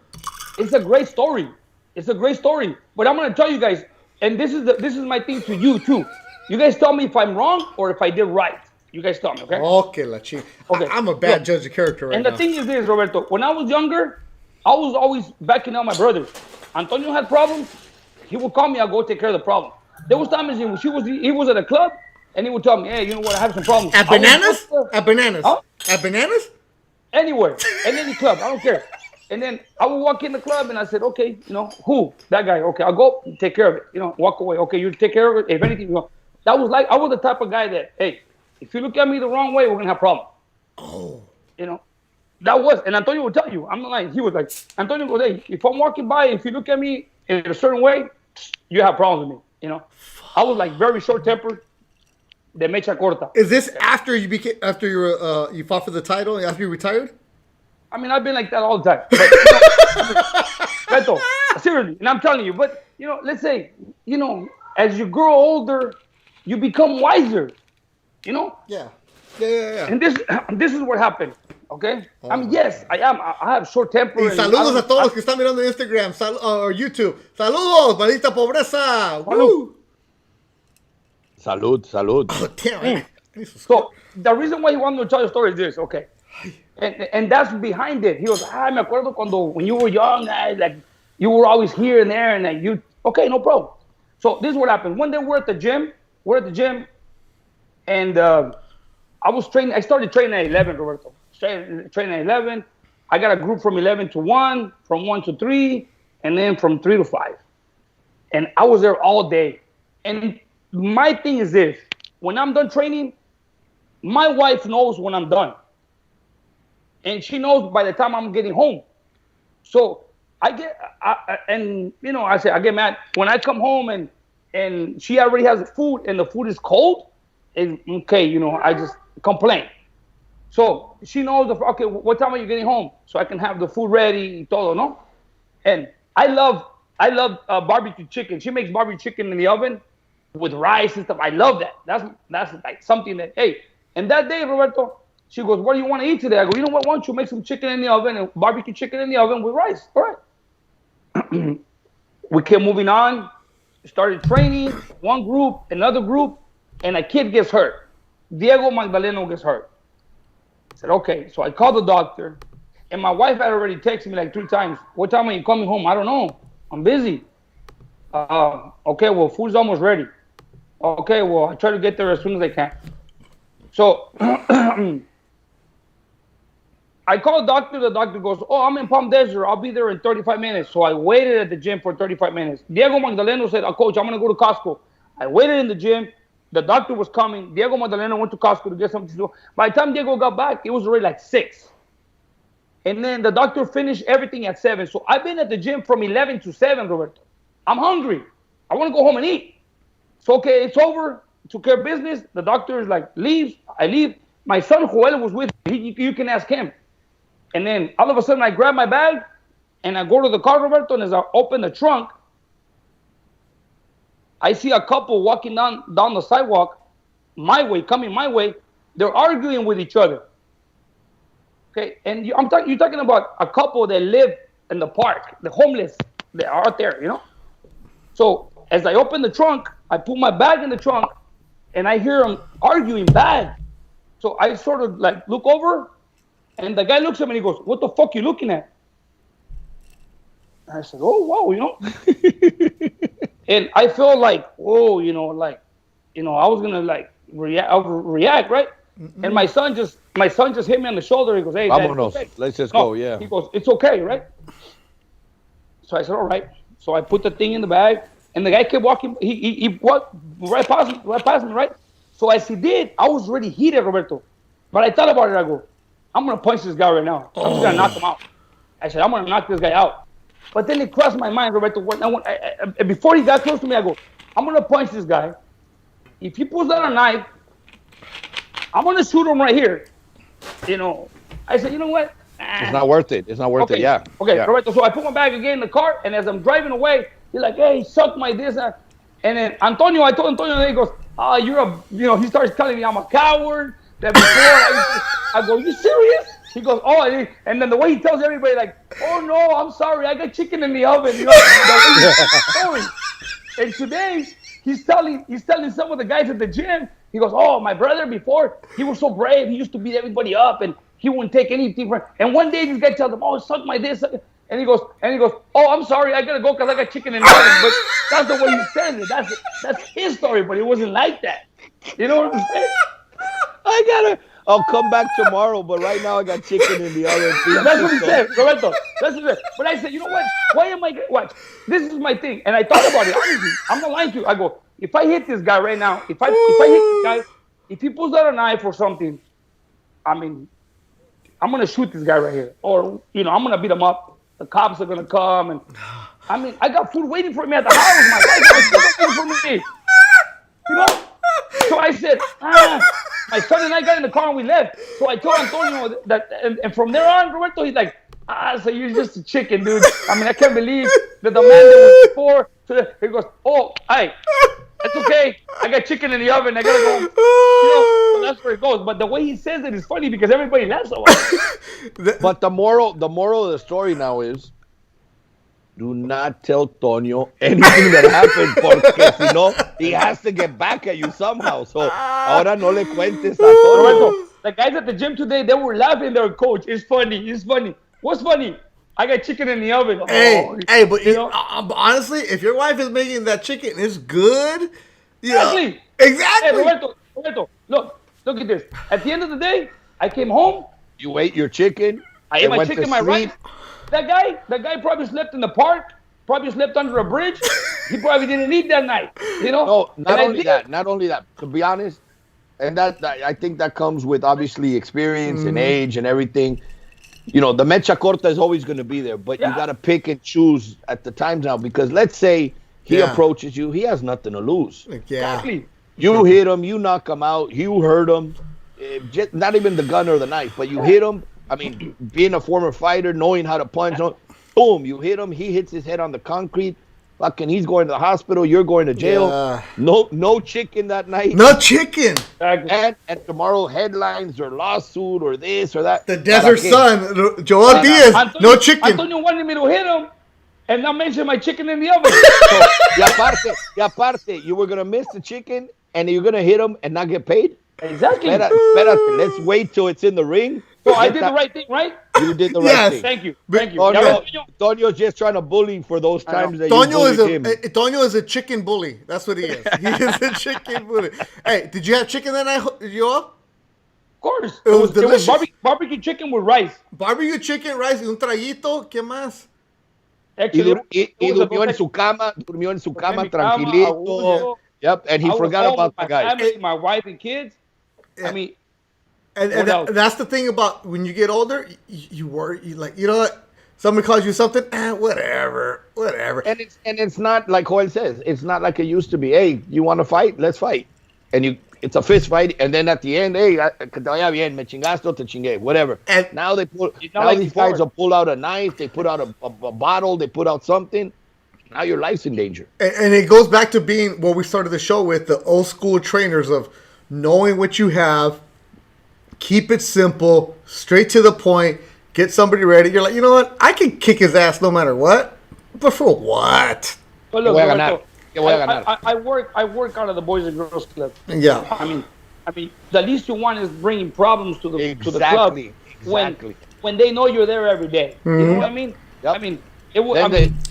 It's a great story. It's a great story. But I'm going to tell you guys, and this is my thing to you too. You guys tell me if I'm wrong or if I did right. You guys tell me, okay? Okay, Lachine. Okay. I'm a bad judge of character right now. And the thing is this, Roberto, when I was younger, I was always backing out my brothers. Antonio had problems, he would call me, I'll go take care of the problem. There was times he was at a club, and he would tell me, hey, you know what, I have some problems. At Bananas? At Bananas? Huh? At Bananas? Anywhere. In any club, I don't care. And then I would walk in the club, and I said, okay, you know, who? That guy. Okay, I'll go take care of it. You know, walk away. Okay, you take care of it. If anything, you know. That was like, I was the type of guy that, hey, if you look at me the wrong way, we're going to have problems. Oh. You know, that was, and Antonio would tell you, I'm not lying. He was like, Antonio goes, hey, if I'm walking by, if you look at me in a certain way, you have problems with me. You know, I was like very short tempered. De mecha corta. Is this after you you fought for the title and after you retired? I mean, I've been like that all the time. But, you know, Beto, seriously, and I'm telling you, but you know, let's say, you know, as you grow older, you become wiser. You know? Yeah. And this is what happened. Okay? I mean, yes, I have short temper. Y saludos a todos que están mirando en Instagram or YouTube. Saludos, maldita pobreza. Woo. Salud. Oh, damn. So the reason why he wanted to tell the story is this, okay? And that's behind it. He goes, me acuerdo when you were young, like you were always here and there, and like you, okay, no problem. So this is what happened. One day we're at the gym, and I was training. I started training at 11, Roberto. Training at 11. I got a group from 11 to 1, from 1 to 3, and then from 3 to 5. And I was there all day. And my thing is this. When I'm done training, my wife knows when I'm done. And she knows by the time I'm getting home. So I get mad. When I come home and she already has the food and the food is cold, and okay, you know, I just complain. So she knows, okay, what time are you getting home? So I can have the food ready, todo, no? And I love barbecue chicken. She makes barbecue chicken in the oven with rice and stuff. I love that. That's like something that, hey. And that day, Roberto, she goes, what do you want to eat today? I go, you know what, why don't you make some chicken in the oven and barbecue chicken in the oven with rice? All right. We kept moving on, started training, one group, another group, and a kid gets hurt. Diego Magdaleno gets hurt. I said, okay. So I called the doctor, and my wife had already texted me like 3 times. What time are you coming home? I don't know. I'm busy. Okay, well, food's almost ready. Okay, well, I try to get there as soon as I can. So I called the doctor. The doctor goes, oh, I'm in Palm Desert. I'll be there in 35 minutes. So I waited at the gym for 35 minutes. Diego Magdaleno said, Coach, I'm going to go to Costco. I waited in the gym. The doctor was coming. Diego Magdaleno went to Costco to get something to do. By the time Diego got back, it was already like 6. And then the doctor finished everything at 7. So I've been at the gym from 11 to 7, Roberto. I'm hungry. I want to go home and eat. So, okay, it's over. Took care of business. The doctor is like, leaves. I leave. My son, Joel, was with me. You can ask him. And then all of a sudden, I grab my bag, and I go to the car, Roberto, and as I open the trunk, I see a couple walking down the sidewalk, coming my way. They're arguing with each other. Okay, and you're talking about a couple that live in the park, the homeless, they are out there, you know? So as I open the trunk, I put my bag in the trunk, and I hear them arguing bad. So I sort of like look over, and the guy looks at me and he goes, what the fuck you looking at? And I said, oh, wow, you know? And I felt like, oh, you know, I was going to like react, right? Mm-hmm. And my son just hit me on the shoulder. He goes, hey, Dad, Vámonos. Okay. Let's just go, yeah. He goes, it's okay, right? So I said, all right. So I put the thing in the bag, and the guy kept walking. He walked right past me, right? So as he did, I was already heated, Roberto. But I thought about it. I go, I'm going to punch this guy right now. I'm just going to knock him out. I said, I'm going to knock this guy out. But then it crossed my mind, Roberto. Before he got close to me, I go, I'm going to punch this guy. If he pulls out a knife, I'm going to shoot him right here. You know, I said, you know what? It's not worth it. It's not worth it. Yeah. Okay, Yeah. Roberto. So I put my bag again in the car, and as I'm driving away, he's like, "Hey, suck my this." And then Antonio, I told Antonio, and he goes, "Ah, you're a," he starts telling me I'm a coward. That before I go, "You serious?" He goes, "Oh," and then the way he tells everybody, like, "Oh no, I'm sorry, I got chicken in the oven." Sorry. And today he's telling some of the guys at the gym. He goes, "Oh, my brother before, he was so brave. He used to beat everybody up, and he wouldn't take anything from." And one day this guy tells him, "Oh, suck my this," and he goes, "Oh, I'm sorry, I gotta go because I got chicken in the oven." But that's the way he says it. That's his story, but it wasn't like that. You know what I'm saying? I'll come back tomorrow, but right now I got chicken in the oven. That's what he said, Roberto. That's what he said. But I said, you know what? Why am I watch? This is my thing, and I thought about it honestly. I'm not lying to you. I go, if I hit this guy right now, if I hit this guy, if he pulls out a knife or something, I mean, I'm gonna shoot this guy right here, or I'm gonna beat him up. The cops are gonna come, and I mean, I got food waiting for me at the house. My wife was waiting for me. So I said, my son and I got in the car and we left. So I told Antonio that, and from there on, Roberto, he's like, so you're just a chicken, dude. I mean, I can't believe that the man that was before. So he goes, "Oh, hey, that's okay. I got chicken in the oven. I gotta go." So that's where it goes. But the way he says it is funny because everybody laughs about it. But the moral of the story now is, do not tell Tonio anything that happened, porque si no, he has to get back at you somehow. So, ahora no le cuentes a Tonio. Roberto, the guys at the gym today, they were laughing. They were, "Coach, it's funny. It's funny." What's funny? I got chicken in the oven. Hey, but honestly, if your wife is making that chicken, it's good. Exactly. Exactly. Hey, Roberto, look at this. At the end of the day, I came home. You ate your chicken. I ate my chicken, my rice. That guy probably slept in the park. Probably slept under a bridge. He probably didn't eat that night. No, not only that. To be honest, and that I think that comes with obviously experience and age and everything. The mecha corta is always going to be there, but you got to pick and choose at the times now, because let's say he approaches you, he has nothing to lose. Yeah. Exactly. You hit him, you knock him out, you hurt him. Not even the gun or the knife, but you hit him. I mean, being a former fighter, knowing how to punch, boom, you hit him. He hits his head on the concrete. Fucking, he's going to the hospital. You're going to jail. Yeah. No chicken that night. No chicken. And tomorrow headlines or lawsuit or this or that. The desert sun, Joel Diaz, no chicken. Antonio wanted me to hit him and not mention my chicken in the oven. Y aparte, you were going to miss the chicken and you're going to hit him and not get paid? Exactly. Espérate, let's wait till it's in the ring. So I did the right thing, right? You did the right thing. Thank you. Tonio's just trying to bully for those times that Tonio you bullied him. Tonio is a chicken bully. That's what he is. He is a chicken bully. Hey, did you have chicken that night, Joel? Of course. It was delicious. It was barbecue chicken with rice. Barbecue chicken, rice, y un traguito. ¿Qué más? Actually, y durmió en su cama, tranquilito. Yep, and he forgot about the guy. Family, my wife and kids. I mean, and that's the thing about when you get older, you worry. You like, what? Somebody calls you something, whatever. And it's not like Joel says. It's not like it used to be. Hey, you want to fight? Let's fight. And it's a fist fight. And then at the end, hey, que te vaya bien, me chingaste o te chingué, whatever. And now these guys will pull out a knife. They put out a bottle. They put out something. Now your life's in danger. And it goes back to being what we started the show with, the old school trainers of knowing what you have, keep it simple, straight to the point, get somebody ready. You're like, you know what? I can kick his ass no matter what. But for what? But look, I work out of the Boys and Girls Club. Yeah. I mean, the least you want is bringing problems to the club when they know you're there every day. Mm-hmm. You know what I mean? Yep. I mean,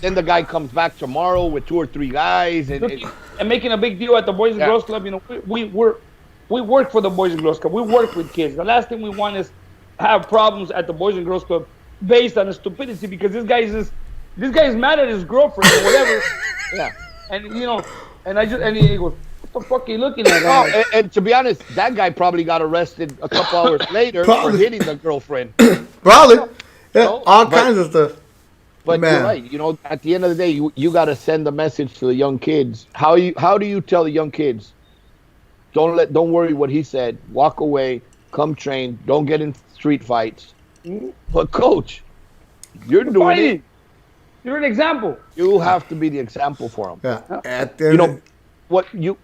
then the guy comes back tomorrow with 2 or 3 guys and making a big deal at the Boys and Girls Club. We work for the Boys and Girls Club. We work with kids. The last thing we want is have problems at the Boys and Girls Club based on stupidity, because this guy is mad at his girlfriend or whatever. Yeah. And he goes, "What the fuck are you looking at?" And to be honest, that guy probably got arrested a couple hours later for hitting the girlfriend. Probably. Yeah, all kinds of stuff. But you're right. At the end of the day, you got to send the message to the young kids. How do you tell the young kids? Don't worry what he said. Walk away. Come train. Don't get in street fights. But coach, you're doing it. You're an example. You have to be the example for them. Yeah. You know what you?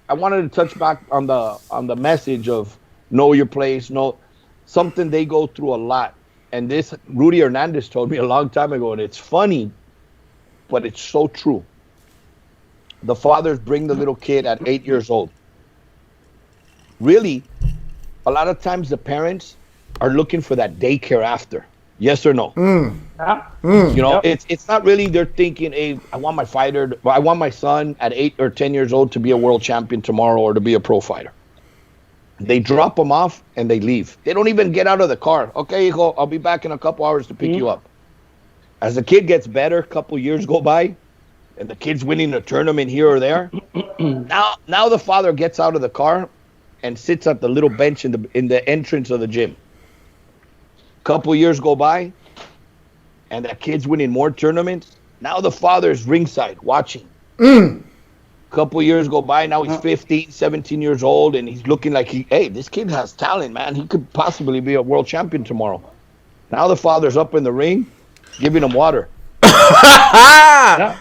I wanted to touch back on the message of know your place. Know something they go through a lot, and this Rudy Hernandez told me a long time ago, and it's funny, but it's so true. The fathers bring the little kid at 8 years old. Really, a lot of times the parents are looking for that daycare after. Yes or no? You know, it's not really they're thinking, hey, I want my son at 8 or 10 years old to be a world champion tomorrow or to be a pro fighter. They drop them off and they leave. They don't even get out of the car. Okay, hijo, I'll be back in a couple hours to pick you up. As the kid gets better, a couple years go by, and the kid's winning a tournament here or there. now the father gets out of the car and sits at the little bench in the entrance of the gym. Couple years go by, and that kid's winning more tournaments. Now the father's ringside watching. Couple years go by, now he's 15, 17 years old, and he's looking like hey, this kid has talent, man. He could possibly be a world champion tomorrow. Now the father's up in the ring, giving him water. A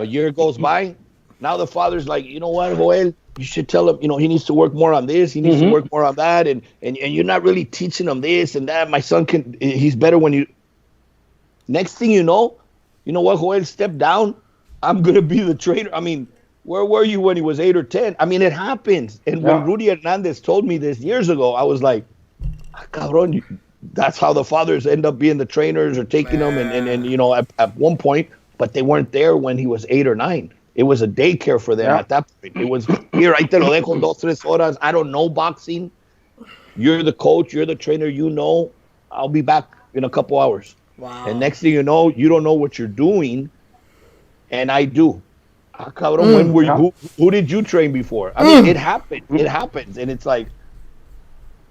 year goes by, now the father's like, you know what, Joel? You should tell him, he needs to work more on this. He needs to work more on that. And you're not really teaching him this and that. My son he's better when you. Next thing you know what, Joel, step down. I'm going to be the trainer. I mean, where were you when he was 8 or 10? I mean, it happens. And when Rudy Hernandez told me this years ago, I was like, cabrón, that's how the fathers end up being the trainers or taking them. And at one point, but they weren't there when he was 8 or 9. It was a daycare for them at that point. It was, here, ahí te lo dejo 2-3 horas. I don't know boxing. You're the coach. You're the trainer. I'll be back in a couple hours. Wow. And next thing you know, you don't know what you're doing, and I do. Cabrón, when were you? Who did you train before? I mean, it happened. It happens, and it's like,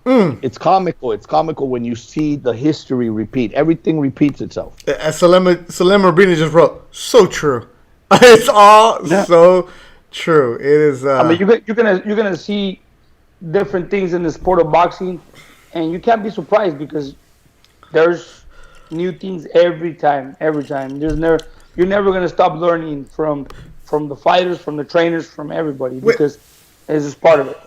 it's comical. It's comical when you see the history repeat. Everything repeats itself. As Salem Rubini just wrote, so true. It's all so true. It is. I mean, you're gonna see different things in the sport of boxing, and you can't be surprised because there's new things every time. You're never gonna stop learning from the fighters, from the trainers, from everybody because it's just part of it.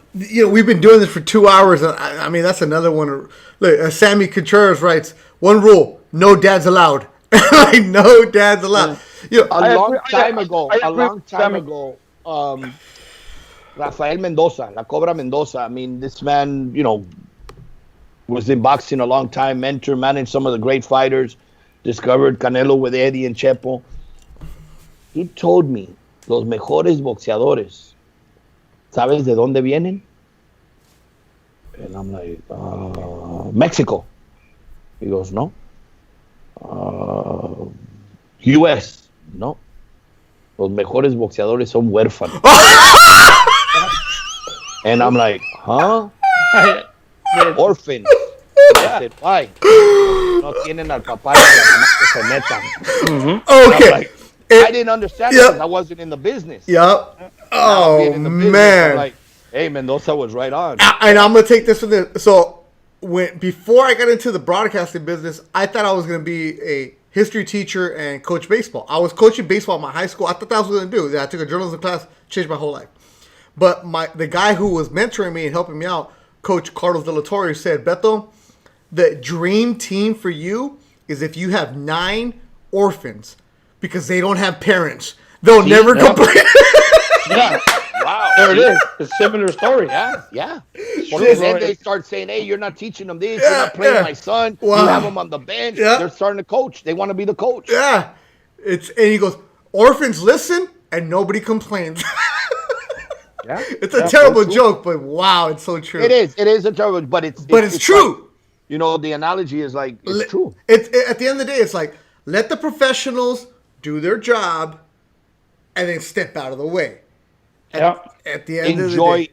We've been doing this for 2 hours, and I mean that's another one. Look, Sammy Contreras writes one rule: no dads allowed. Like no dads allowed. A long time ago, Rafael Mendoza, La Cobra Mendoza. I mean, this man, was in boxing a long time, managed some of the great fighters, discovered Canelo with Eddie and Chepo. He told me, los mejores boxeadores, ¿sabes de dónde vienen? And I'm like, Mexico. He goes, no. U.S. No. Los mejores boxeadores son huérfanos. And I'm like, huh? Orphans. I said, why? No tienen al papá y a la mamá que se metan. Okay. Like, I didn't understand it because I wasn't in the business. Yep. Oh, man. I'm like, hey, Mendoza was right on. And I'm going to take this from this. So, before I got into the broadcasting business, I thought I was going to be a history teacher and coach baseball. I was coaching baseball at my high school. I thought that's what I was going to do. I took a journalism class, changed my whole life. But the guy who was mentoring me and helping me out, Coach Carlos De La Torre, said, Beto, the dream team for you is if you have 9 orphans because they don't have parents. They'll never complain. Yeah. Wow. There it is. It's a similar story. Yeah. Then they start saying, hey, you're not teaching them this. You're not playing my son. Wow. You have them on the bench. Yeah. They're starting to coach. They want to be the coach. Yeah. And he goes, orphans listen and nobody complains. Yeah. It's a terrible joke, but wow, it's so true. It is. It is a terrible, but it's true. Like, the analogy is like, it's true. At the end of the day, it's like, let the professionals do their job and then step out of the way. At the end of the day.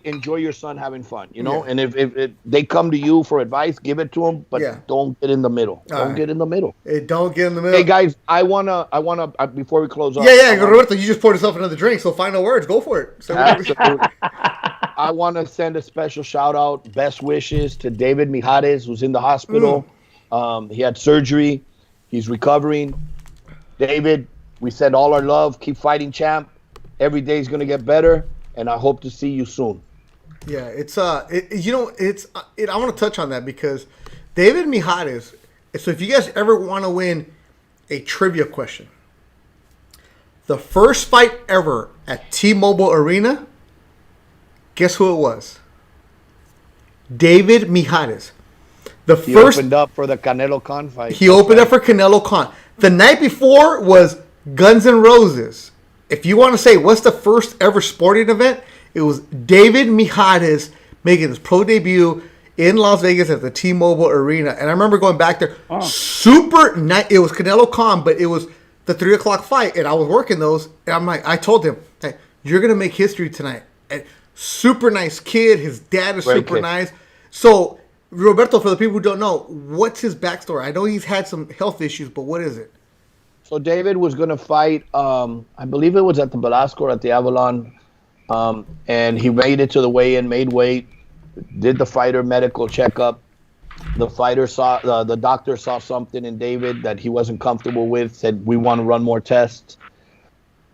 Enjoy your son having fun, And if they come to you for advice, give it to them, but don't get in the middle. Don't get in the middle. Don't get in the middle. Hey guys, I wanna before we close up. Yeah, Roberto, you just poured yourself another drink, so final words, go for it. So absolutely. I want to send a special shout out, best wishes to David Mijares, who's in the hospital. He had surgery. He's recovering. David, we send all our love. Keep fighting, champ. Every day is going to get better, and I hope to see you soon. Yeah, it's I want to touch on that because David Mijares. So if you guys ever want to win a trivia question, the first fight ever at T-Mobile Arena, guess who it was? David Mijares. He opened up for the Canelo Khan fight. He opened up for Canelo Khan. The night before was Guns N' Roses. If you want to say what's the first ever sporting event, it was David Mijares making his pro debut in Las Vegas at the T-Mobile Arena. And I remember going back there. Super nice. It was Canelo Khan, but it was the 3 o'clock fight. And I was working those. And I'm like, I told him, hey, you're going to make history tonight. And super nice kid. His dad is super nice. So, Roberto, for the people who don't know, what's his backstory? I know he's had some health issues, but what is it? So David was going to fight, I believe it was at the Velasco or at the Avalon. And he made it to the weigh-in, made weight, did the fighter medical checkup. The fighter saw, the doctor saw something in David that he wasn't comfortable with, said, we want to run more tests.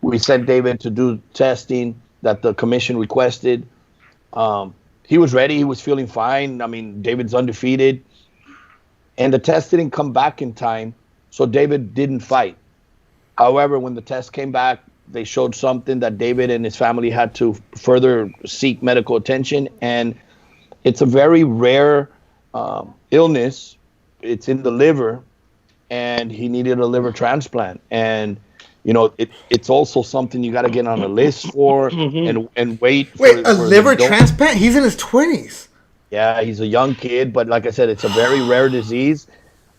We sent David to do testing that the commission requested. He was ready. He was feeling fine. I mean, David's undefeated. And the test didn't come back in time, so David didn't fight. However, when the test came back, they showed something that David and his family had to further seek medical attention. And it's a very rare illness. It's in the liver, and he needed a liver transplant. And, you know, it's also something you got to get on a list for and wait. Wait, a liver transplant? He's in his 20s. Yeah, he's a young kid, but like I said, it's a very rare disease.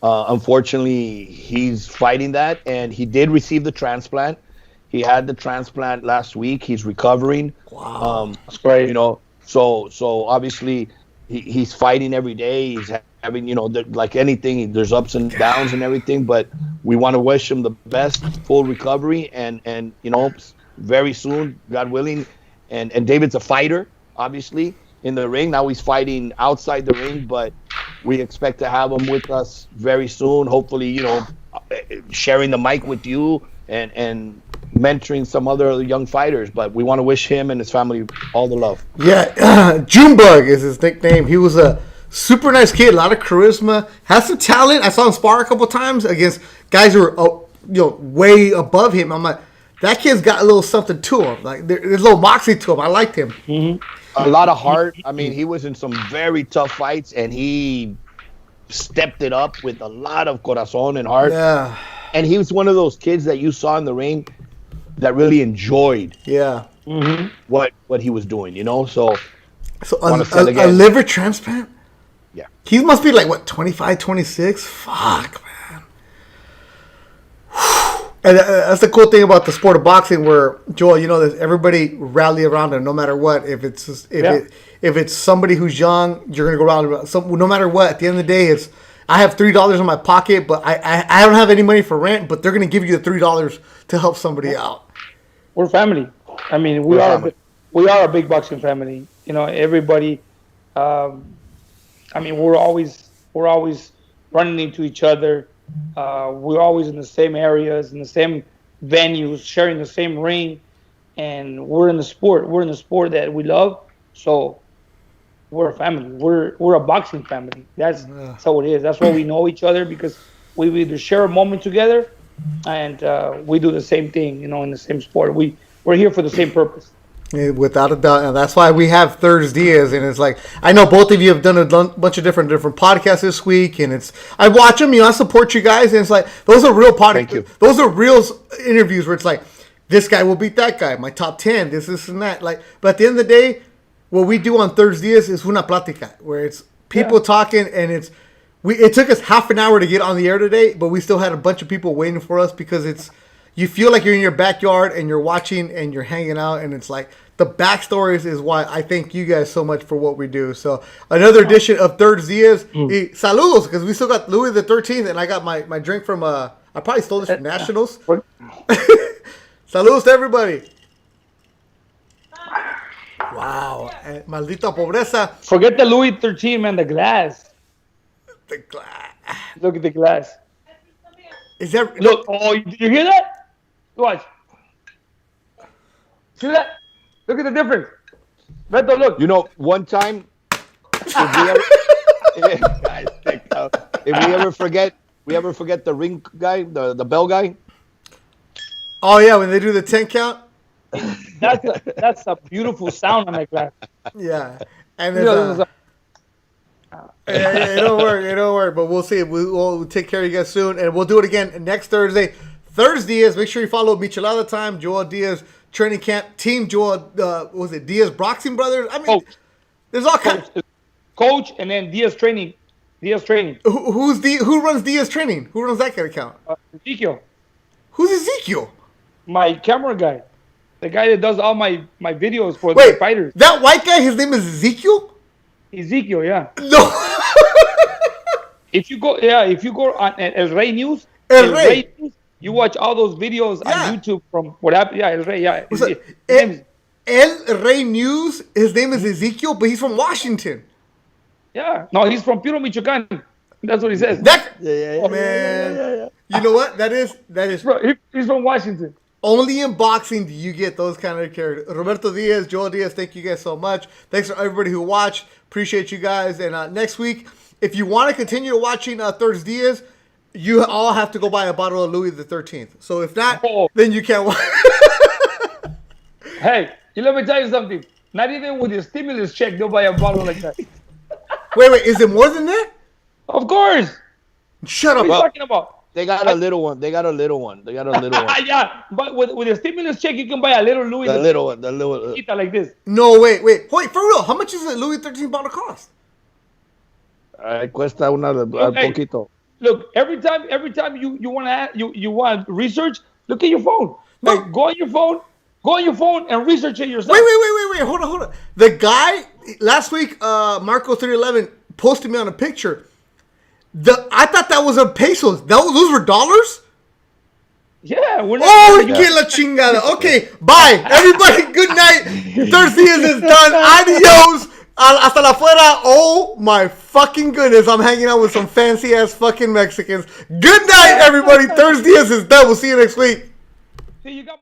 Unfortunately, he's fighting that, and he did receive the transplant. He had the transplant last week. He's recovering. Wow, that's great. You know, so obviously he's fighting every day. He's having, you know, like anything, there's ups and downs and everything. But we want to wish him the best, full recovery, and you know, very soon, God willing. And David's a fighter, obviously, in the ring. Now he's fighting outside the ring, but we expect to have him with us very soon. Hopefully, you know, sharing the mic with you and mentoring some other young fighters. But we want to wish him and his family all the love. Yeah, Junebug is his nickname. He was a super nice kid, a lot of charisma, has some talent. I saw him spar a couple times against guys who were way above him. I'm like, that kid's got a little something to him. Like there's a little moxie to him. I liked him. A lot of heart. I mean, he was in some very tough fights, and he stepped it up with a lot of corazon and heart. Yeah. And he was one of those kids that you saw in the ring that really enjoyed what he was doing, you know? So a liver transplant? Yeah. He must be like, what, 25, 26? Fuck, man. And that's the cool thing about the sport of boxing, where Joel, you know, that everybody rally around him no matter what. If it's somebody who's young, you're gonna go around. No matter what, at the end of the day, it's I have $3 in my pocket, but I don't have any money for rent. But they're gonna give you the $3 to help somebody out. We're family. I mean, we are a big boxing family. You know, everybody. I mean, we're always running into each other. We're always in the same areas, in the same venues, sharing the same ring, and we're in the sport. We're in the sport that we love, so we're a family. We're a boxing family. That's how it is. That's why we know each other, because we either share a moment together, and we do the same thing. You know, in the same sport. We're here for the same purpose. Yeah, without a doubt, and that's why we have ThursDIAZ. And it's like, I know both of you have done a bunch of different podcasts this week, and I watch them. You know, I support you guys, and it's like those are real podcasts. Those are real interviews where it's like, this guy will beat that guy. My top 10, this and that. Like, but at the end of the day, what we do on ThursDIAZ is una plática, where it's people talking, and it took us half an hour to get on the air today, but we still had a bunch of people waiting for us, because you feel like you're in your backyard and you're watching and you're hanging out, and it's like the backstories is why I thank you guys so much for what we do. So another edition of ThursDIAZ. Saludos, because we still got Louis the 13th, and I got my drink from I probably stole this from Nationals. Saludos to everybody. Wow. Maldita pobreza. Forget the Louis 13, man. The glass. The glass. Look at the glass. Is that Look. Oh, did you hear that? Watch. See that? Look at the difference. Beto, look. You know, one time, if we ever forget the ring guy, the bell guy. Oh yeah, when they do the 10 count. That's a beautiful sound on that glass. Yeah, and You then know, this is it don't work. But we'll see. We'll take care of you guys soon, and we'll do it again next Thursday. ThursDIAZ. Make sure you follow Michelada Time, Joel Diaz Training Camp, Team Joel. Was it Diaz Boxing Brothers? I mean, Coach. There's all kinds. Coach, and then Diaz Training. Diaz Training. Who runs Diaz Training? Who runs that kind of account? Ezekiel. Who's Ezekiel? My camera guy. The guy that does all my videos for the Wait, fighters. that white guy, his name is Ezekiel? Ezekiel, yeah. No. If you go on El Rey News, El Rey. News, you watch all those videos on YouTube from what happened. Yeah, El Rey, yeah. El Rey News, his name is Ezekiel, but he's from Washington. Yeah. No, he's from Piro, Michoacan. That's what he says. Man. You know what? That is Bro, he's from Washington. only in boxing do you get those kind of characters. Roberto Diaz, Joel Diaz, thank you guys so much. Thanks for everybody who watched. Appreciate you guys. And next week, if you want to continue watching ThursDIAZ, you all have to go buy a bottle of Louis the 13th. So if not, then you can't watch. Hey, let me tell you something. Not even with your stimulus check, they'll buy a bottle like that. Wait, is it more than that? Of course. Shut up. What are you talking about? They got a little one. Yeah, but with a stimulus check, you can buy a little Louis. The little one. Like this. No, wait, for real. How much does a Louis 13 bottle cost? Cuesta poquito. Look, every time you want research, look at your phone. No. Like, go on your phone and research it yourself. Wait. Hold on. The guy last week, Marco 311 posted me on a picture. I thought that was in pesos. Those were dollars? Yeah, we're not. Oh, que la chingada. Okay, bye. Everybody, good night. ThursDIAZ is done. Adios. Hasta la fuera. Oh, my fucking goodness. I'm hanging out with some fancy-ass fucking Mexicans. Good night, everybody. ThursDIAZ is done. We'll see you next week. See, you got